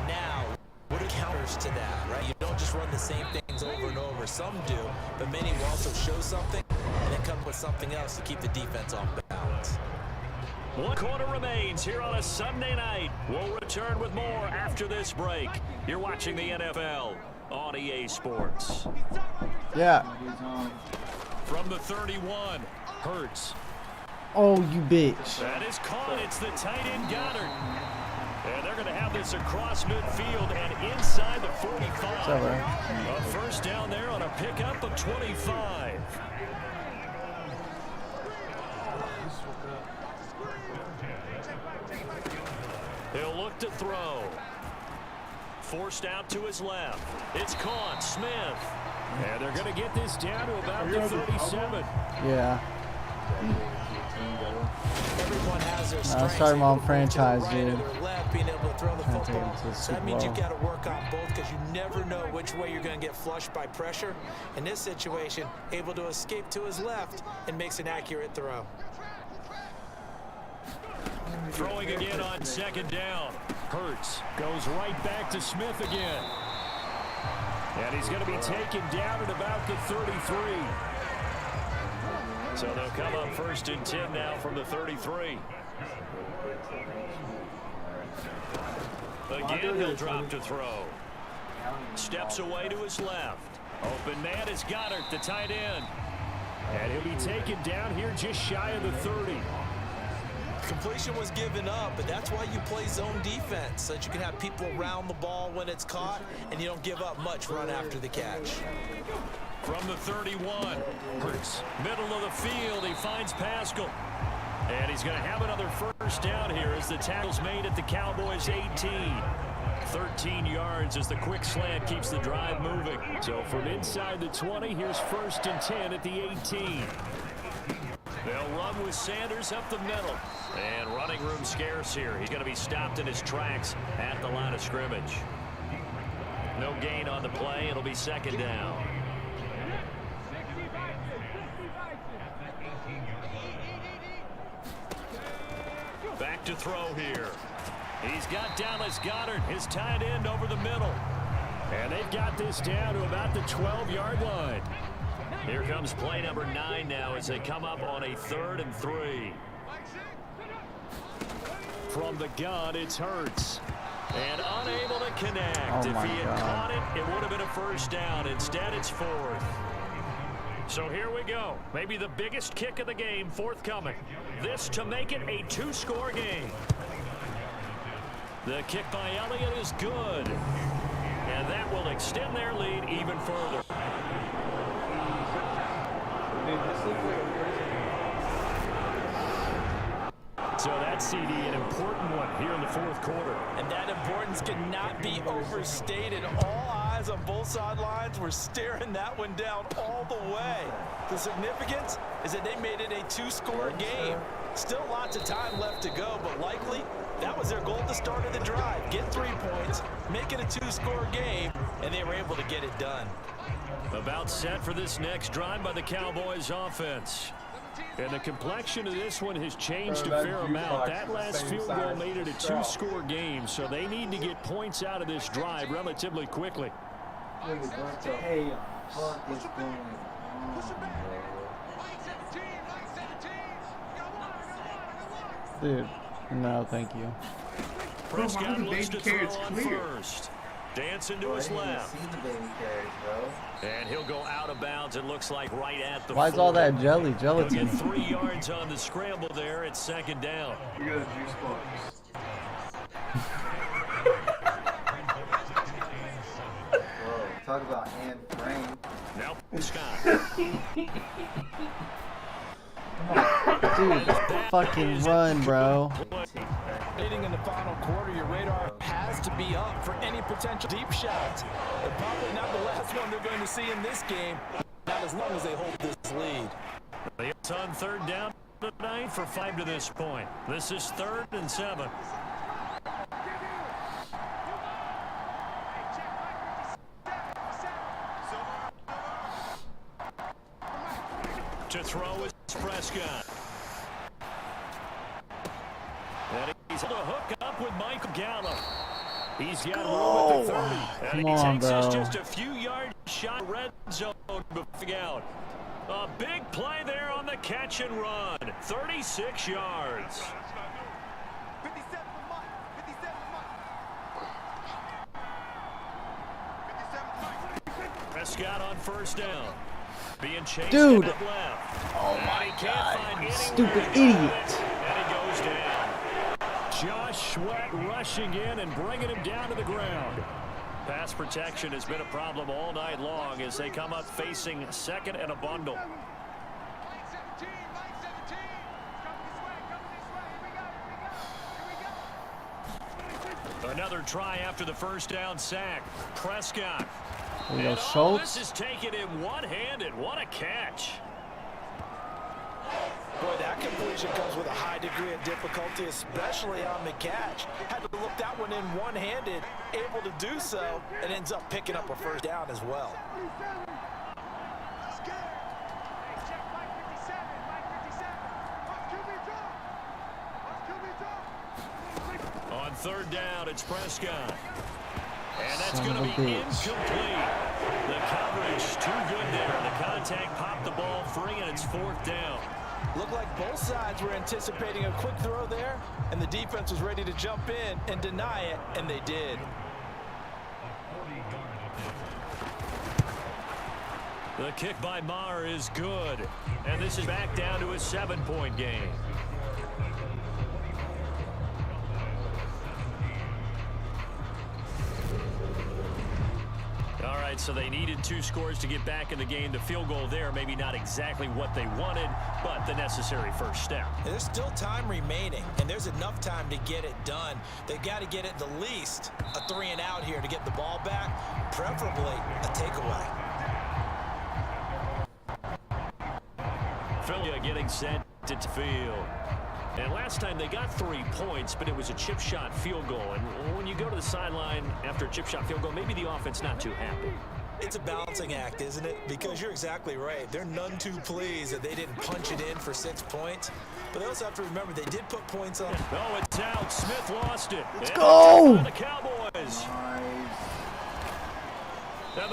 Now, what are counters to that, right? You don't just run the same things over and over. Some do, but many will also show something and then come with something else to keep the defense on balance. 1 quarter remains here on a Sunday night. We'll return with more after this break. You're watching the NFL on EA Sports. Yeah. From the 31, Hurts. Oh, you bitch. That is caught. It's the tight end Goddard. And they're going to have this across midfield and inside the 45. A 1st down there on a pickup of 25. He'll look to throw. Forced out to his left. It's caught. Smith. And they're going to get this down to about the 37. Yeah. Everyone has their strengths. Starting my own franchise, right dude. or their left, being able to throw the football. to So that means you've got to work on both because you never know which way you're going to get flushed by pressure. In this situation, able to escape to his left and makes an accurate throw. Throwing again on 2nd down. Hurts goes right back to Smith again. And he's going to be taken down at about the 33. So they'll come up 1st and 10 now from the 33. Again, he'll drop to throw. Steps away to his left. Open man is Goddard, the tight end. And he'll be taken down here just shy of the 30. Completion was given up, but that's why you play zone defense, so that you can have people around the ball when it's caught, and you don't give up much run after the catch. From the 31, Hurts, middle of the field, he finds Pascal. And he's going to have another 1st down here as the tackle's made at the Cowboys' 18. 13 yards as the quick slant keeps the drive moving. So from inside the 20, here's 1st and 10 at the 18. They'll run with Sanders up the middle. And running room scarce here. He's going to be stopped in his tracks at the line of scrimmage. No gain on the play. It'll be 2nd down. to throw here. He's got Dallas Goedert, his tight end, over the middle. And they've got this down to about the 12-yard line. Here comes play number 9 now as they come up on a 3rd and 3. From the gun, it's Hurts. And unable to connect. If he had caught it, it would have been a first down. Instead, it's 4th. So here we go. Maybe the biggest kick of the game forthcoming. This to make it a 2-score game. The kick by Elliott is good. And that will extend their lead even further. So that CD, an important one here in the 4th quarter. And that importance cannot be overstated. All eyes on both sidelines were staring that one down all the way. The significance is that they made it a 2-score game. Still lots of time left to go, but likely that was their goal at the start of the drive. Get 3 points, make it a 2-score game, and they were able to get it done. About set for this next drive by the Cowboys offense. And the complexion of this one has changed a fair amount. That last field goal made it a 2-score game, so they need to get points out of this drive relatively quickly. What the fuck is going on? Dude, no, thank you. Prescott looks to throw on first. Dancing to his left. And he'll go out of bounds, it looks like, right at the Why is all that gelatin? He'll get 3 yards on the scramble there. It's 2nd down. You got a juice box. Whoa, talk about Anne Frank. Now, Scott. Dude, fucking run, bro. Hitting in the final quarter, your radar has to be up for any potential deep shots. They're probably not the last one they're going to see in this game, not as long as they hold this lead. It's on 3rd down tonight for 5 to this point. This is 3rd and 7. To throw is Prescott. And he's able to hook up with Michael Gallup. He's got room at the 30. And he takes us just a few yards shot red zone before out. A big play there on the catch and run. 36 yards. Prescott on 1st down. Being chased Dude. up left. Oh my God. Stupid idiot. And he goes down. Josh Sweat rushing in and bringing him down to the ground. Pass protection has been a problem all night long as they come up facing 2nd and a bundle. Another try after the 1st down sack. Prescott. And this is taken in one-handed. What a catch. Boy, that completion comes with a high degree of difficulty, especially on the catch. Had to look that one in one-handed, able to do so, and ends up picking up a 1st down as well. On 3rd down, it's Prescott. And that's going to be incomplete. The coverage too good there. The contact popped the ball free, and it's 4th down. Looked like both sides were anticipating a quick throw there, and the defense was ready to jump in and deny it, and they did. The kick by Maher is good, and this is back down to a 7-point game. All right, so they needed 2 scores to get back in the game. The field goal there, maybe not exactly what they wanted, but the necessary first step. There's still time remaining, and there's enough time to get it done. They've got to get at the least a 3 and out here to get the ball back, preferably a takeaway. Philly getting set to field. And last time they got 3 points, but it was a chip shot field goal. And when you go to the sideline after a chip shot field goal, maybe the offense not too happy. It's a balancing act, isn't it? Because you're exactly right. They're none too pleased that they didn't punch it in for 6 points. But they also have to remember they did put points on. Oh, it's out. Smith lost it. Let's go! The Cowboys.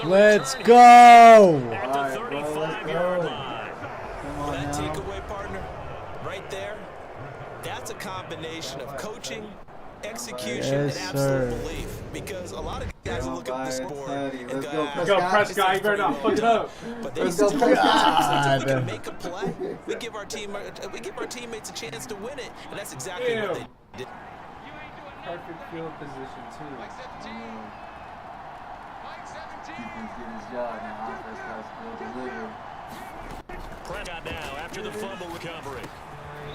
Let's go! At the 35-yard line. That takeaway, partner, right there, that's a combination of coaching, execution, and absolute belief. Because a lot of guys look at this sport and go, Prescott. You better not fuck it up. But they still we can make a play. We give our teammates a chance to win it, and that's exactly what they did. Perfect field position too. Defense did his job. Now offense got to still deliver. Prescott now after the fumble recovery.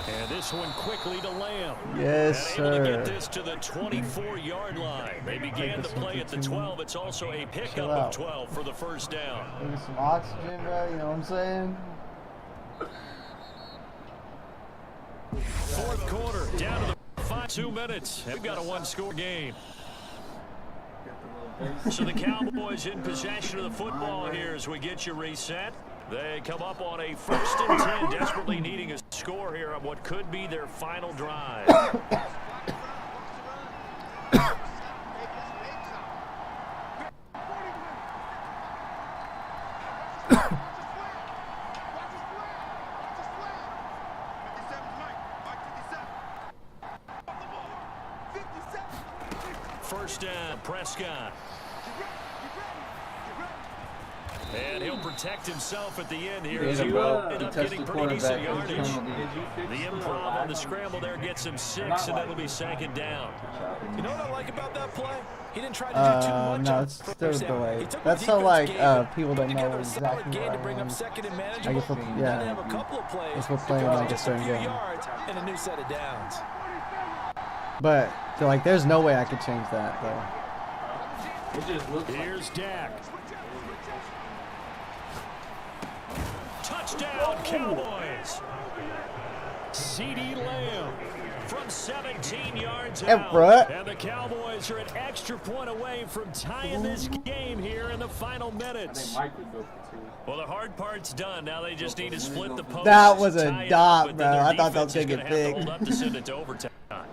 And this one quickly to Lamb. Yes, and able to sir. get this to the 24-yard line. They began the play at the 12. It's also a pickup of 12 for the first down. Give some oxygen, bro. You know what I'm saying? Fourth quarter, down to the 2 minutes. We've got a one-score game. So the Cowboys in possession of the football here as we get you reset. They come up on a 1st and 10, desperately needing a score here on what could be their final drive. First down, Prescott. And he'll protect himself at the end here. As he ended up getting pretty decent yardage. The improv on the scramble there gets him 6, and that'll be 2nd down. You know what I like about that play? He didn't try to do too much. No, it's still delayed. That's so like people don't know exactly what I am. I guess we're, yeah. Guess we're playing like a certain game. And a new set of downs. But like, there's no way I could change that though. It just looks Here's Dak. Touchdown, Cowboys. CeeDee Lamb from 17 yards out. And the Cowboys are an extra point away from tying this game here in the final minutes. Well, the hard part's done. Now they just need to split the post. That was a dot, bro. I thought that was going to get big. Hold up to send it to overtime.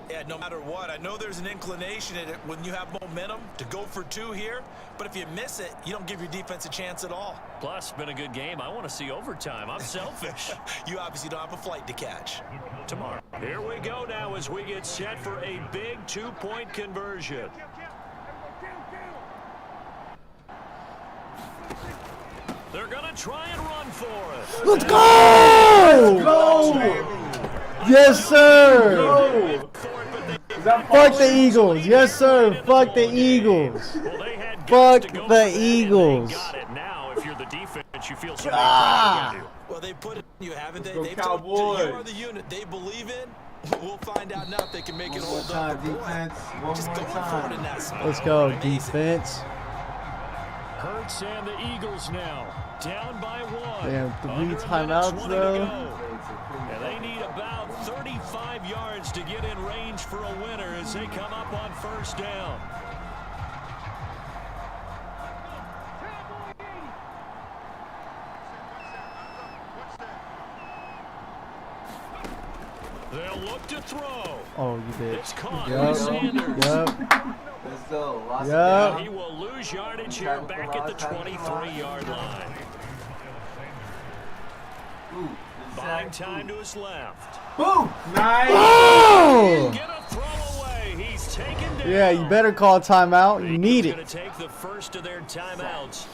Yeah, no matter what, I know there's an inclination in it when you have momentum to go for 2 here, but if you miss it, you don't give your defense a chance at all. Plus, been a good game. I want to see overtime. I'm selfish. You obviously don't have a flight to catch. Tomorrow. Here we go now as we get set for a big 2-point conversion. They're going to try and run for it. Let's go! Let's go! Yes, sir! Go. Fuck the Eagles. Yes, sir. Fuck the Eagles. Fuck the Eagles. Now, if you're the defense, you feel so Well, they put it in you, haven't they? Go They've Cowboys. told you are the unit they believe in. We'll find out now if they can make it hold up. Defense. Just going for it in that spot. Let's go, defense. Hurts and the Eagles now down by 1. They have 3 timeouts though. And they need about 35 yards to get in range for a winner as they come up on 1st down. They'll look to throw. Oh, you did. It's caught. Yep. Sanders. Let's go. Lost Yep. He will lose yardage here back at the 23-yard line. Buying time to his left. Boom! Nice. Oh! Get a throw away. He's taken down. Yeah, you better call timeout. You need Going it. to take the first of their timeouts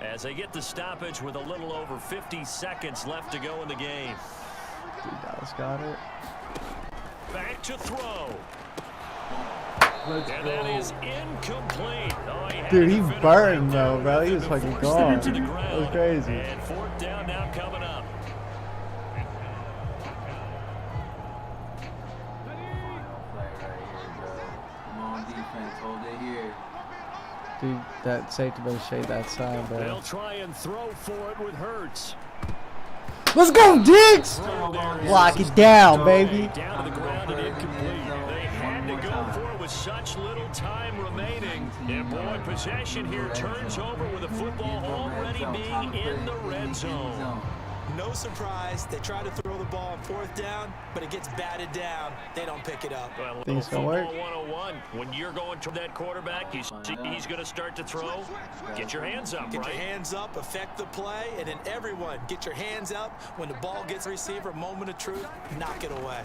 as they get the stoppage with a little over 50 seconds left to go in the game. Dude, Dallas got it. Back to throw. And that is incomplete. Oh, Dude, he burned though, bro. He was fucking gone. That was crazy. And 4th down now coming up. Come on, defense. Hold it here. Dude, that safety better shade that side, bro. They'll try and throw for it with Hurts. Let's go, Diggs! Lock it down, baby. Down to the ground and incomplete. They had to go for it with such little time remaining. And boy, possession here turns over with the football already being in the red zone. No surprise, they try to throw the ball on 4th down, but it gets batted down. They don't pick it up. Well, Think it's gonna work? 101. When you're going to that quarterback, you see he's going to start to throw. Get your hands up, Get right? your hands up, affect the play, and then everyone get your hands up. When the ball gets the receiver, moment of truth, knock it away.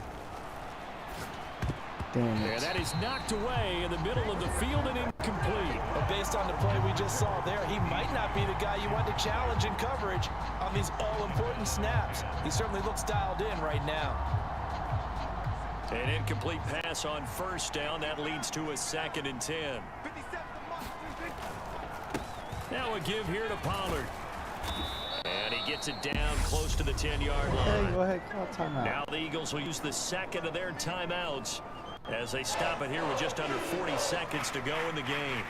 Damn And it. that is knocked away in the middle of the field and incomplete. But based on the play we just saw there, he might not be the guy you want to challenge in coverage on these all-important snaps. He certainly looks dialed in right now. An incomplete pass on 1st down. That leads to a 2nd and 10. Now a give here to Pollard. And he gets it down close to the 10-yard line. Hey, go ahead, call timeout. Now the Eagles will use the 2nd of their timeouts as they stop it here with just under 40 seconds to go in the game.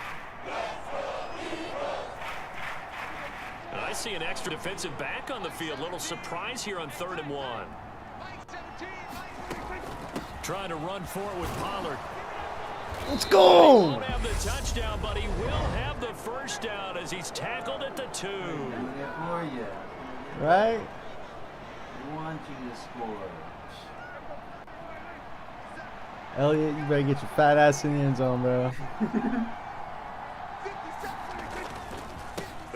And I see an extra defensive back on the field. Little surprise here on 3rd and 1. Trying to run for it with Pollard. Let's He go! won't have the touchdown, but he will have the 1st down as he's tackled at the 2. Doing it for you. Right? We want you to score. Elliot, you better get your fat ass in the end zone, bro.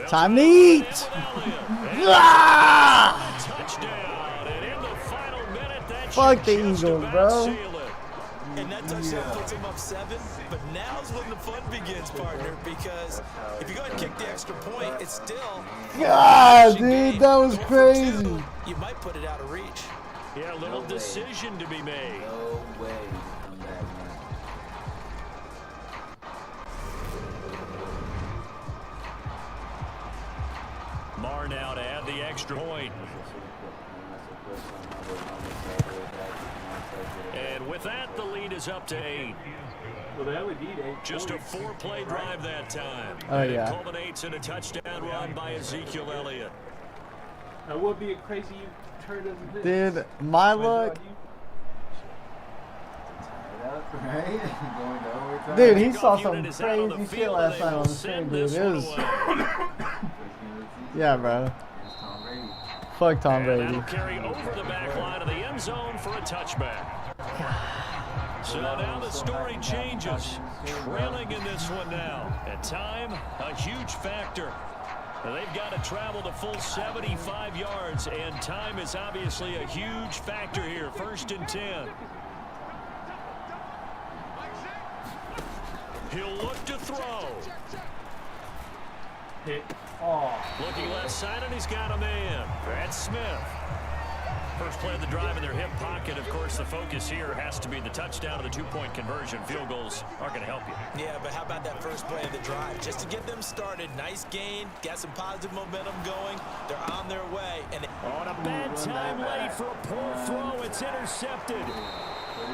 Time to eat! Ah! Touchdown, and in the final minute, that Fuck the should just Eagles, about bro. seal it. And that touchdown puts him up 7, but now's when the fun begins, partner, because if you go ahead and kick the extra point, it's still God, dude, that was Go for crazy. 2, you might put it out of reach. Yeah, a little decision to be made. No way you come back now. Marr now to add the extra point. And with that, the lead is up to 8. Well, they only need 8. Just a 4-play drive that time. Oh, And yeah. It culminates in a touchdown run by Ezekiel Elliott. That would be a crazy turn of events. Dude, my luck. Tied up, right? Going to overtime. Dude, he saw Kickoff some unit is out on the crazy shit field, last and night they on will the stream, send dude. this It one was, away. First game of the season. yeah, bro. It's Tom Brady. Fuck Tom And Brady. that'll carry over the back line of the end zone for a touchback. So now the story changes. Trailing in this one now. At time, a huge factor. They've got to travel the full 75 yards, and time is obviously a huge factor here. 1st and 10. He'll look to throw. Hit. Oh. Looking left side, and he's got a man. That's Smith. First play of the drive in their hip pocket. Of course, the focus here has to be the touchdown of the 2-point conversion. Field goals aren't going to help you. Yeah, but how about that first play of the drive? Just to get them started, nice gain, got some positive momentum going. They're on their way. And On a bad time late for a poor throw. It's intercepted.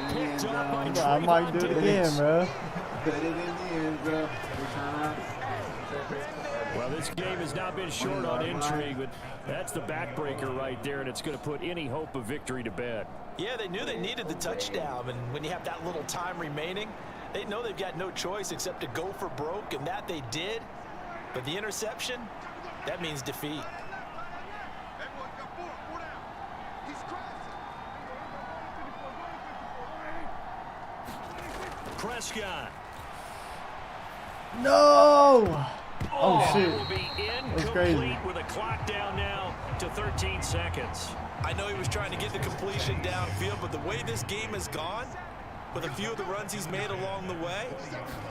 Picked up by I might do it again, bro. Put it in the end, bro. Well, this game has not been short on intrigue, but that's the backbreaker right there, and it's going to put any hope of victory to bed. yeah, they knew they needed the touchdown. And when you have that little time remaining, they know they've got no choice except to go for broke, and that they did. But the interception, that means defeat. Prescott. No! Oh, It shit. will be was crazy. incomplete with a clock down now to 13 seconds. I know he was trying to get the completion downfield, but the way this game has gone, with a few of the runs he's made along the way,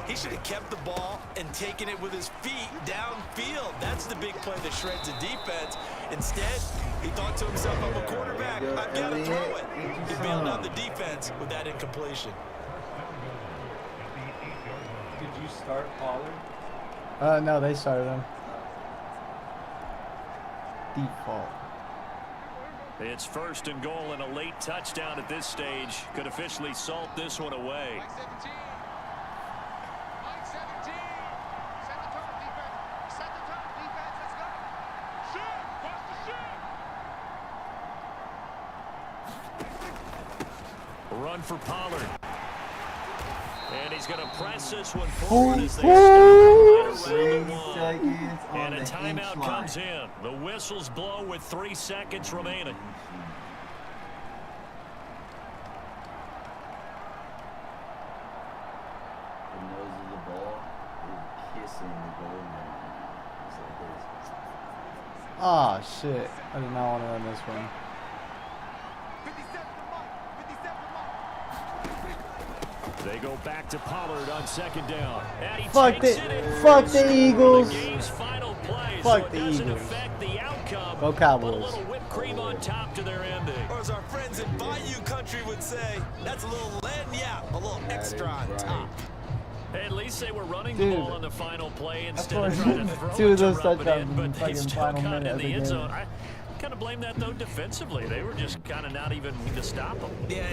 he should have kept the ball and taken it with his feet downfield. That's the big play that shreds the defense. Instead, he thought to himself, I'm a quarterback, I've got to throw it. He bailed out the defense with that incompletion. Did you start Pollard? No, they started him. Default. It's 1st and goal, and a late touchdown at this stage could officially salt this one away. Run for Pollard. And he's going to press this one forward as they start around the one. Seconds on And a the timeout inch comes line. in. The whistles blow with 3 seconds remaining. The nose of the ball is kissing the goal line. It's like this. Oh, shit. I did not want to run this one. They go back to Pollard on 2nd down. And he Fuck takes the- it in fuck for the score Eagles. on the game's final play, Fuck so it the doesn't Eagles. affect the outcome. Go Put a Cowboys. little whipped cream on top to their ending. Or as our friends in Bayou Country would say, that's a little lagniappe, a little extra on top. At least they were running Dude. the ball on the final play That's instead of why trying to throw two it of to those rub it touchdowns in, in but the they fucking still final got minute in of the the end game. zone. I kind of blame that, though, defensively. They were just kind of not even to stop them. Yeah,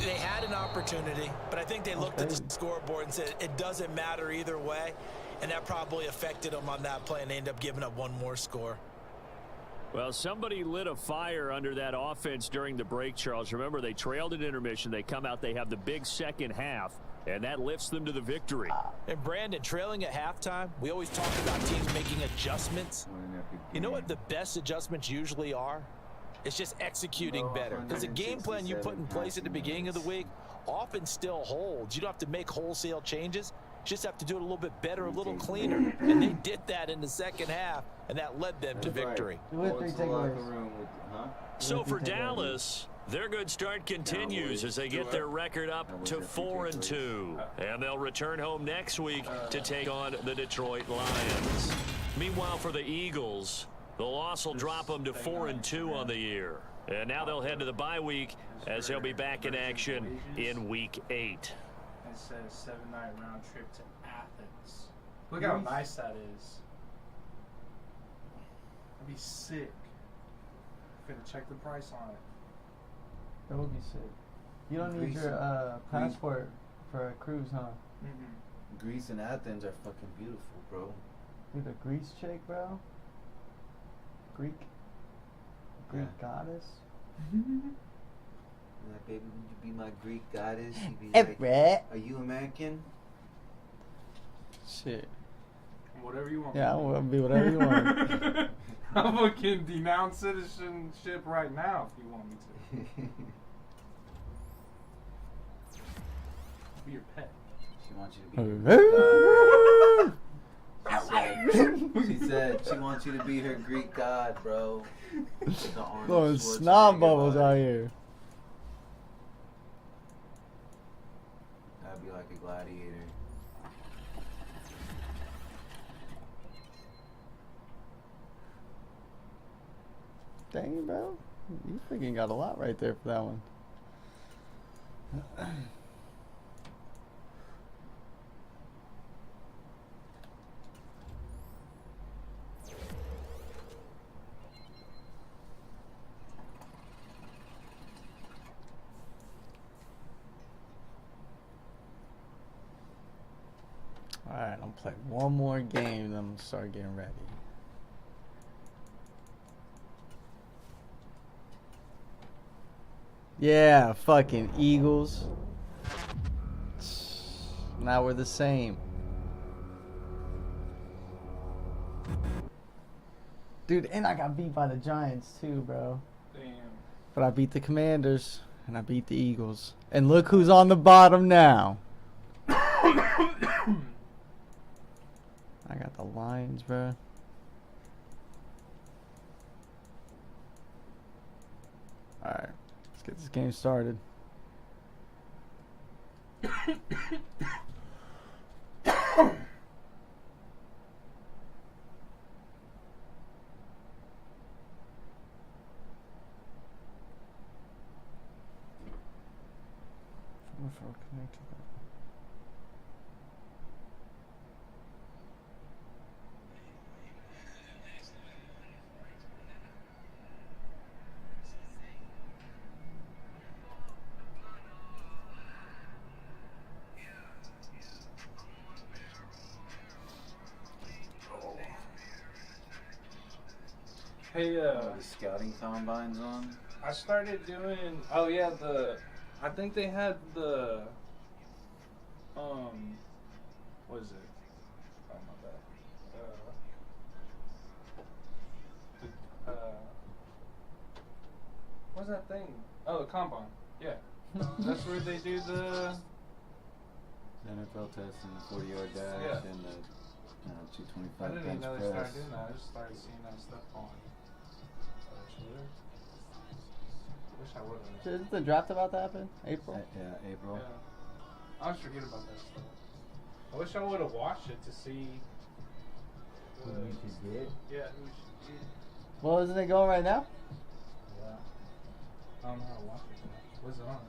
they had an opportunity, but I think they looked at the scoreboard and said it doesn't matter either way, and that probably affected them on that play, and they ended up giving up one more score. Well, somebody lit a fire under that offense during the break, Charles. Remember, they trailed at intermission. They come out, they have the big second half, and that lifts them to the victory. And Brandon, trailing at halftime, we always talk about teams making adjustments. You know what the best adjustments usually are? It's just executing better. Because the game plan you put in place at the beginning of the week often still holds. You don't have to make wholesale changes. You just have to do it a little bit better, a little cleaner. And they did that in the second half, and that led them to victory. So for Dallas, their good start continues as they get their record up to 4-2. And they'll return home next week to take on the Detroit Lions. Meanwhile, for the Eagles, the loss will drop them to 4-2 on the year. And now they'll head to the bye week as they'll be back in action in Week 8. It says 7-night round trip to Athens. Look how nice that is. That'd be sick. Finna check the price on it. That would be sick. You don't need your passport for a cruise, huh? Greece and Athens are fucking beautiful, bro. Dude, a Greece chick, bro? Greek goddess? Like, baby, would you be my Greek goddess? She'd be Everett. like, are you American? Shit. Whatever you want. Yeah, I will be whatever you want. I'm fucking denounce citizenship right now if you want me to. Be your pet. She wants you to be her she said she wants you to be her Greek god, bro. Blowing snob bubbles out here. That'd be like a gladiator. Dang, bro. You freaking got a lot right there for that one. Alright, I'm playing one more game, then I'm gonna start getting ready. Yeah, fucking Eagles. Now we're the same. Dude, and I got beat by the Giants too, bro. Damn. But I beat the Commanders, and I beat the Eagles. And look who's on the bottom now. I got the Lions, bro. Alright, let's get this game started. Hey, The scouting combines on. I started doing. Oh yeah, I think they had the What is it? Oh, my bad. What's that thing? Oh, the combine. Yeah. That's where they do the NFL test and the 40-yard dash Yeah. and the 225 I didn't even bench know they started press. doing that. I just started seeing that stuff on Twitter. Wish I would have. Isn't the draft about to happen? April? Yeah, April. Yeah. I always forget about that stuff. I wish I would have watched it to see. Who we should get? Yeah, who we should get. Well, isn't it going right now? Yeah. I don't know how to watch it. What's it on?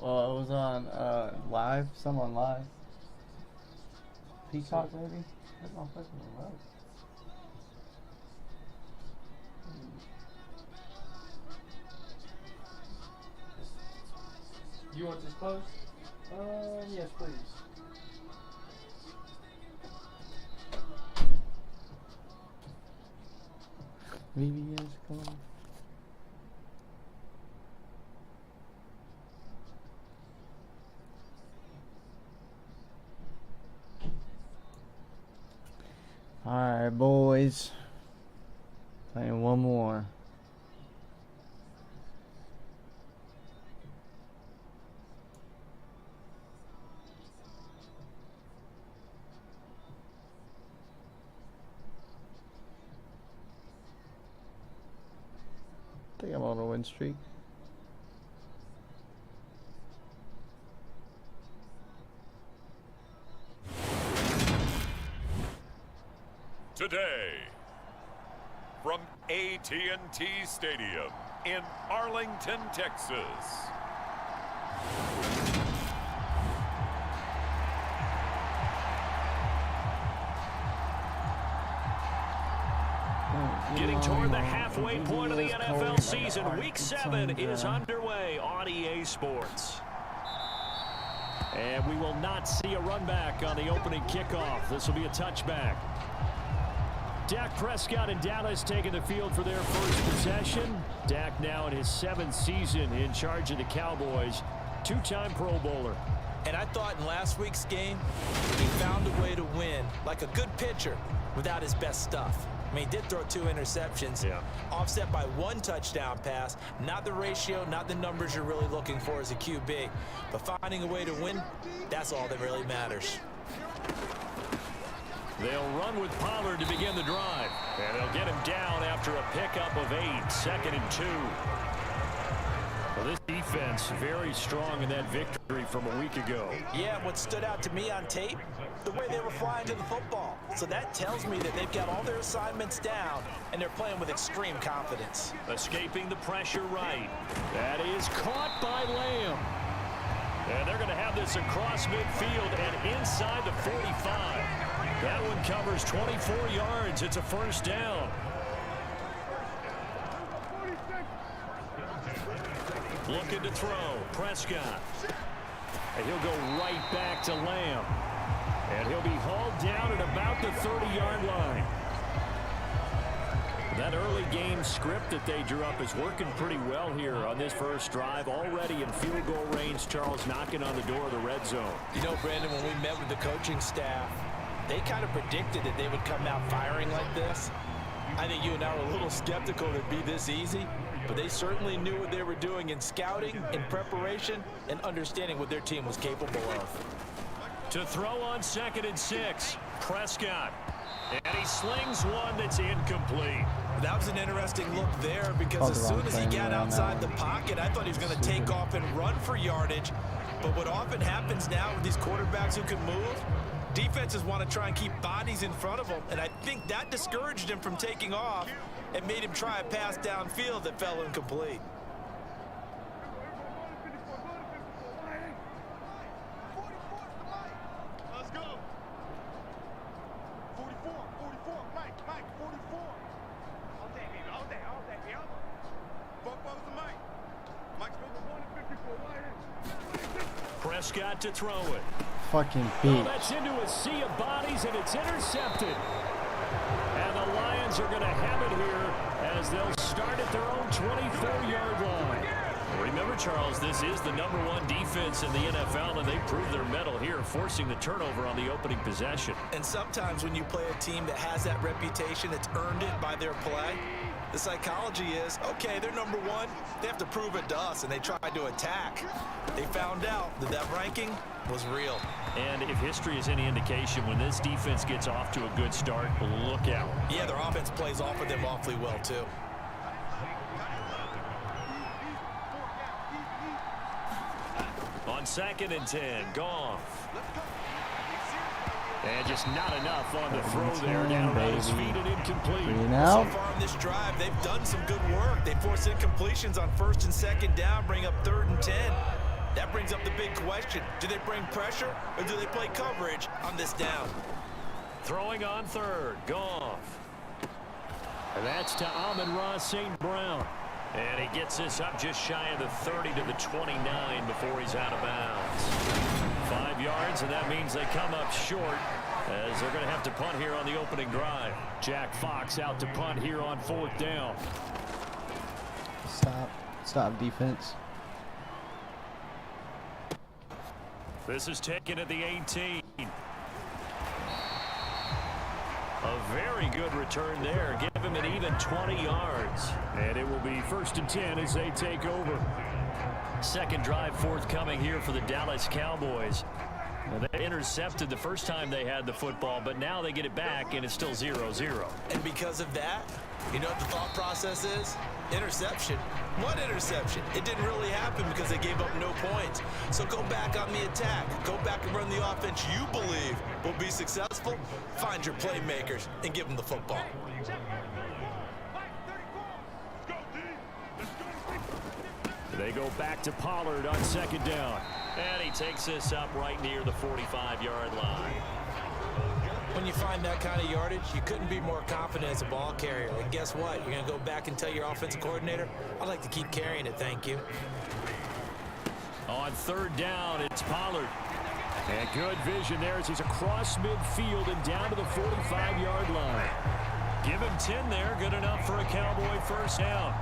Well, it was on live. Someone live. Peacock, maybe? That motherfucker was right. You want this closed? Yes, please. VBS close. Alright, boys. Playing one more. I think I'm on a win streak. Today, from AT&T Stadium in Arlington, Texas. Getting toward the halfway point of the NFL season. Week 7 is underway on EA Sports. And we will not see a run back on the opening kickoff. This will be a touchback. Dak Prescott and Dallas taking the field for their first possession. Dak now in his 7th season in charge of the Cowboys. 2-time Pro Bowler. And I thought in last week's game, he found a way to win like a good pitcher without his best stuff. I mean, he did throw 2 interceptions, offset by 1 touchdown pass. Not the ratio, not the numbers you're really looking for as a QB. But finding a way to win, that's all that really matters. They'll run with Pollard to begin the drive. And they'll get him down after a pickup of 8, 2nd and 2. Well, this defense very strong in that victory from a week ago. Yeah, what stood out to me on tape, the way they were flying to the football. So that tells me that they've got all their assignments down, and they're playing with extreme confidence. Escaping the pressure right. That is caught by Lamb. And they're going to have this across midfield and inside the 45. That one covers 24 yards. It's a first down. Looking to throw. Prescott. And he'll go right back to Lamb. And he'll be hauled down at about the 30-yard line. That early game script that they drew up is working pretty well here on this first drive. Already in field goal range, Charles knocking on the door of the red zone. You know, Brandon, when we met with the coaching staff, they kind of predicted that they would come out firing like this. I think you and I were a little skeptical it'd be this easy, but they certainly knew what they were doing in scouting, in preparation, and understanding what their team was capable of. To throw on 2nd and 6, Prescott. And he slings one that's incomplete. That was an interesting look there because as soon as he got outside the pocket, I thought he was going to take off and run for yardage. But what often happens now with these quarterbacks who can move, defenses want to try and keep bodies in front of them, and I think that discouraged him from taking off and made him try a pass downfield that fell incomplete. Let's go. 44, Mike, 44. All day, baby, all day, yeah. Fuck what was the Mike? Mike's going to 154, Prescott to throw it. Fucking Oh, beat. that's into a sea of bodies, and it's intercepted. And the Lions are going to have it here as they'll start at their own 24-yard line. Remember, Charles, this is the #1 defense in the NFL, and they proved their mettle here, forcing the turnover on the opening possession. And sometimes when you play a team that has that reputation, it's earned it by their play. The psychology is, okay, they're #1. They have to prove it to us, and they tried to attack. They found out that that ranking was real. And if history is any indication, when this defense gets off to a good start, look out. Yeah, their offense plays off of them awfully well, too. On 2nd and 10, Goff. And just not enough on the throw there. Down on his feet and incomplete. So far on this drive, they've done some good work. They force incompletions on 1st and 2nd down, bring up 3rd and 10. That brings up the big question. Do they bring pressure or do they play coverage on this down? Throwing on 3rd, Goff. And that's to Amon-Ra St. Brown. And he gets this up just shy of the 30 to the 29 before he's out of bounds. 5 yards, and that means they come up short as they're going to have to punt here on the opening drive. Jack Fox out to punt here on 4th down. Stop defense. This is taken at the 18. A very good return there. Give him an even 20 yards. And it will be 1st and 10 as they take over. Second drive forthcoming here for the Dallas Cowboys. Well, they intercepted the first time they had the football, but now they get it back, and it's still 0-0. And because of that, you know what the thought process is? Interception. What interception? It didn't really happen because they gave up no points. So go back on the attack. Go back and run the offense you believe will be successful. Find your playmakers and give them the football. They go back to Pollard on 2nd down. And he takes this up right near the 45-yard line. When you find that kind of yardage, you couldn't be more confident as a ball carrier. And guess what? You're going to go back and tell your offensive coordinator, I'd like to keep carrying it, thank you. On 3rd down, it's Pollard. And good vision there as he's across midfield and down to the 45-yard line. Give him 10 there, good enough for a Cowboy 1st down.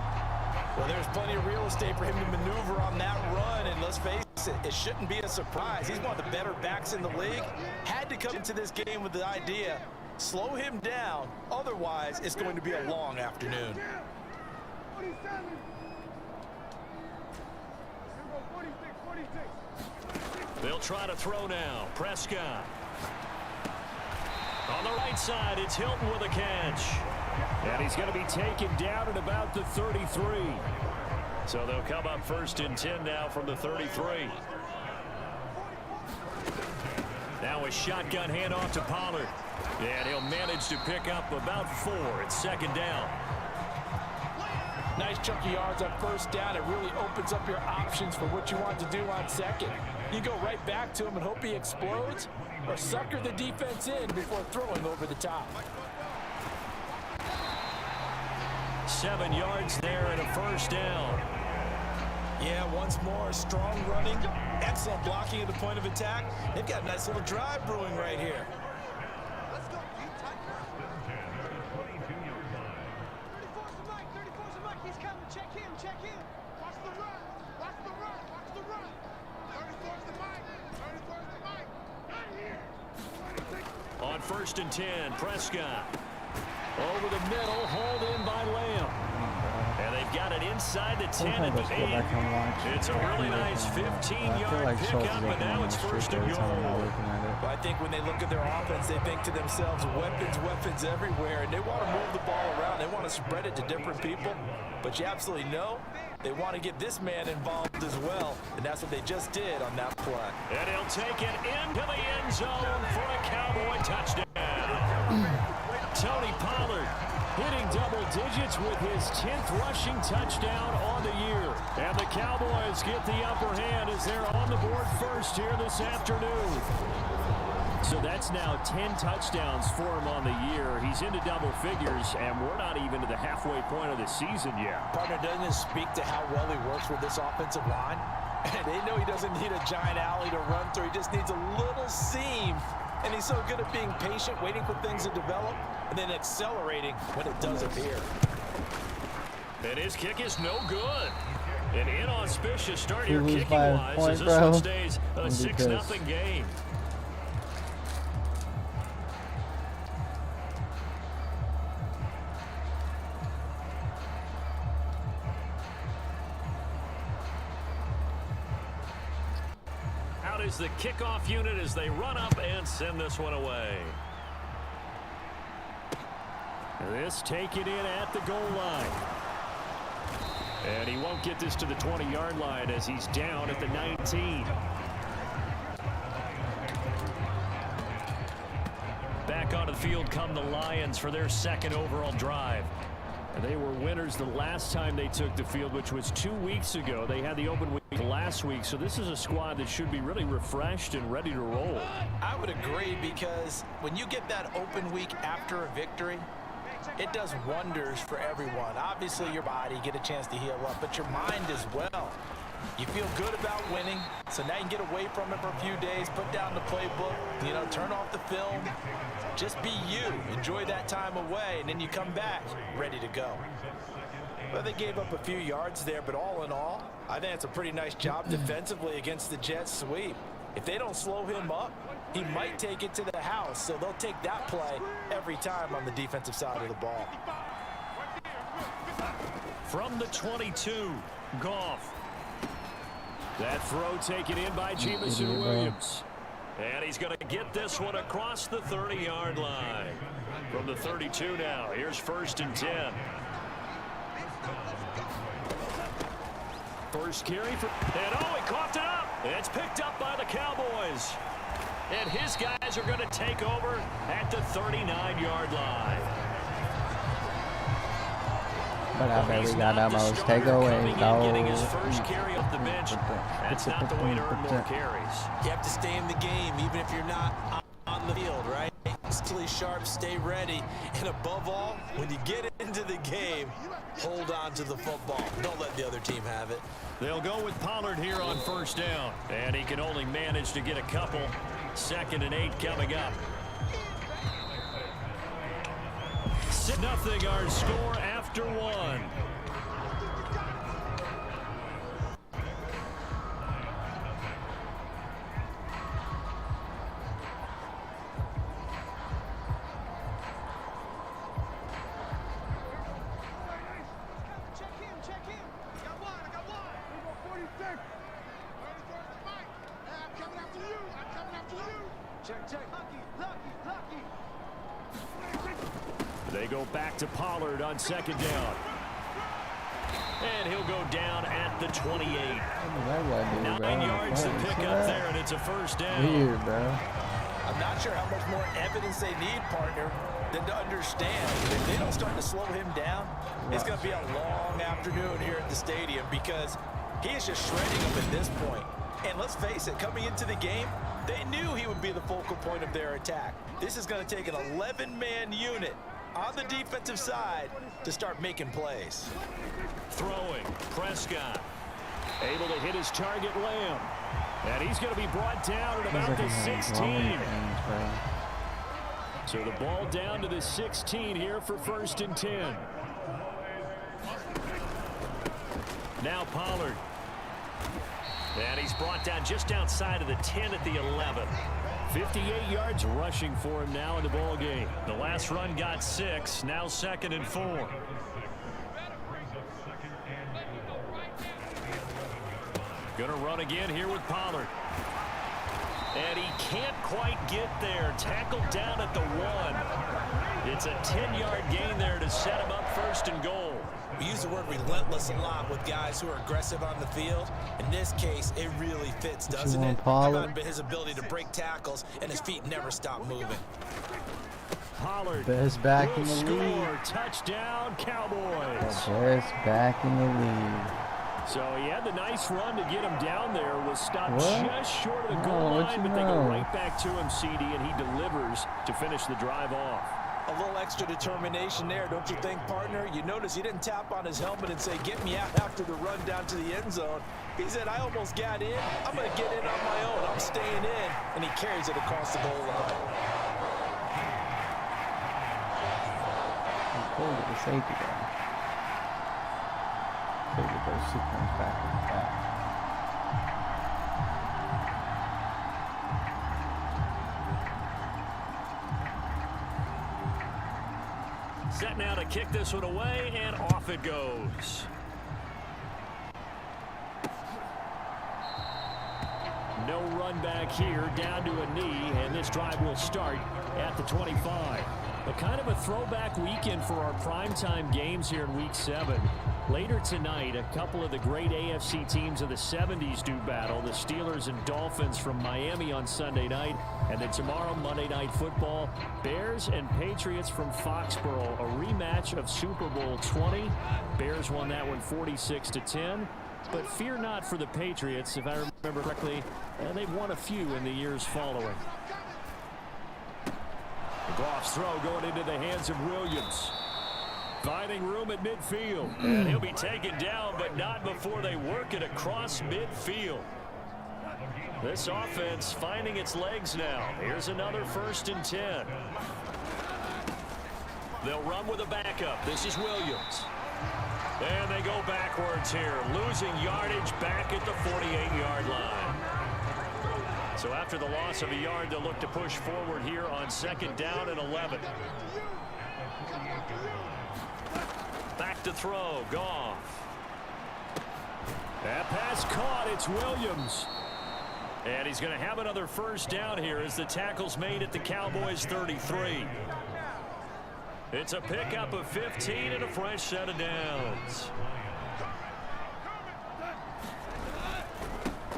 Well, there's plenty of real estate for him to maneuver on that run, and let's face it, it shouldn't be a surprise. He's one of the better backs in the league. Had to come into this game with the idea, slow him down, otherwise it's going to be a long afternoon. They'll try to throw now. Prescott. On the right side, it's Hilton with a catch. And he's going to be taken down at about the 33. So they'll come up 1st and 10 now from the 33. Now a shotgun handoff to Pollard. And he'll manage to pick up about 4. It's 2nd down. Nice chunky yards on 1st down. It really opens up your options for what you want to do on 2nd. You go right back to him and hope he explodes, or sucker the defense in before throwing over the top. 7 yards there and a 1st down. Yeah, once more, strong running, excellent blocking at the point of attack. They've got a nice little drive brewing right here. On 1st and 10, Prescott. Over the middle, hauled in by Lamb. And they've got it inside the 10 at the 8. It's a really nice 15-yard pickup, and now it's 1st and goal. Well, I think when they look at their offense, they think to themselves, weapons, weapons everywhere, and they want to move the ball around. They want to spread it to different people, but you absolutely know they want to get this man involved as well, and that's what they just did on that play. And he'll take it into the end zone for a Cowboy touchdown. Tony Pollard hitting double digits with his 10th rushing touchdown on the year. And the Cowboys get the upper hand as they're on the board first here this afternoon. So that's now 10 touchdowns for him on the year. He's into double figures, and we're not even to the halfway point of the season yet. Partner, doesn't it speak to how well he works with this offensive line? And they know he doesn't need a giant alley to run through. He just needs a little seam. And he's so good at being patient, waiting for things to develop, and then accelerating when it does appear. And his kick is no good. An inauspicious start Who here lose by a kicking-wise point, as this bro? one stays a I'm 6-0 game. Out is the kickoff unit as they run up and send this one away. This taken in at the goal line. And he won't get this to the 20-yard line as he's down at the 19. Back onto the field come the Lions for their second overall drive. They were winners the last time they took the field, which was 2 weeks ago. They had the open week last week, so this is a squad that should be really refreshed and ready to roll. I would agree, because when you get that open week after a victory, it does wonders for everyone. Obviously, your body, get a chance to heal up, but your mind as well. You feel good about winning, so now you can get away from it for a few days, put down the playbook, turn off the film. Just be you. Enjoy that time away, and then you come back ready to go. Well, they gave up a few yards there, but all in all, I think it's a pretty nice job defensively against the Jets sweep. If they don't slow him up, he might take it to the house, so they'll take that play every time on the defensive side of the ball. From the 22, Goff. That throw taken in by Jamison Williams. And he's going to get this one across the 30-yard line. From the 32 now, here's 1st and 10. First carry for, and he coughed it up. It's picked up by the Cowboys. And his guys are going to take over at the 39-yard line. But I bet we got that most takeaway, Getting his first carry off the bench. That's not the way to earn more carries. You have to stay in the game, even if you're not on the field, right? Stay sharp, stay ready, and above all, when you get into the game, hold on to the football. Don't let the other team have it. They'll go with Pollard here on 1st down, and he can only manage to get a couple. 2nd and 8 coming up. 6-0 our score after 1. They go back to Pollard on 2nd down. And he'll go down at the 28. 9 yards to pick up there, and it's a 1st down. Weird, bro. I'm not sure how much more evidence they need, partner, than to understand. If they don't start to slow him down, it's going to be a long afternoon here at the stadium, because he is just shredding them at this point. And let's face it, coming into the game, they knew he would be the focal point of their attack. This is going to take an 11-man unit on the defensive side to start making plays. Throwing, Prescott. Able to hit his target, Lamb. And he's going to be brought down at about the 16. So the ball down to the 16 here for 1st and 10. Now Pollard. And he's brought down just outside of the 10 at the 11. 58 yards rushing for him now in the ball game. The last run got 6. Now 2nd and 4. Gonna run again here with Pollard. And he can't quite get there. Tackled down at the 1. It's a 10-yard gain there to set him up 1st and goal. We use the word relentless a lot with guys who are aggressive on the field. In this case, it really fits, doesn't it? Pollard, his ability to break tackles, and his feet never stop moving. Pollard, best back in the league. Touchdown, Cowboys. Best back in the league. So he had the nice run to get him down there. Was stopped just short of the goal line, but they go right back to him, CD, and he delivers to finish the drive off. A little extra determination there, don't you think, partner? You notice he didn't tap on his helmet and say, get me out after the run down to the end zone. He said, I almost got in. I'm going to get in on my own. I'm staying in. And he carries it across the goal line. He pulled it, the safety guy. sequence back like that. Set now to kick this one away, and off it goes. No run back here, down to a knee, and this drive will start at the 25. A kind of a throwback weekend for our primetime games here in Week 7. Later tonight, a couple of the great AFC teams of the 70s do battle. The Steelers and Dolphins from Miami on Sunday night. And then tomorrow, Monday Night Football, Bears and Patriots from Foxborough. A rematch of Super Bowl 20. Bears won that one 46-10. But fear not for the Patriots. If I remember correctly, they've won a few in the years following. Goff's throw going into the hands of Williams. Finding room at midfield. And he'll be taken down, but not before they work it across midfield. This offense finding its legs now. Here's another 1st and 10. They'll run with a backup. This is Williams. And they go backwards here, losing yardage back at the 48-yard line. So after the loss of a yard, they'll look to push forward here on 2nd down and 11. Back to throw, Goff. That pass caught, it's Williams. And he's going to have another 1st down here as the tackle's made at the Cowboys 33. It's a pickup of 15 and a fresh set of downs.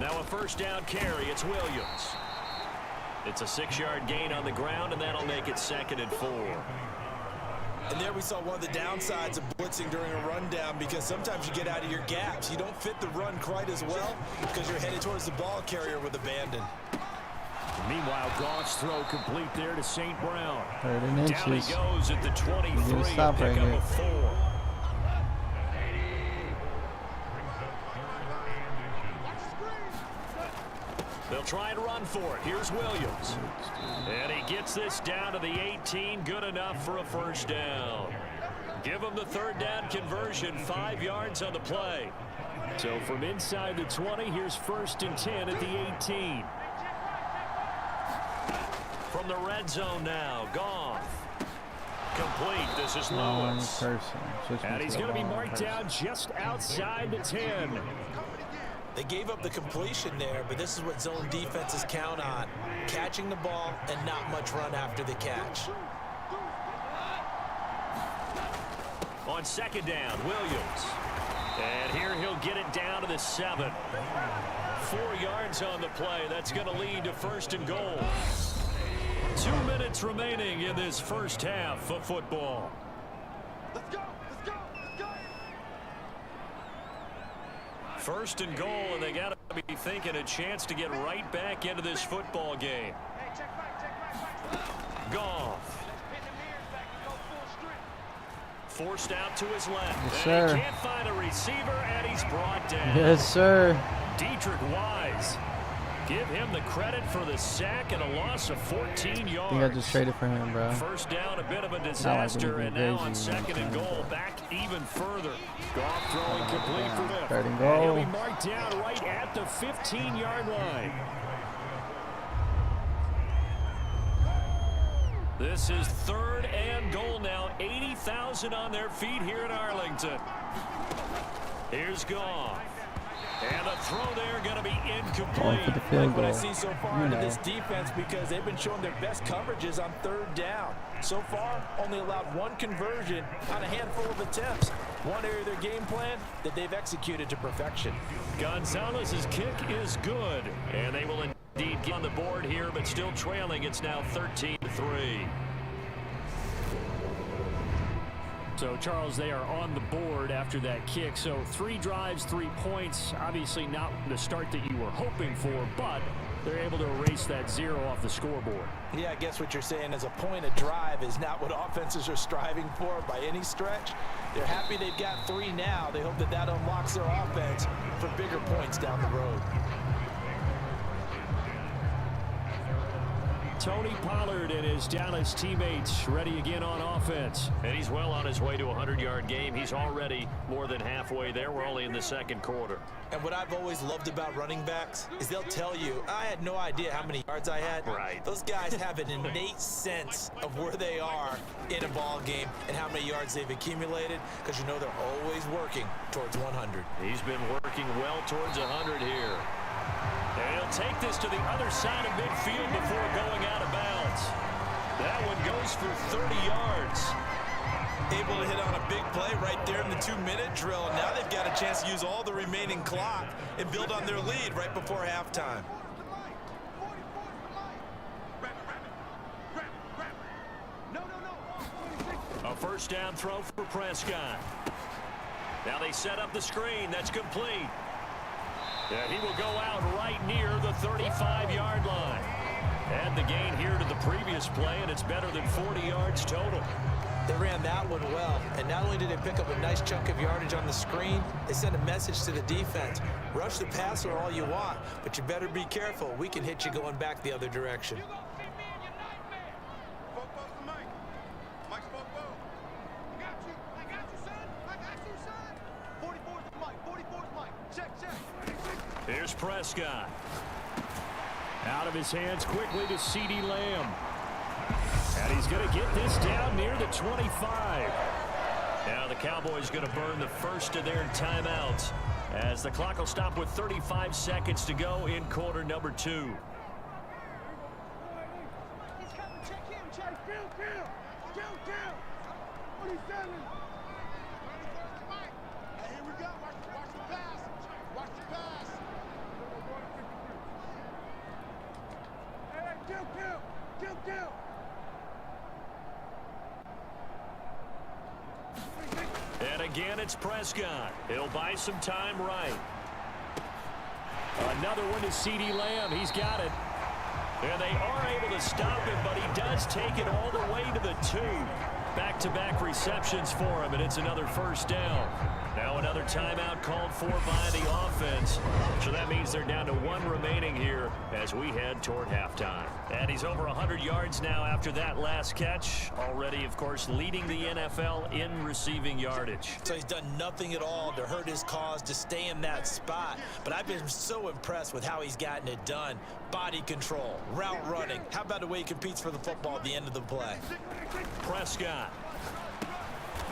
Now a 1st down carry. It's Williams. It's a 6-yard gain on the ground, and that'll make it 2nd and 4. And there we saw one of the downsides of blitzing during a rundown, because sometimes you get out of your gaps. You don't fit the run quite as well because you're headed towards the ball carrier with abandon. Meanwhile, Goff's throw complete there to St. Brown. 30 inches. Down he goes at the 23. Stop right here. Of 4. They'll try and run for it. Here's Williams. And he gets this down to the 18. Good enough for a 1st down. Give him the 3rd down conversion. 5 yards on the play. So from inside the 20, here's 1st and 10 at the 18. From the red zone now, Goff. Complete. This is Lewis. And he's going to be marked down just outside the 10. They gave up the completion there, but this is what zone defenses count on. Catching the ball and not much run after the catch. On 2nd down, Williams. And here he'll get it down to the 7. 4 yards on the play. That's going to lead to 1st and goal. 2 minutes remaining in this 1st half of football. Let's go, let's go, let's go. 1st and goal, and they got to be thinking a chance to get right back into this football game. Hey, check right. Goff. Pin the mirrors back and go full strength. Forced out to his left. Yes, and sir. he can't find a receiver, and he's brought down. Yes, sir. Dietrich Wise. Give him the credit for the sack and a loss of 14 yards. I think I just traded for him, bro. 1st down, a bit of a disaster, and now on 2nd and goal, back even further. Goff throwing complete for them. 3rd and And goal. he'll be marked down right at the 15-yard line. This is 3rd and goal now. 80,000 on their feet here in Arlington. Here's Goff. And a throw there going to be incomplete. For the field Like what I goal. see so far out of this defense, because they've been showing their best coverages on 3rd down. So far, only allowed 1 conversion on a handful of attempts. One area of their game plan that they've executed to perfection. Gonzalez's kick is good. And they will indeed get on the board here, but still trailing. It's now 13-3. So, Charles, they are on the board after that kick. So 3 drives, 3 points. Obviously not the start that you were hoping for, but they're able to erase that 0 off the scoreboard. Yeah, I guess what you're saying is a point a drive is not what offenses are striving for by any stretch. They're happy they've got 3 now. They hope that that unlocks their offense for bigger points down the road. Tony Pollard and his Dallas teammates ready again on offense. And he's well on his way to a 100-yard game. He's already more than halfway there. We're only in the second quarter. And what I've always loved about running backs is they'll tell you, I had no idea how many yards I had. Right. Those guys have an innate sense of where they are in a ball game and how many yards they've accumulated, because you know they're always working towards 100. He's been working well towards 100 here. And he'll take this to the other side of midfield before going out of bounds. That one goes for 30 yards. Able to hit on a big play right there in the 2-minute drill. Now they've got a chance to use all the remaining clock and build on their lead right before halftime. A first down throw for Prescott. Now they set up the screen. That's complete. And he will go out right near the 35-yard line. Add the gain here to the previous play, and it's better than 40 yards total. They ran that one well, and not only did they pick up a nice chunk of yardage on the screen, they sent a message to the defense. Rush the passer all you want, but you better be careful. We can hit you going back the other direction. Here's Prescott. Out of his hands quickly to CeeDee Lamb. And he's going to get this down near the 25. Now the Cowboys going to burn the first of their timeouts as the clock will stop with 35 seconds to go in quarter number 2. And again, it's Prescott. He'll buy some time right. Another one to CeeDee Lamb. He's got it. And they are able to stop him, but he does take it all the way to the 2. Back-to-back receptions for him, and it's another first down. Now another timeout called for by the offense. So that means they're down to 1 remaining here as we head toward halftime. And he's over 100 yards now after that last catch. Already, of course, leading the NFL in receiving yardage. So he's done nothing at all to hurt his cause to stay in that spot. But I've been so impressed with how he's gotten it done. Body control, route running. How about the way he competes for the football at the end of the play? Prescott.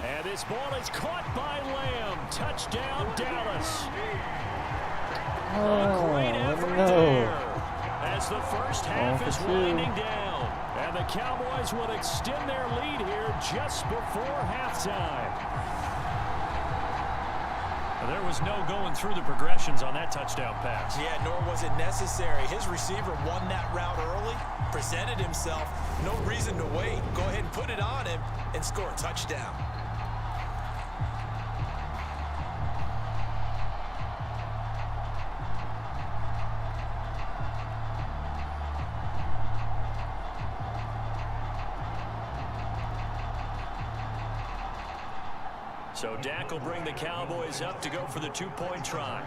And this ball is caught by Lamb. Touchdown, Dallas. A great effort there as the first half is winding down. And the Cowboys will extend their lead here just before halftime. There was no going through the progressions on that touchdown pass. Yeah, nor was it necessary. His receiver won that route early, presented himself. No reason to wait. Go ahead and put it on him and score a touchdown. So Dak will bring the Cowboys up to go for the 2-point try.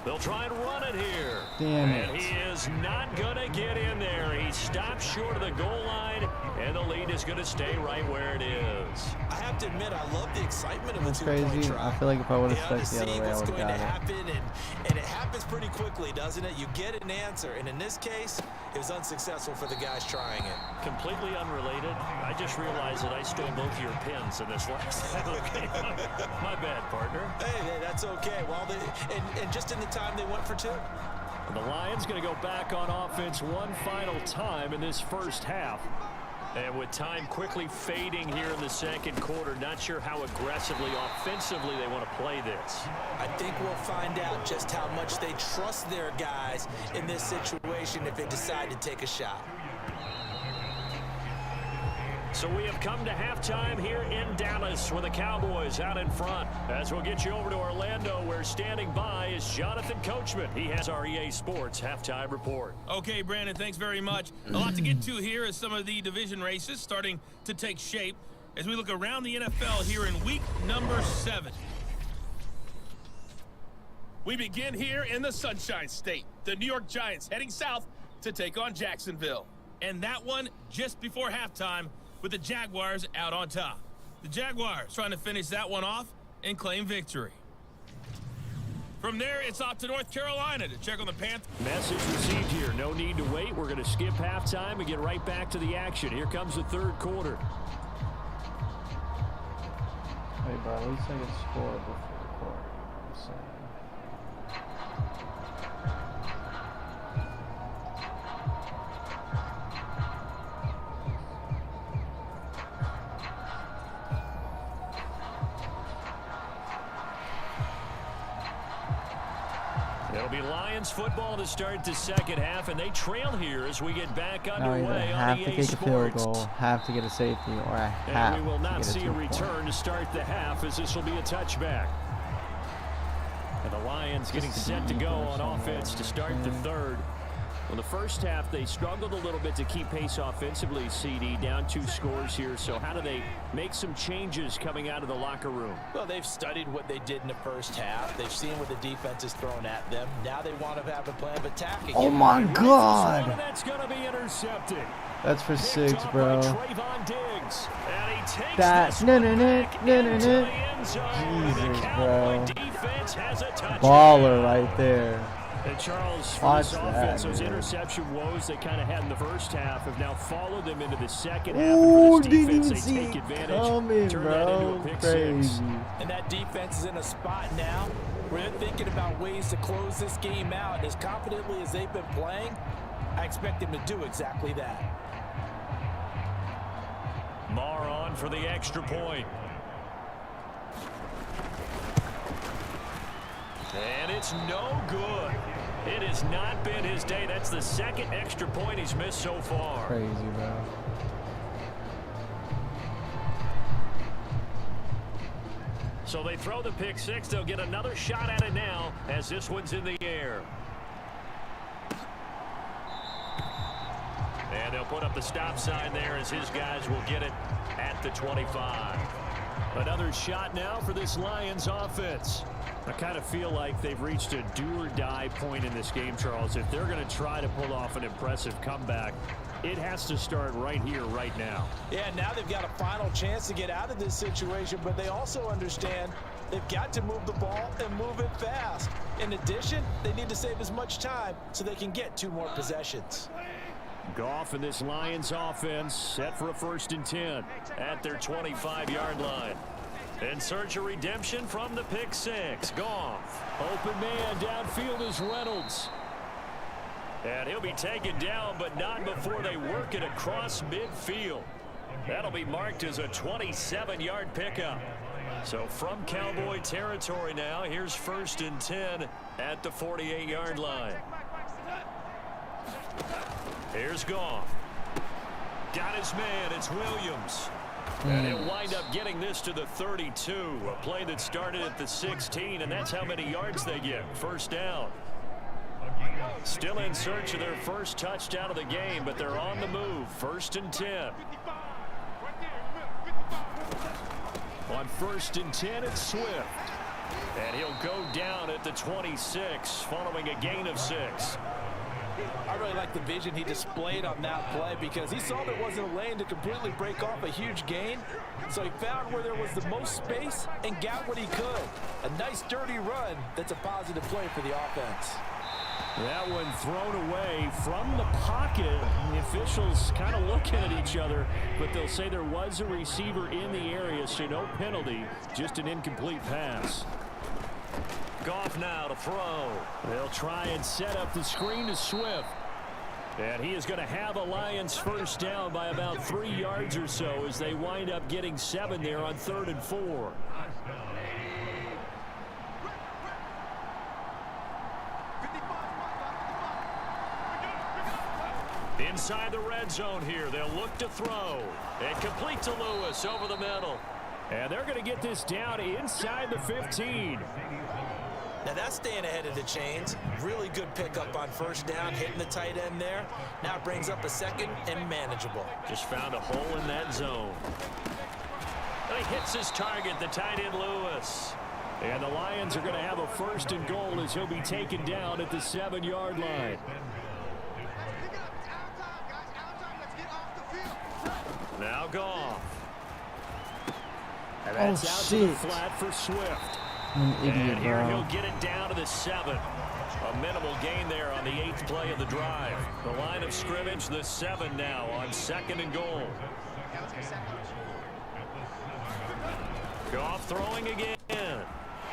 They'll try and run it here. Damn it. And he is not going to get in there. He stops short of the goal line, and the lead is going to stay right where it is. I have to admit, I love the excitement of That's the 2-point crazy. try. I feel like if I would have You stuck know, to the other see way, I what's would have going to got it. happen, and it happens pretty quickly, doesn't it? You get an answer, and in this case, it was unsuccessful for the guys trying it. Completely unrelated. I just realized that I stole both of your pins in this last game. My bad, partner. Hey, that's okay. Well, and just in the time they went for 2. And the Lions going to go back on offense one final time in this first half. And with time quickly fading here in the second quarter, not sure how aggressively, offensively they want to play this. I think we'll find out just how much they trust their guys in this situation if they decide to take a shot. So we have come to halftime here in Dallas with the Cowboys out in front. As we'll get you over to Orlando, where standing by is Jonathan Coachman. He has our EA Sports halftime report. Okay, Brandon, thanks very much. A lot to get to here as some of the division races starting to take shape as we look around the NFL here in week number 7. We begin here in the Sunshine State. The New York Giants heading south to take on Jacksonville. And that one just before halftime with the Jaguars out on top. The Jaguars trying to finish that one off and claim victory. From there, it's off to North Carolina to check on the Panthers. Message received here. No need to wait. We're going to skip halftime and get right back to the action. Here comes the third quarter. Wait, bro, at least I can score before the quarter. I'm saying. It'll be Lions football to start the second half, and they trail here as we get back Now underway either on have to EA kick a field Sports. goal, have to get a safety, or I have And we will to not get a see a 2-point. return to start the half, as this will be a touchback. And the Lions getting set to go on offense to start the third. Well, the first half, they struggled a little bit to keep pace offensively, CD, down 2 scores here. So how do they make some changes coming out of the locker room? Well, they've studied what they did in the first half. They've seen what the defense is throwing at them. Now they want to have a plan of attacking. Oh my God! And that's going to be intercepted. That's for 6, bro. Trayvon Diggs. And he takes That's this one back into the end zone. Jesus, The Cowboy bro. defense has a touchdown. Baller right there. And Charles, for Watch this that, offense, those dude. interception woes they kind of had in the first half have now followed them into the second half. Ooh, And for this didn't defense, even they see take it advantage, coming, turn that into bro. a pick Crazy. 6. And that defense is in a spot now where they're thinking about ways to close this game out. As confidently as they've been playing, I expect them to do exactly that. Marr on for the extra point. And it's no good. It has not been his day. That's the second extra point he's missed so far. Crazy, bro. So they throw the pick 6. They'll get another shot at it now as this one's in the air. And they'll put up the stop sign there as his guys will get it at the 25. Another shot now for this Lions offense. I kind of feel like they've reached a do-or-die point in this game, Charles. If they're going to try to pull off an impressive comeback, it has to start right here, right now. Yeah, now they've got a final chance to get out of this situation, but they also understand they've got to move the ball and move it fast. In addition, they need to save as much time so they can get 2 more possessions. Goff and this Lions offense set for a 1st and 10 at their 25-yard line. In search of redemption from the pick 6. Goff. Open man downfield is Reynolds. And he'll be taken down, but not before they work it across midfield. That'll be marked as a 27-yard pickup. So from Cowboy territory now, here's 1st and 10 at the 48-yard line. Here's Goff. Got his man. It's Williams. And he'll wind up getting this to the 32. A play that started at the 16, and that's how many yards they get. 1st down. Still in search of their first touchdown of the game, but they're on the move. 1st and 10. On 1st and 10, it's Swift. And he'll go down at the 26 following a gain of 6. I really like the vision he displayed on that play because he saw there wasn't a lane to completely break off a huge gain. So he found where there was the most space and got what he could. A nice dirty run that's a positive play for the offense. That one thrown away from the pocket. The officials kind of looking at each other, but they'll say there was a receiver in the area, so no penalty, just an incomplete pass. Goff now to throw. They'll try and set up the screen to Swift. And he is going to have a Lions 1st down by about 3 yards or so as they wind up getting 7 there on 3rd and 4. Inside the red zone here, they'll look to throw. And complete to Lewis over the middle. And they're going to get this down inside the 15. Now that's staying ahead of the chains. Really good pickup on 1st down, hitting the tight end there. Now it brings up a 2nd and manageable. Just found a hole in that zone. And he hits his target, the tight end Lewis. And the Lions are going to have a 1st and goal as he'll be taken down at the 7-yard line. Now Goff. And that's out to the flat for Swift. Idiot, and here bro. he'll get it down to the 7. A minimal gain there on the 8th play of the drive. The line of scrimmage, the 7 now on 2nd and goal. Goff throwing again.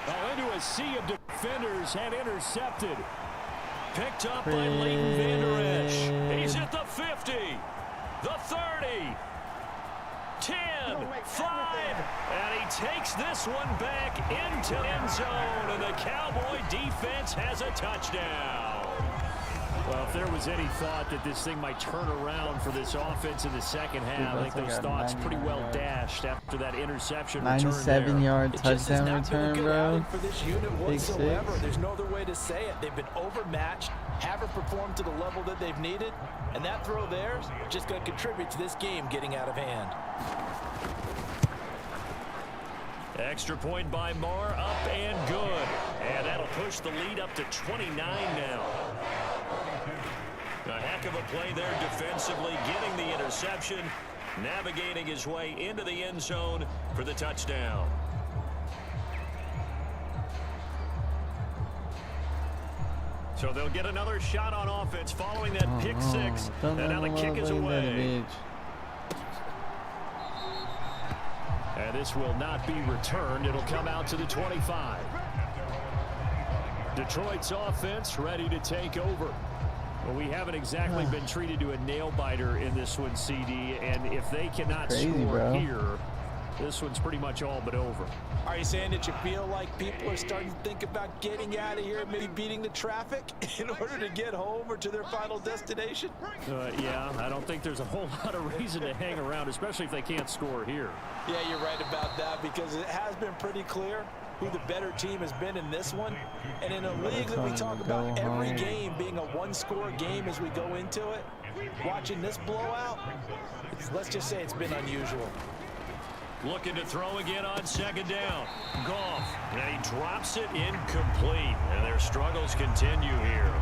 Oh, into a sea of defenders and intercepted. Picked up by Leighton Vander Esch. He's at the 50, the 30, 10, 5, and he takes this one back into end zone, and the Cowboy defense has a touchdown. Well, if there was any thought that this thing might turn around for this offense in the second half, I think those thoughts pretty well dashed after that interception return there. 97-yard touchdown return, bro. For this unit whatsoever. There's no other way to say it. They've been overmatched, haven't performed to the level that they've needed, and that throw there is just going to contribute to this game getting out of hand. Extra point by Marr, up and good. And that'll push the lead up to 29 now. A heck of a play there defensively, getting the interception, navigating his way into the end zone for the touchdown. So they'll get another shot on offense following that pick 6. And now the kick is away. And this will not be returned. It'll come out to the 25. Detroit's offense ready to take over. Well, we haven't exactly been treated to a nail-biter in this one, CD. And if they cannot score here, this one's pretty much all but over. Are you saying that you feel like people are starting to think about getting out of here, maybe beating the traffic in order to get home or to their final destination? Yeah, I don't think there's a whole lot of reason to hang around, especially if they can't score here. Yeah, you're right about that, because it has been pretty clear who the better team has been in this one. And in a league that we talk about every game being a one-score game as we go into it, watching this blowout, let's just say it's been unusual. Looking to throw again on 2nd down. Goff, and he drops it incomplete. And their struggles continue here.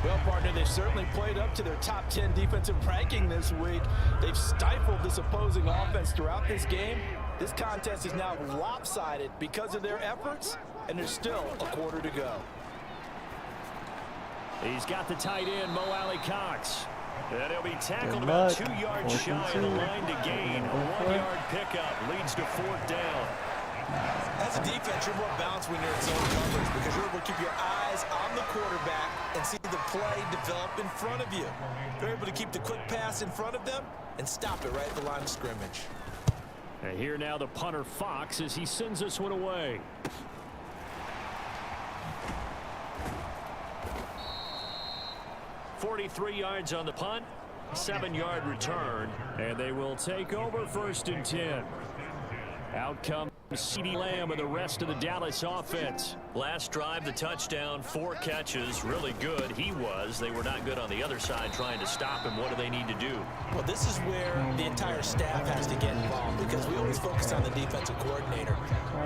Well, partner, they've certainly played up to their top 10 defensive ranking this week. They've stifled this opposing offense throughout this game. This contest is now lopsided because of their efforts, and there's still a quarter to go. He's got the tight end, Mo Alley Cox. And he'll be tackled about 2 yards shy of the line to gain. A 1-yard pickup leads to 4th down. As a defense, you're more balanced when you're in zone coverage because you're able to keep your eyes on the quarterback and see the play develop in front of you. You're able to keep the quick pass in front of them and stop it right at the line of scrimmage. And here now the punter Fox as he sends this one away. .43 yards on the punt, 7-yard return, and they will take over 1st and 10. Out comes CeeDee Lamb and the rest of the Dallas offense. Last drive, the touchdown, 4 catches, really good. He was. They were not good on the other side trying to stop him. What do they need to do? Well, this is where the entire staff has to get involved because we always focus on the defensive coordinator.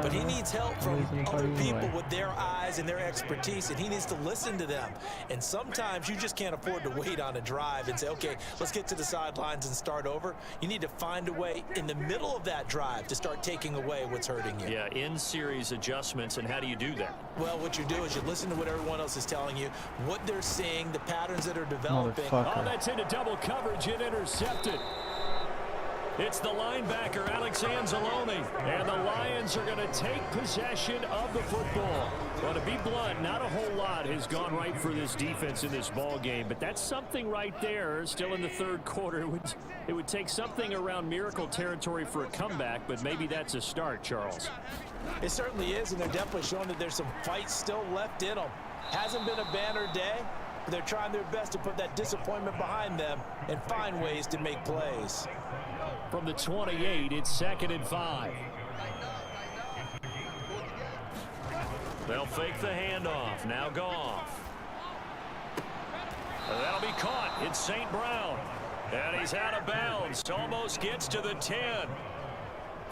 But he needs help from other people with their eyes and their expertise, and he needs to listen to them. And sometimes you just can't afford to wait on a drive and say, okay, let's get to the sidelines and start over. You need to find a way in the middle of that drive to start taking away what's hurting you. Yeah, in-series adjustments, and how do you do that? Well, what you do is you listen to what everyone else is telling you, what they're seeing, the patterns that are developing. Oh, that's into double coverage and intercepted. It's the linebacker, Alex Anzalone, and the Lions are going to take possession of the football. Well, to be blunt, not a whole lot has gone right for this defense in this ball game, but that's something right there. Still in the 3rd quarter, it would take something around miracle territory for a comeback, but maybe that's a start, Charles. It certainly is, and they're definitely showing that there's some fight still left in them. Hasn't been a banner day, but they're trying their best to put that disappointment behind them and find ways to make plays. From the 28, it's 2nd and 5. They'll fake the handoff. Now Goff. That'll be caught. It's St. Brown. And he's out of bounds. Almost gets to the 10.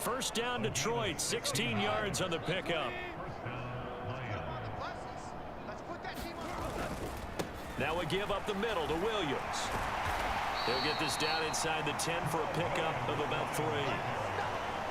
1st down Detroit. 16 yards on the pickup. Now we give up the middle to Williams. He'll get this down inside the 10 for a pickup of about 3.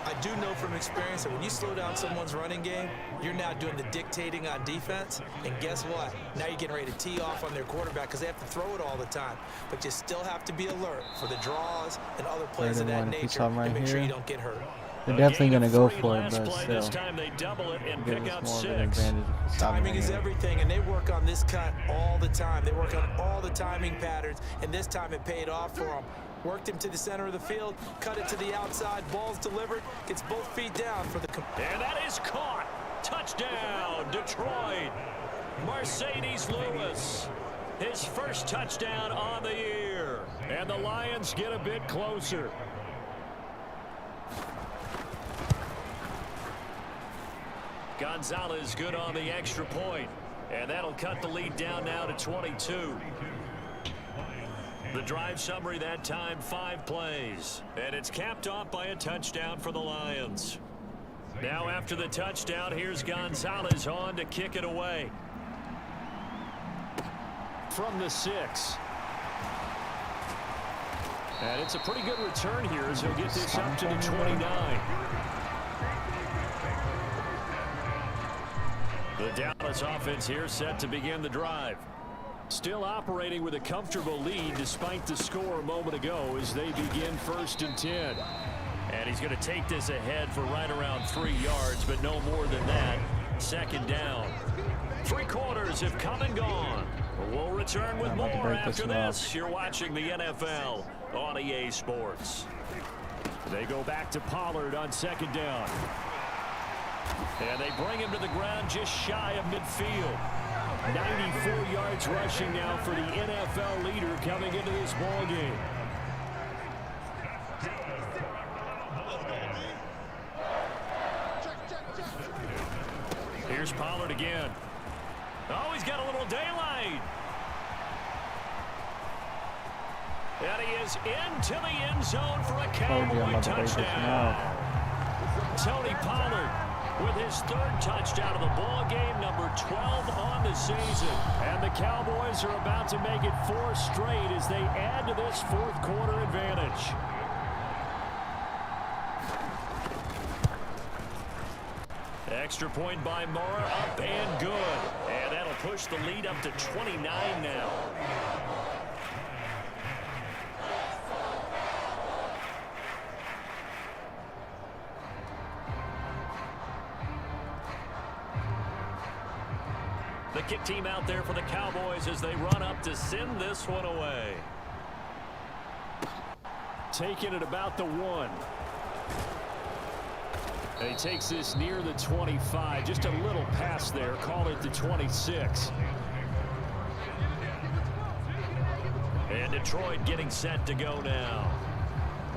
I do know from experience that when you slow down someone's running game, you're now doing the dictating on defense. And guess what? Now you're getting ready to tee off on their quarterback because they have to throw it all the time. But you still have to be alert for the draws and other plays of that nature to make sure you don't get hurt. They're definitely going to go for it, but still. This time they double it and pick up 6. Timing is everything, and they work on this cut all the time. They work on all the timing patterns, and this time it paid off for them. Worked him to the center of the field, cut it to the outside, ball's delivered, gets both feet down for the... And that is caught. Touchdown, Detroit. Mercedes Lewis. His first touchdown on the year. And the Lions get a bit closer. Gonzalez good on the extra point. And that'll cut the lead down now to 22. The drive summary that time, 5 plays. And it's capped off by a touchdown for the Lions. Now after the touchdown, here's Gonzalez on to kick it away. From the 6. And it's a pretty good return here as he'll get this up to the 29. The Dallas offense here set to begin the drive. Still operating with a comfortable lead despite the score a moment ago as they begin 1st and 10. And he's going to take this ahead for right around 3 yards, but no more than that. 2nd down. 3 quarters have come and gone. We'll return with more after this. You're watching the NFL on EA Sports. They go back to Pollard on 2nd down. And they bring him to the ground just shy of midfield. 94 yards rushing now for the NFL leader coming into this ball game. Here's Pollard again. Oh, he's got a little daylight. And he is into the end zone for a Cowboy touchdown. Tony Pollard with his 3rd touchdown of the ball game, number 12 on the season. And the Cowboys are about to make it 4 straight as they add to this 4th quarter advantage. Extra point by Mora, up and good. And that'll push the lead up to 29 now. The kick team out there for the Cowboys as they run up to send this one away. Taking it about the 1. And he takes this near the 25. Just a little pass there. Call it the 26. And Detroit getting set to go now.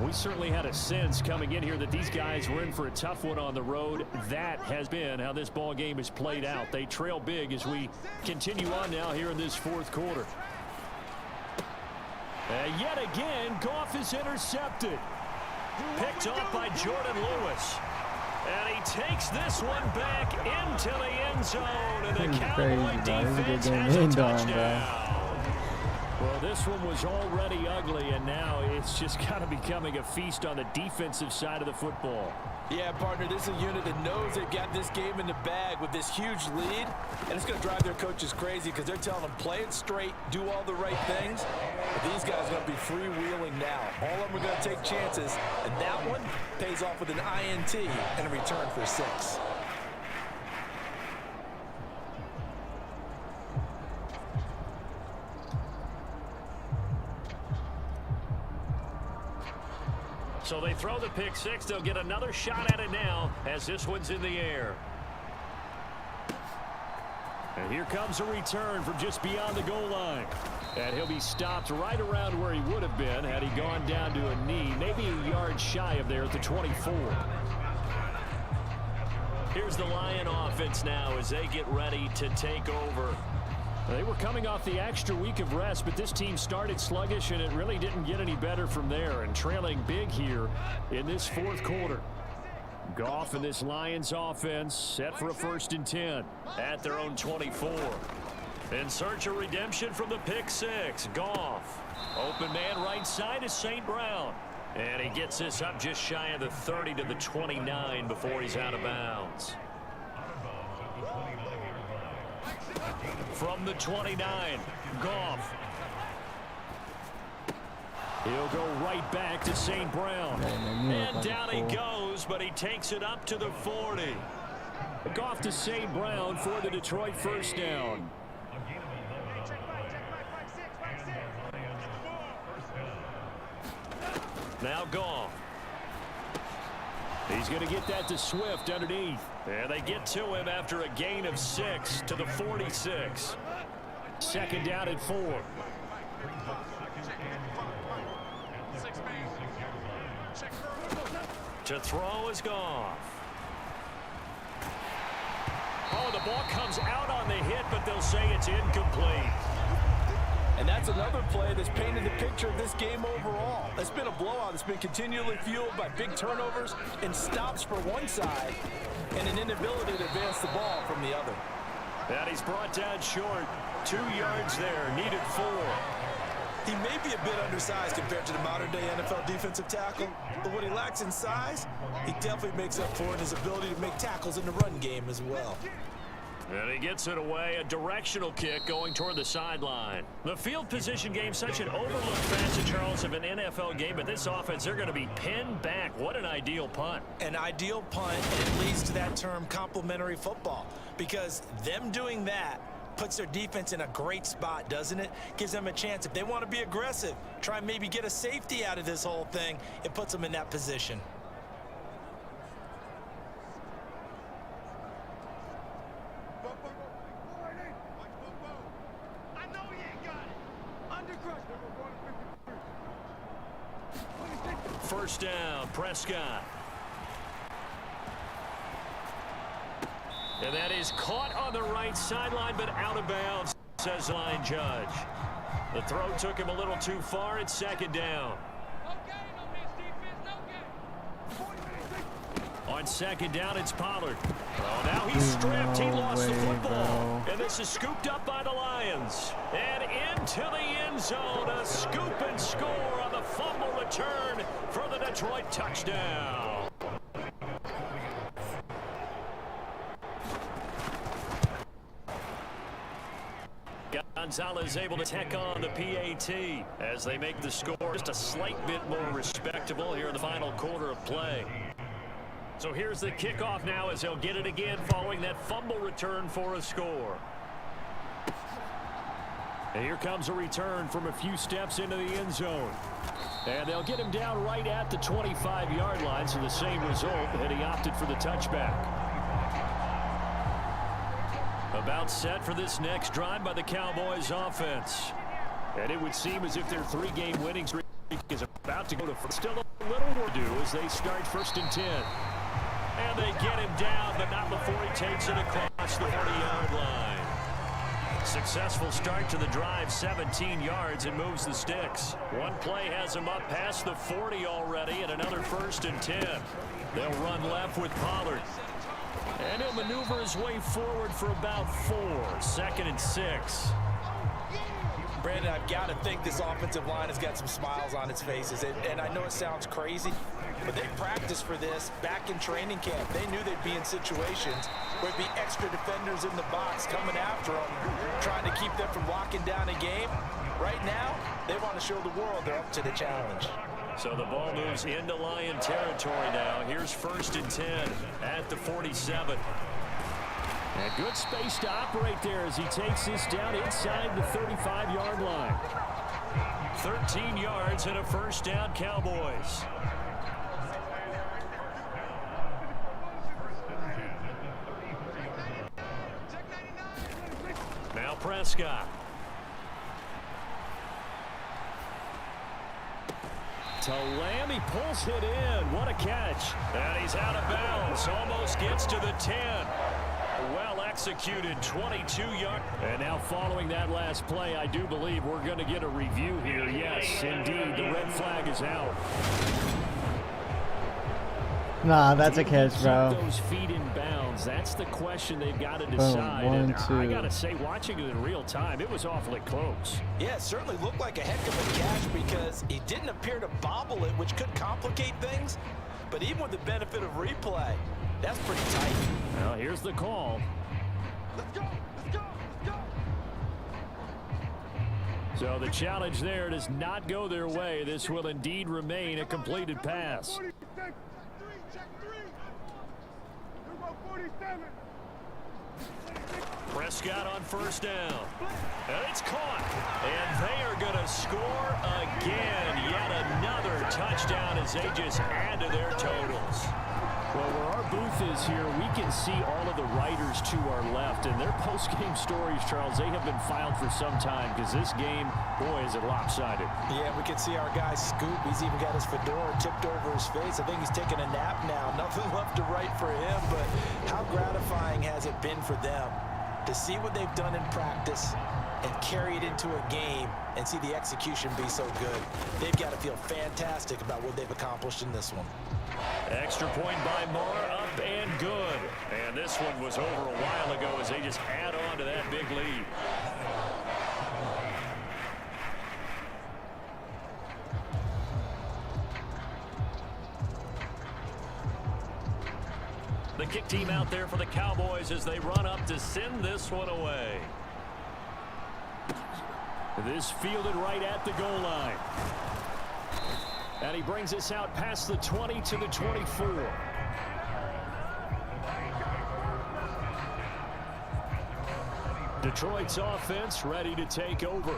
We certainly had a sense coming in here that these guys were in for a tough one on the road. That has been how this ball game has played out. They trail big as we continue on now here in this 4th quarter. And yet again, Goff is intercepted. Picked off by Jordan Lewis. And he takes this one back into the end zone. And the Cowboy defense has a touchdown. Well, this one was already ugly, and now it's just kind of becoming a feast on the defensive side of the football. Yeah, partner, this is a unit that knows they've got this game in the bag with this huge lead, and it's going to drive their coaches crazy because they're telling them play it straight, do all the right things. But these guys are going to be freewheeling now. All of them are going to take chances, and that one pays off with an INT and a return for 6. So they throw the pick 6. They'll get another shot at it now as this one's in the air. And here comes a return from just beyond the goal line. And he'll be stopped right around where he would have been had he gone down to a knee, maybe a yard shy of there at the 24. Here's the Lion offense now as they get ready to take over. They were coming off the extra week of rest, but this team started sluggish, and it really didn't get any better from there, and trailing big here in this 4th quarter. Goff and this Lions offense set for a 1st and 10 at their own 24. In search of redemption from the pick six. Goff. Open man right side is St. Brown. And he gets this up just shy of the 30 to the 29 before he's out of bounds. From the 29, Goff. He'll go right back to St. Brown. And down he goes, but he takes it up to the 40. Goff to St. Brown for the Detroit first down. Now Goff. He's going to get that to Swift underneath. And they get to him after a gain of 6 to the 46. Second down at 4. To throw is Goff. Oh, the ball comes out on the hit, but they'll say it's incomplete. And that's another play that's painted the picture of this game overall. It's been a blowout. It's been continually fueled by big turnovers and stops for one side and an inability to advance the ball from the other. And he's brought down short. 2 yards there, needed 4. He may be a bit undersized compared to the modern-day NFL defensive tackle, but what he lacks in size, he definitely makes up for in his ability to make tackles in the run game as well. And he gets it away, a directional kick going toward the sideline. The field position game, such an overlooked facet, Charles, of an NFL game, but this offense, they're going to be pinned back. What an ideal punt. An ideal punt, and it leads to that term complementary football, because them doing that puts their defense in a great spot, doesn't it? Gives them a chance. If they want to be aggressive, try and maybe get a safety out of this whole thing, it puts them in that position. First down, Prescott. And that is caught on the right sideline, but out of bounds, says the line judge. The throw took him a little too far. It's second down. On second down, it's Pollard. Oh, now he's stripped. He lost the football. And this is scooped up by the Lions. And into the end zone, a scoop and score on the fumble return for the Detroit touchdown. Gonzalez able to tack on the PAT as they make the score just a slight bit more respectable here in the final quarter of play. So here's the kickoff now as they'll get it again following that fumble return for a score. And here comes a return from a few steps into the end zone. And they'll get him down right at the 25-yard line, so the same result, and he opted for the touchback. About set for this next drive by the Cowboys offense. And it would seem as if their 3-game winning streak is about to go to still a little more to do as they start 1st and 10. And they get him down, but not before he takes it across the 40-yard line. Successful start to the drive, 17 yards, and moves the sticks. One play has him up past the 40 already, and another 1st and 10. They'll run left with Pollard. And he'll maneuver his way forward for about 4. 2nd and 6. Brandon, I've got to think this offensive line has got some smiles on its faces. And I know it sounds crazy, but they practiced for this back in training camp. They knew they'd be in situations where there'd be extra defenders in the box coming after them, trying to keep them from locking down a game. Right now, they want to show the world they're up to the challenge. So the ball moves into Lion territory now. Here's 1st and 10 at the 47. And good space to operate there as he takes this down inside the 35-yard line. 13 yards and a 1st down, Cowboys. Now Prescott. To Lamb, he pulls it in. What a catch. And he's out of bounds. Almost gets to the 10. Well executed, 22-yard. And now following that last play, I do believe we're going to get a review here. Yes, indeed, the red flag is out. Nah, that's a catch, bro. Keep those feet in bounds. That's the question they've got to decide. Boom, 1, 2. I got to say, watching it in real time, it was awfully close. Yeah, it certainly looked like a heck of a catch because he didn't appear to bobble it, which could complicate things. But even with the benefit of replay, that's pretty tight. Well, here's the call. Let's go. Let's go. Let's go. So the challenge there does not go their way. This will indeed remain a completed pass. Prescott on first down. And it's caught. And they are going to score again. Yet another touchdown as they just add to their totals. Well, where our booth is here, we can see all of the writers to our left. And their post-game stories, Charles, they have been filed for some time because this game, boy, is it lopsided. Yeah, we can see our guy Scoop. He's even got his fedora tipped over his face. I think he's taking a nap now. Nothing left to write for him, but how gratifying has it been for them to see what they've done in practice and carry it into a game and see the execution be so good. They've got to feel fantastic about what they've accomplished in this one. Extra point by Moore, up and good. And this one was over a while ago as they just add on to that big lead. The kick team out there for the Cowboys as they run up to send this one away. This fielded right at the goal line. And he brings us out past the 20 to the 24. Detroit's offense ready to take over.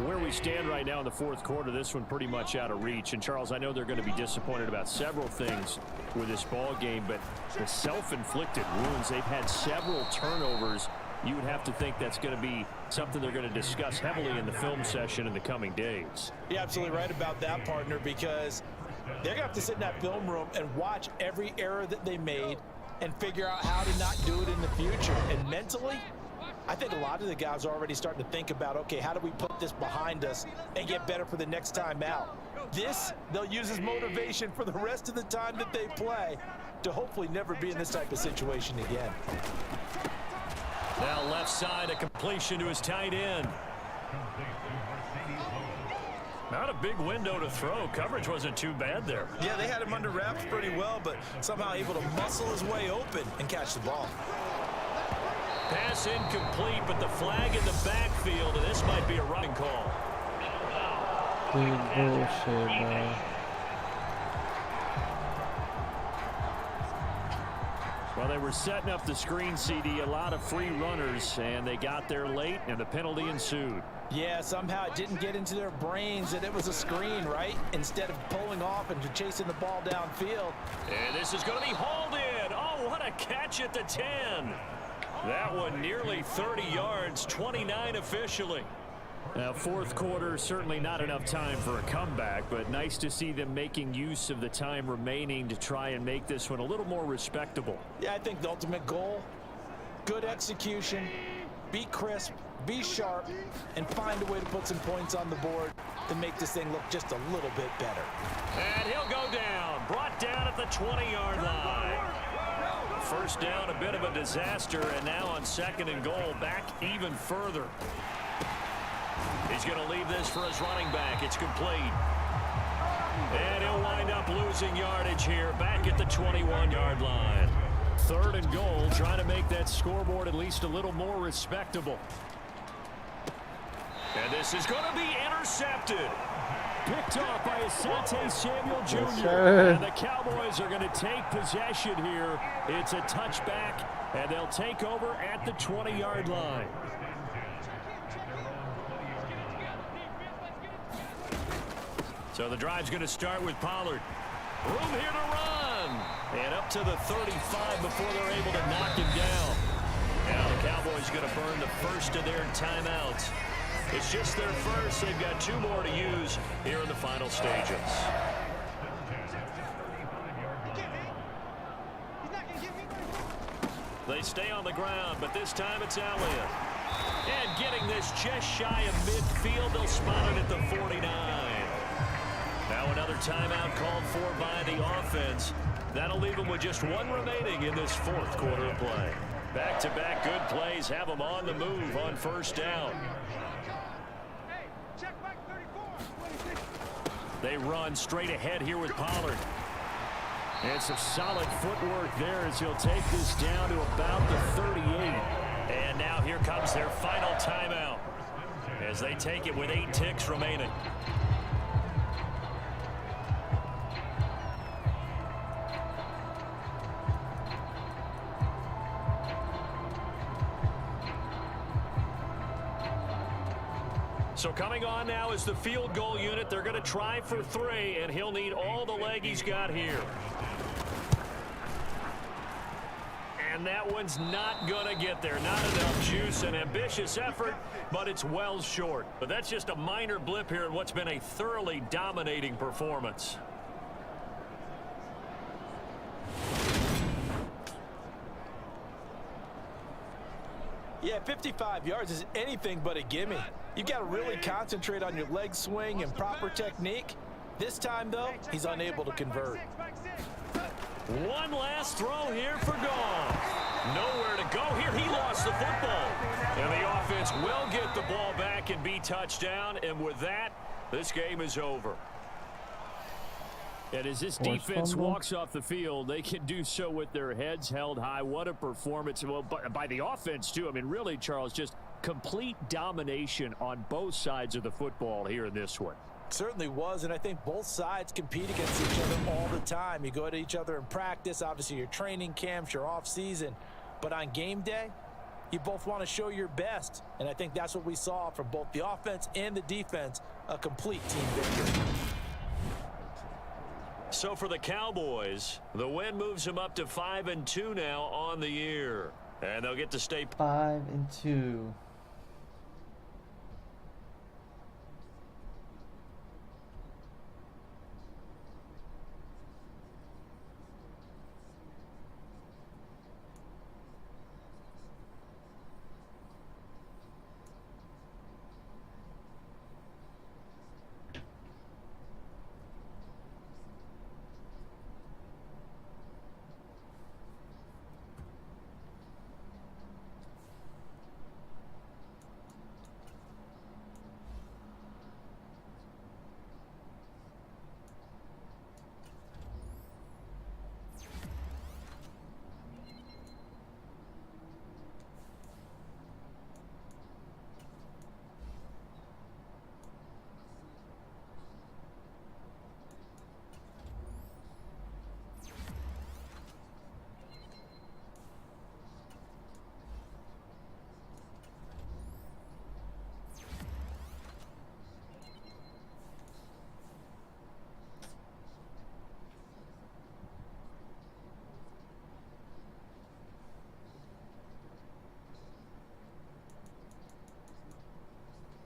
Where we stand right now in the fourth quarter, this one pretty much out of reach. And, Charles, I know they're going to be disappointed about several things with this ball game, but the self-inflicted wounds, they've had several turnovers. You would have to think that's going to be something they're going to discuss heavily in the film session in the coming days. You're absolutely right about that, partner, because they're going to have to sit in that film room and watch every error that they made and figure out how to not do it in the future. And mentally, I think a lot of the guys are already starting to think about, okay, how do we put this behind us and get better for the next time out? This, they'll use as motivation for the rest of the time that they play to hopefully never be in this type of situation again. Now left side, a completion to his tight end. Not a big window to throw. Coverage wasn't too bad there. Yeah, they had him under wraps pretty well, but somehow able to muscle his way open and catch the ball. Pass incomplete, but the flag in the backfield, and this might be a running call. Dude, bullshit, bro. Well, they were setting up the screen, CD, a lot of free runners, and they got there late, and the penalty ensued. Yeah, somehow it didn't get into their brains that it was a screen, right? Instead of pulling off and chasing the ball downfield. And this is going to be hauled in. Oh, what a catch at the 10. That one nearly 30 yards, 29 officially. Now, fourth quarter, certainly not enough time for a comeback, but nice to see them making use of the time remaining to try and make this one a little more respectable. Yeah, I think the ultimate goal, good execution, be crisp, be sharp, and find a way to put some points on the board to make this thing look just a little bit better. And he'll go down, brought down at the 20-yard line. First down, a bit of a disaster, and now on second and goal, back even further. He's going to leave this for his running back. It's complete. And he'll wind up losing yardage here, back at the 21-yard line. Third and goal, trying to make that scoreboard at least a little more respectable. And this is going to be intercepted. Picked off by Asante Samuel Jr. Yes, sir. And the Cowboys are going to take possession here. It's a touchback, and they'll take over at the 20-yard line. So the drive's going to start with Pollard. Room here to run. And up to the 35 before they're able to knock him down. Now the Cowboys going to burn the first of their timeouts. It's just their first. They've got two more to use here in the final stages. They stay on the ground, but this time it's Elliott. And getting this just shy of midfield, they'll spot it at the 49. Now another timeout called for by the offense. That'll leave them with just one remaining in this fourth quarter of play. Back-to-back good plays have them on the move on first down. They run straight ahead here with Pollard. And some solid footwork there as he'll take this down to about the 38. And now here comes their final timeout as they take it with 8 ticks remaining. So coming on now is the field goal unit. They're going to try for 3, and he'll need all the leg he's got here. And that one's not going to get there. Not enough juice. An ambitious effort, but it's well short. But that's just a minor blip here in what's been a thoroughly dominating performance. Yeah, 55 yards is anything but a gimme. You've got to really concentrate on your leg swing and proper technique. This time, though, he's unable to convert. One last throw here for Goff. Nowhere to go here. He lost the football. And the offense will get the ball back and be touchdown. And with that, this game is over. And as this defense walks off the field, they can do so with their heads held high. What a performance. Well, by the offense, too. I mean, really, Charles, just complete domination on both sides of the football here in this one. Certainly was, and I think both sides compete against each other all the time. You go at each other in practice, obviously your training camps, your off-season. But on game day, you both want to show your best. And I think that's what we saw from both the offense and the defense, a complete team victory. So for the Cowboys, the win moves them up to 5-2 now on the year. And they'll get to stay 5-2.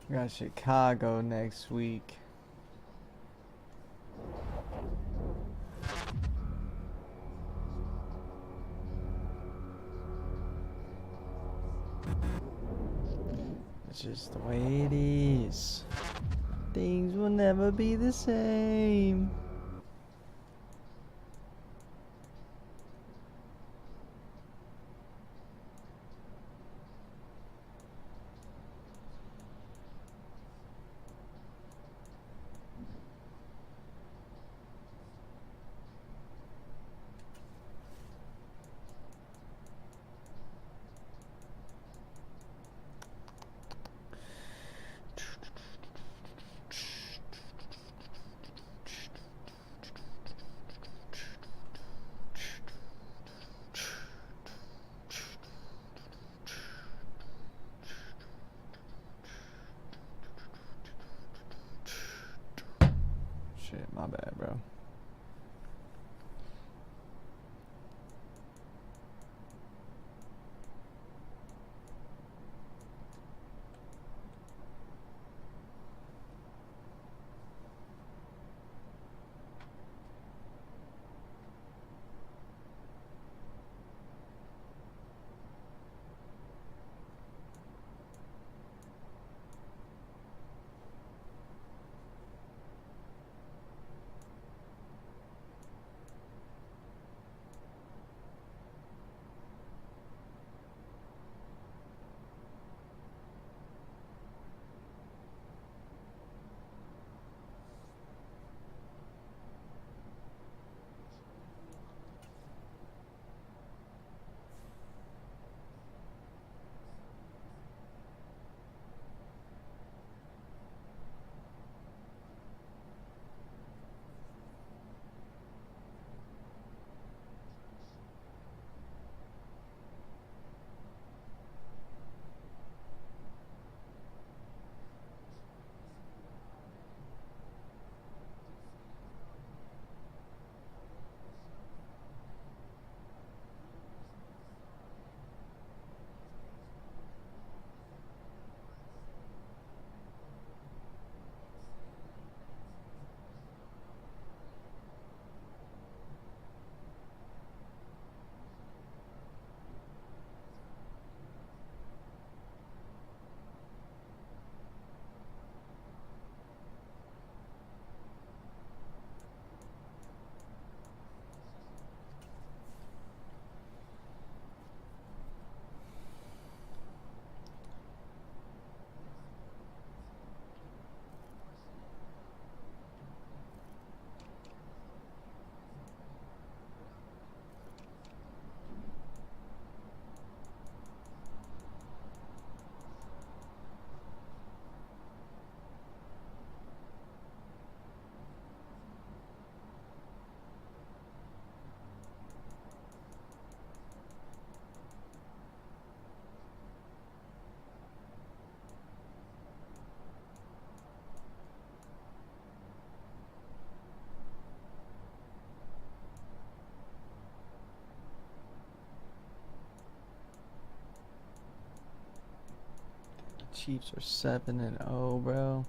We got Chicago next week. It's just the way it is. Things will never be the same. Shit, my bad, bro. Chiefs are 7-0, bro.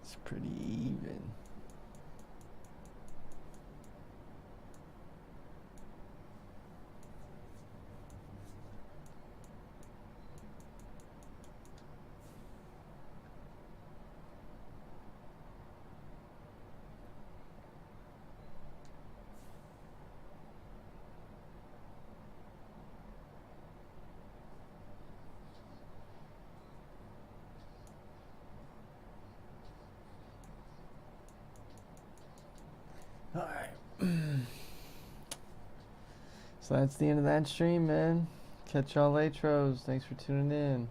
It's pretty even. Alright. So that's the end of that stream, man. Catch y'all latros. Thanks for tuning in.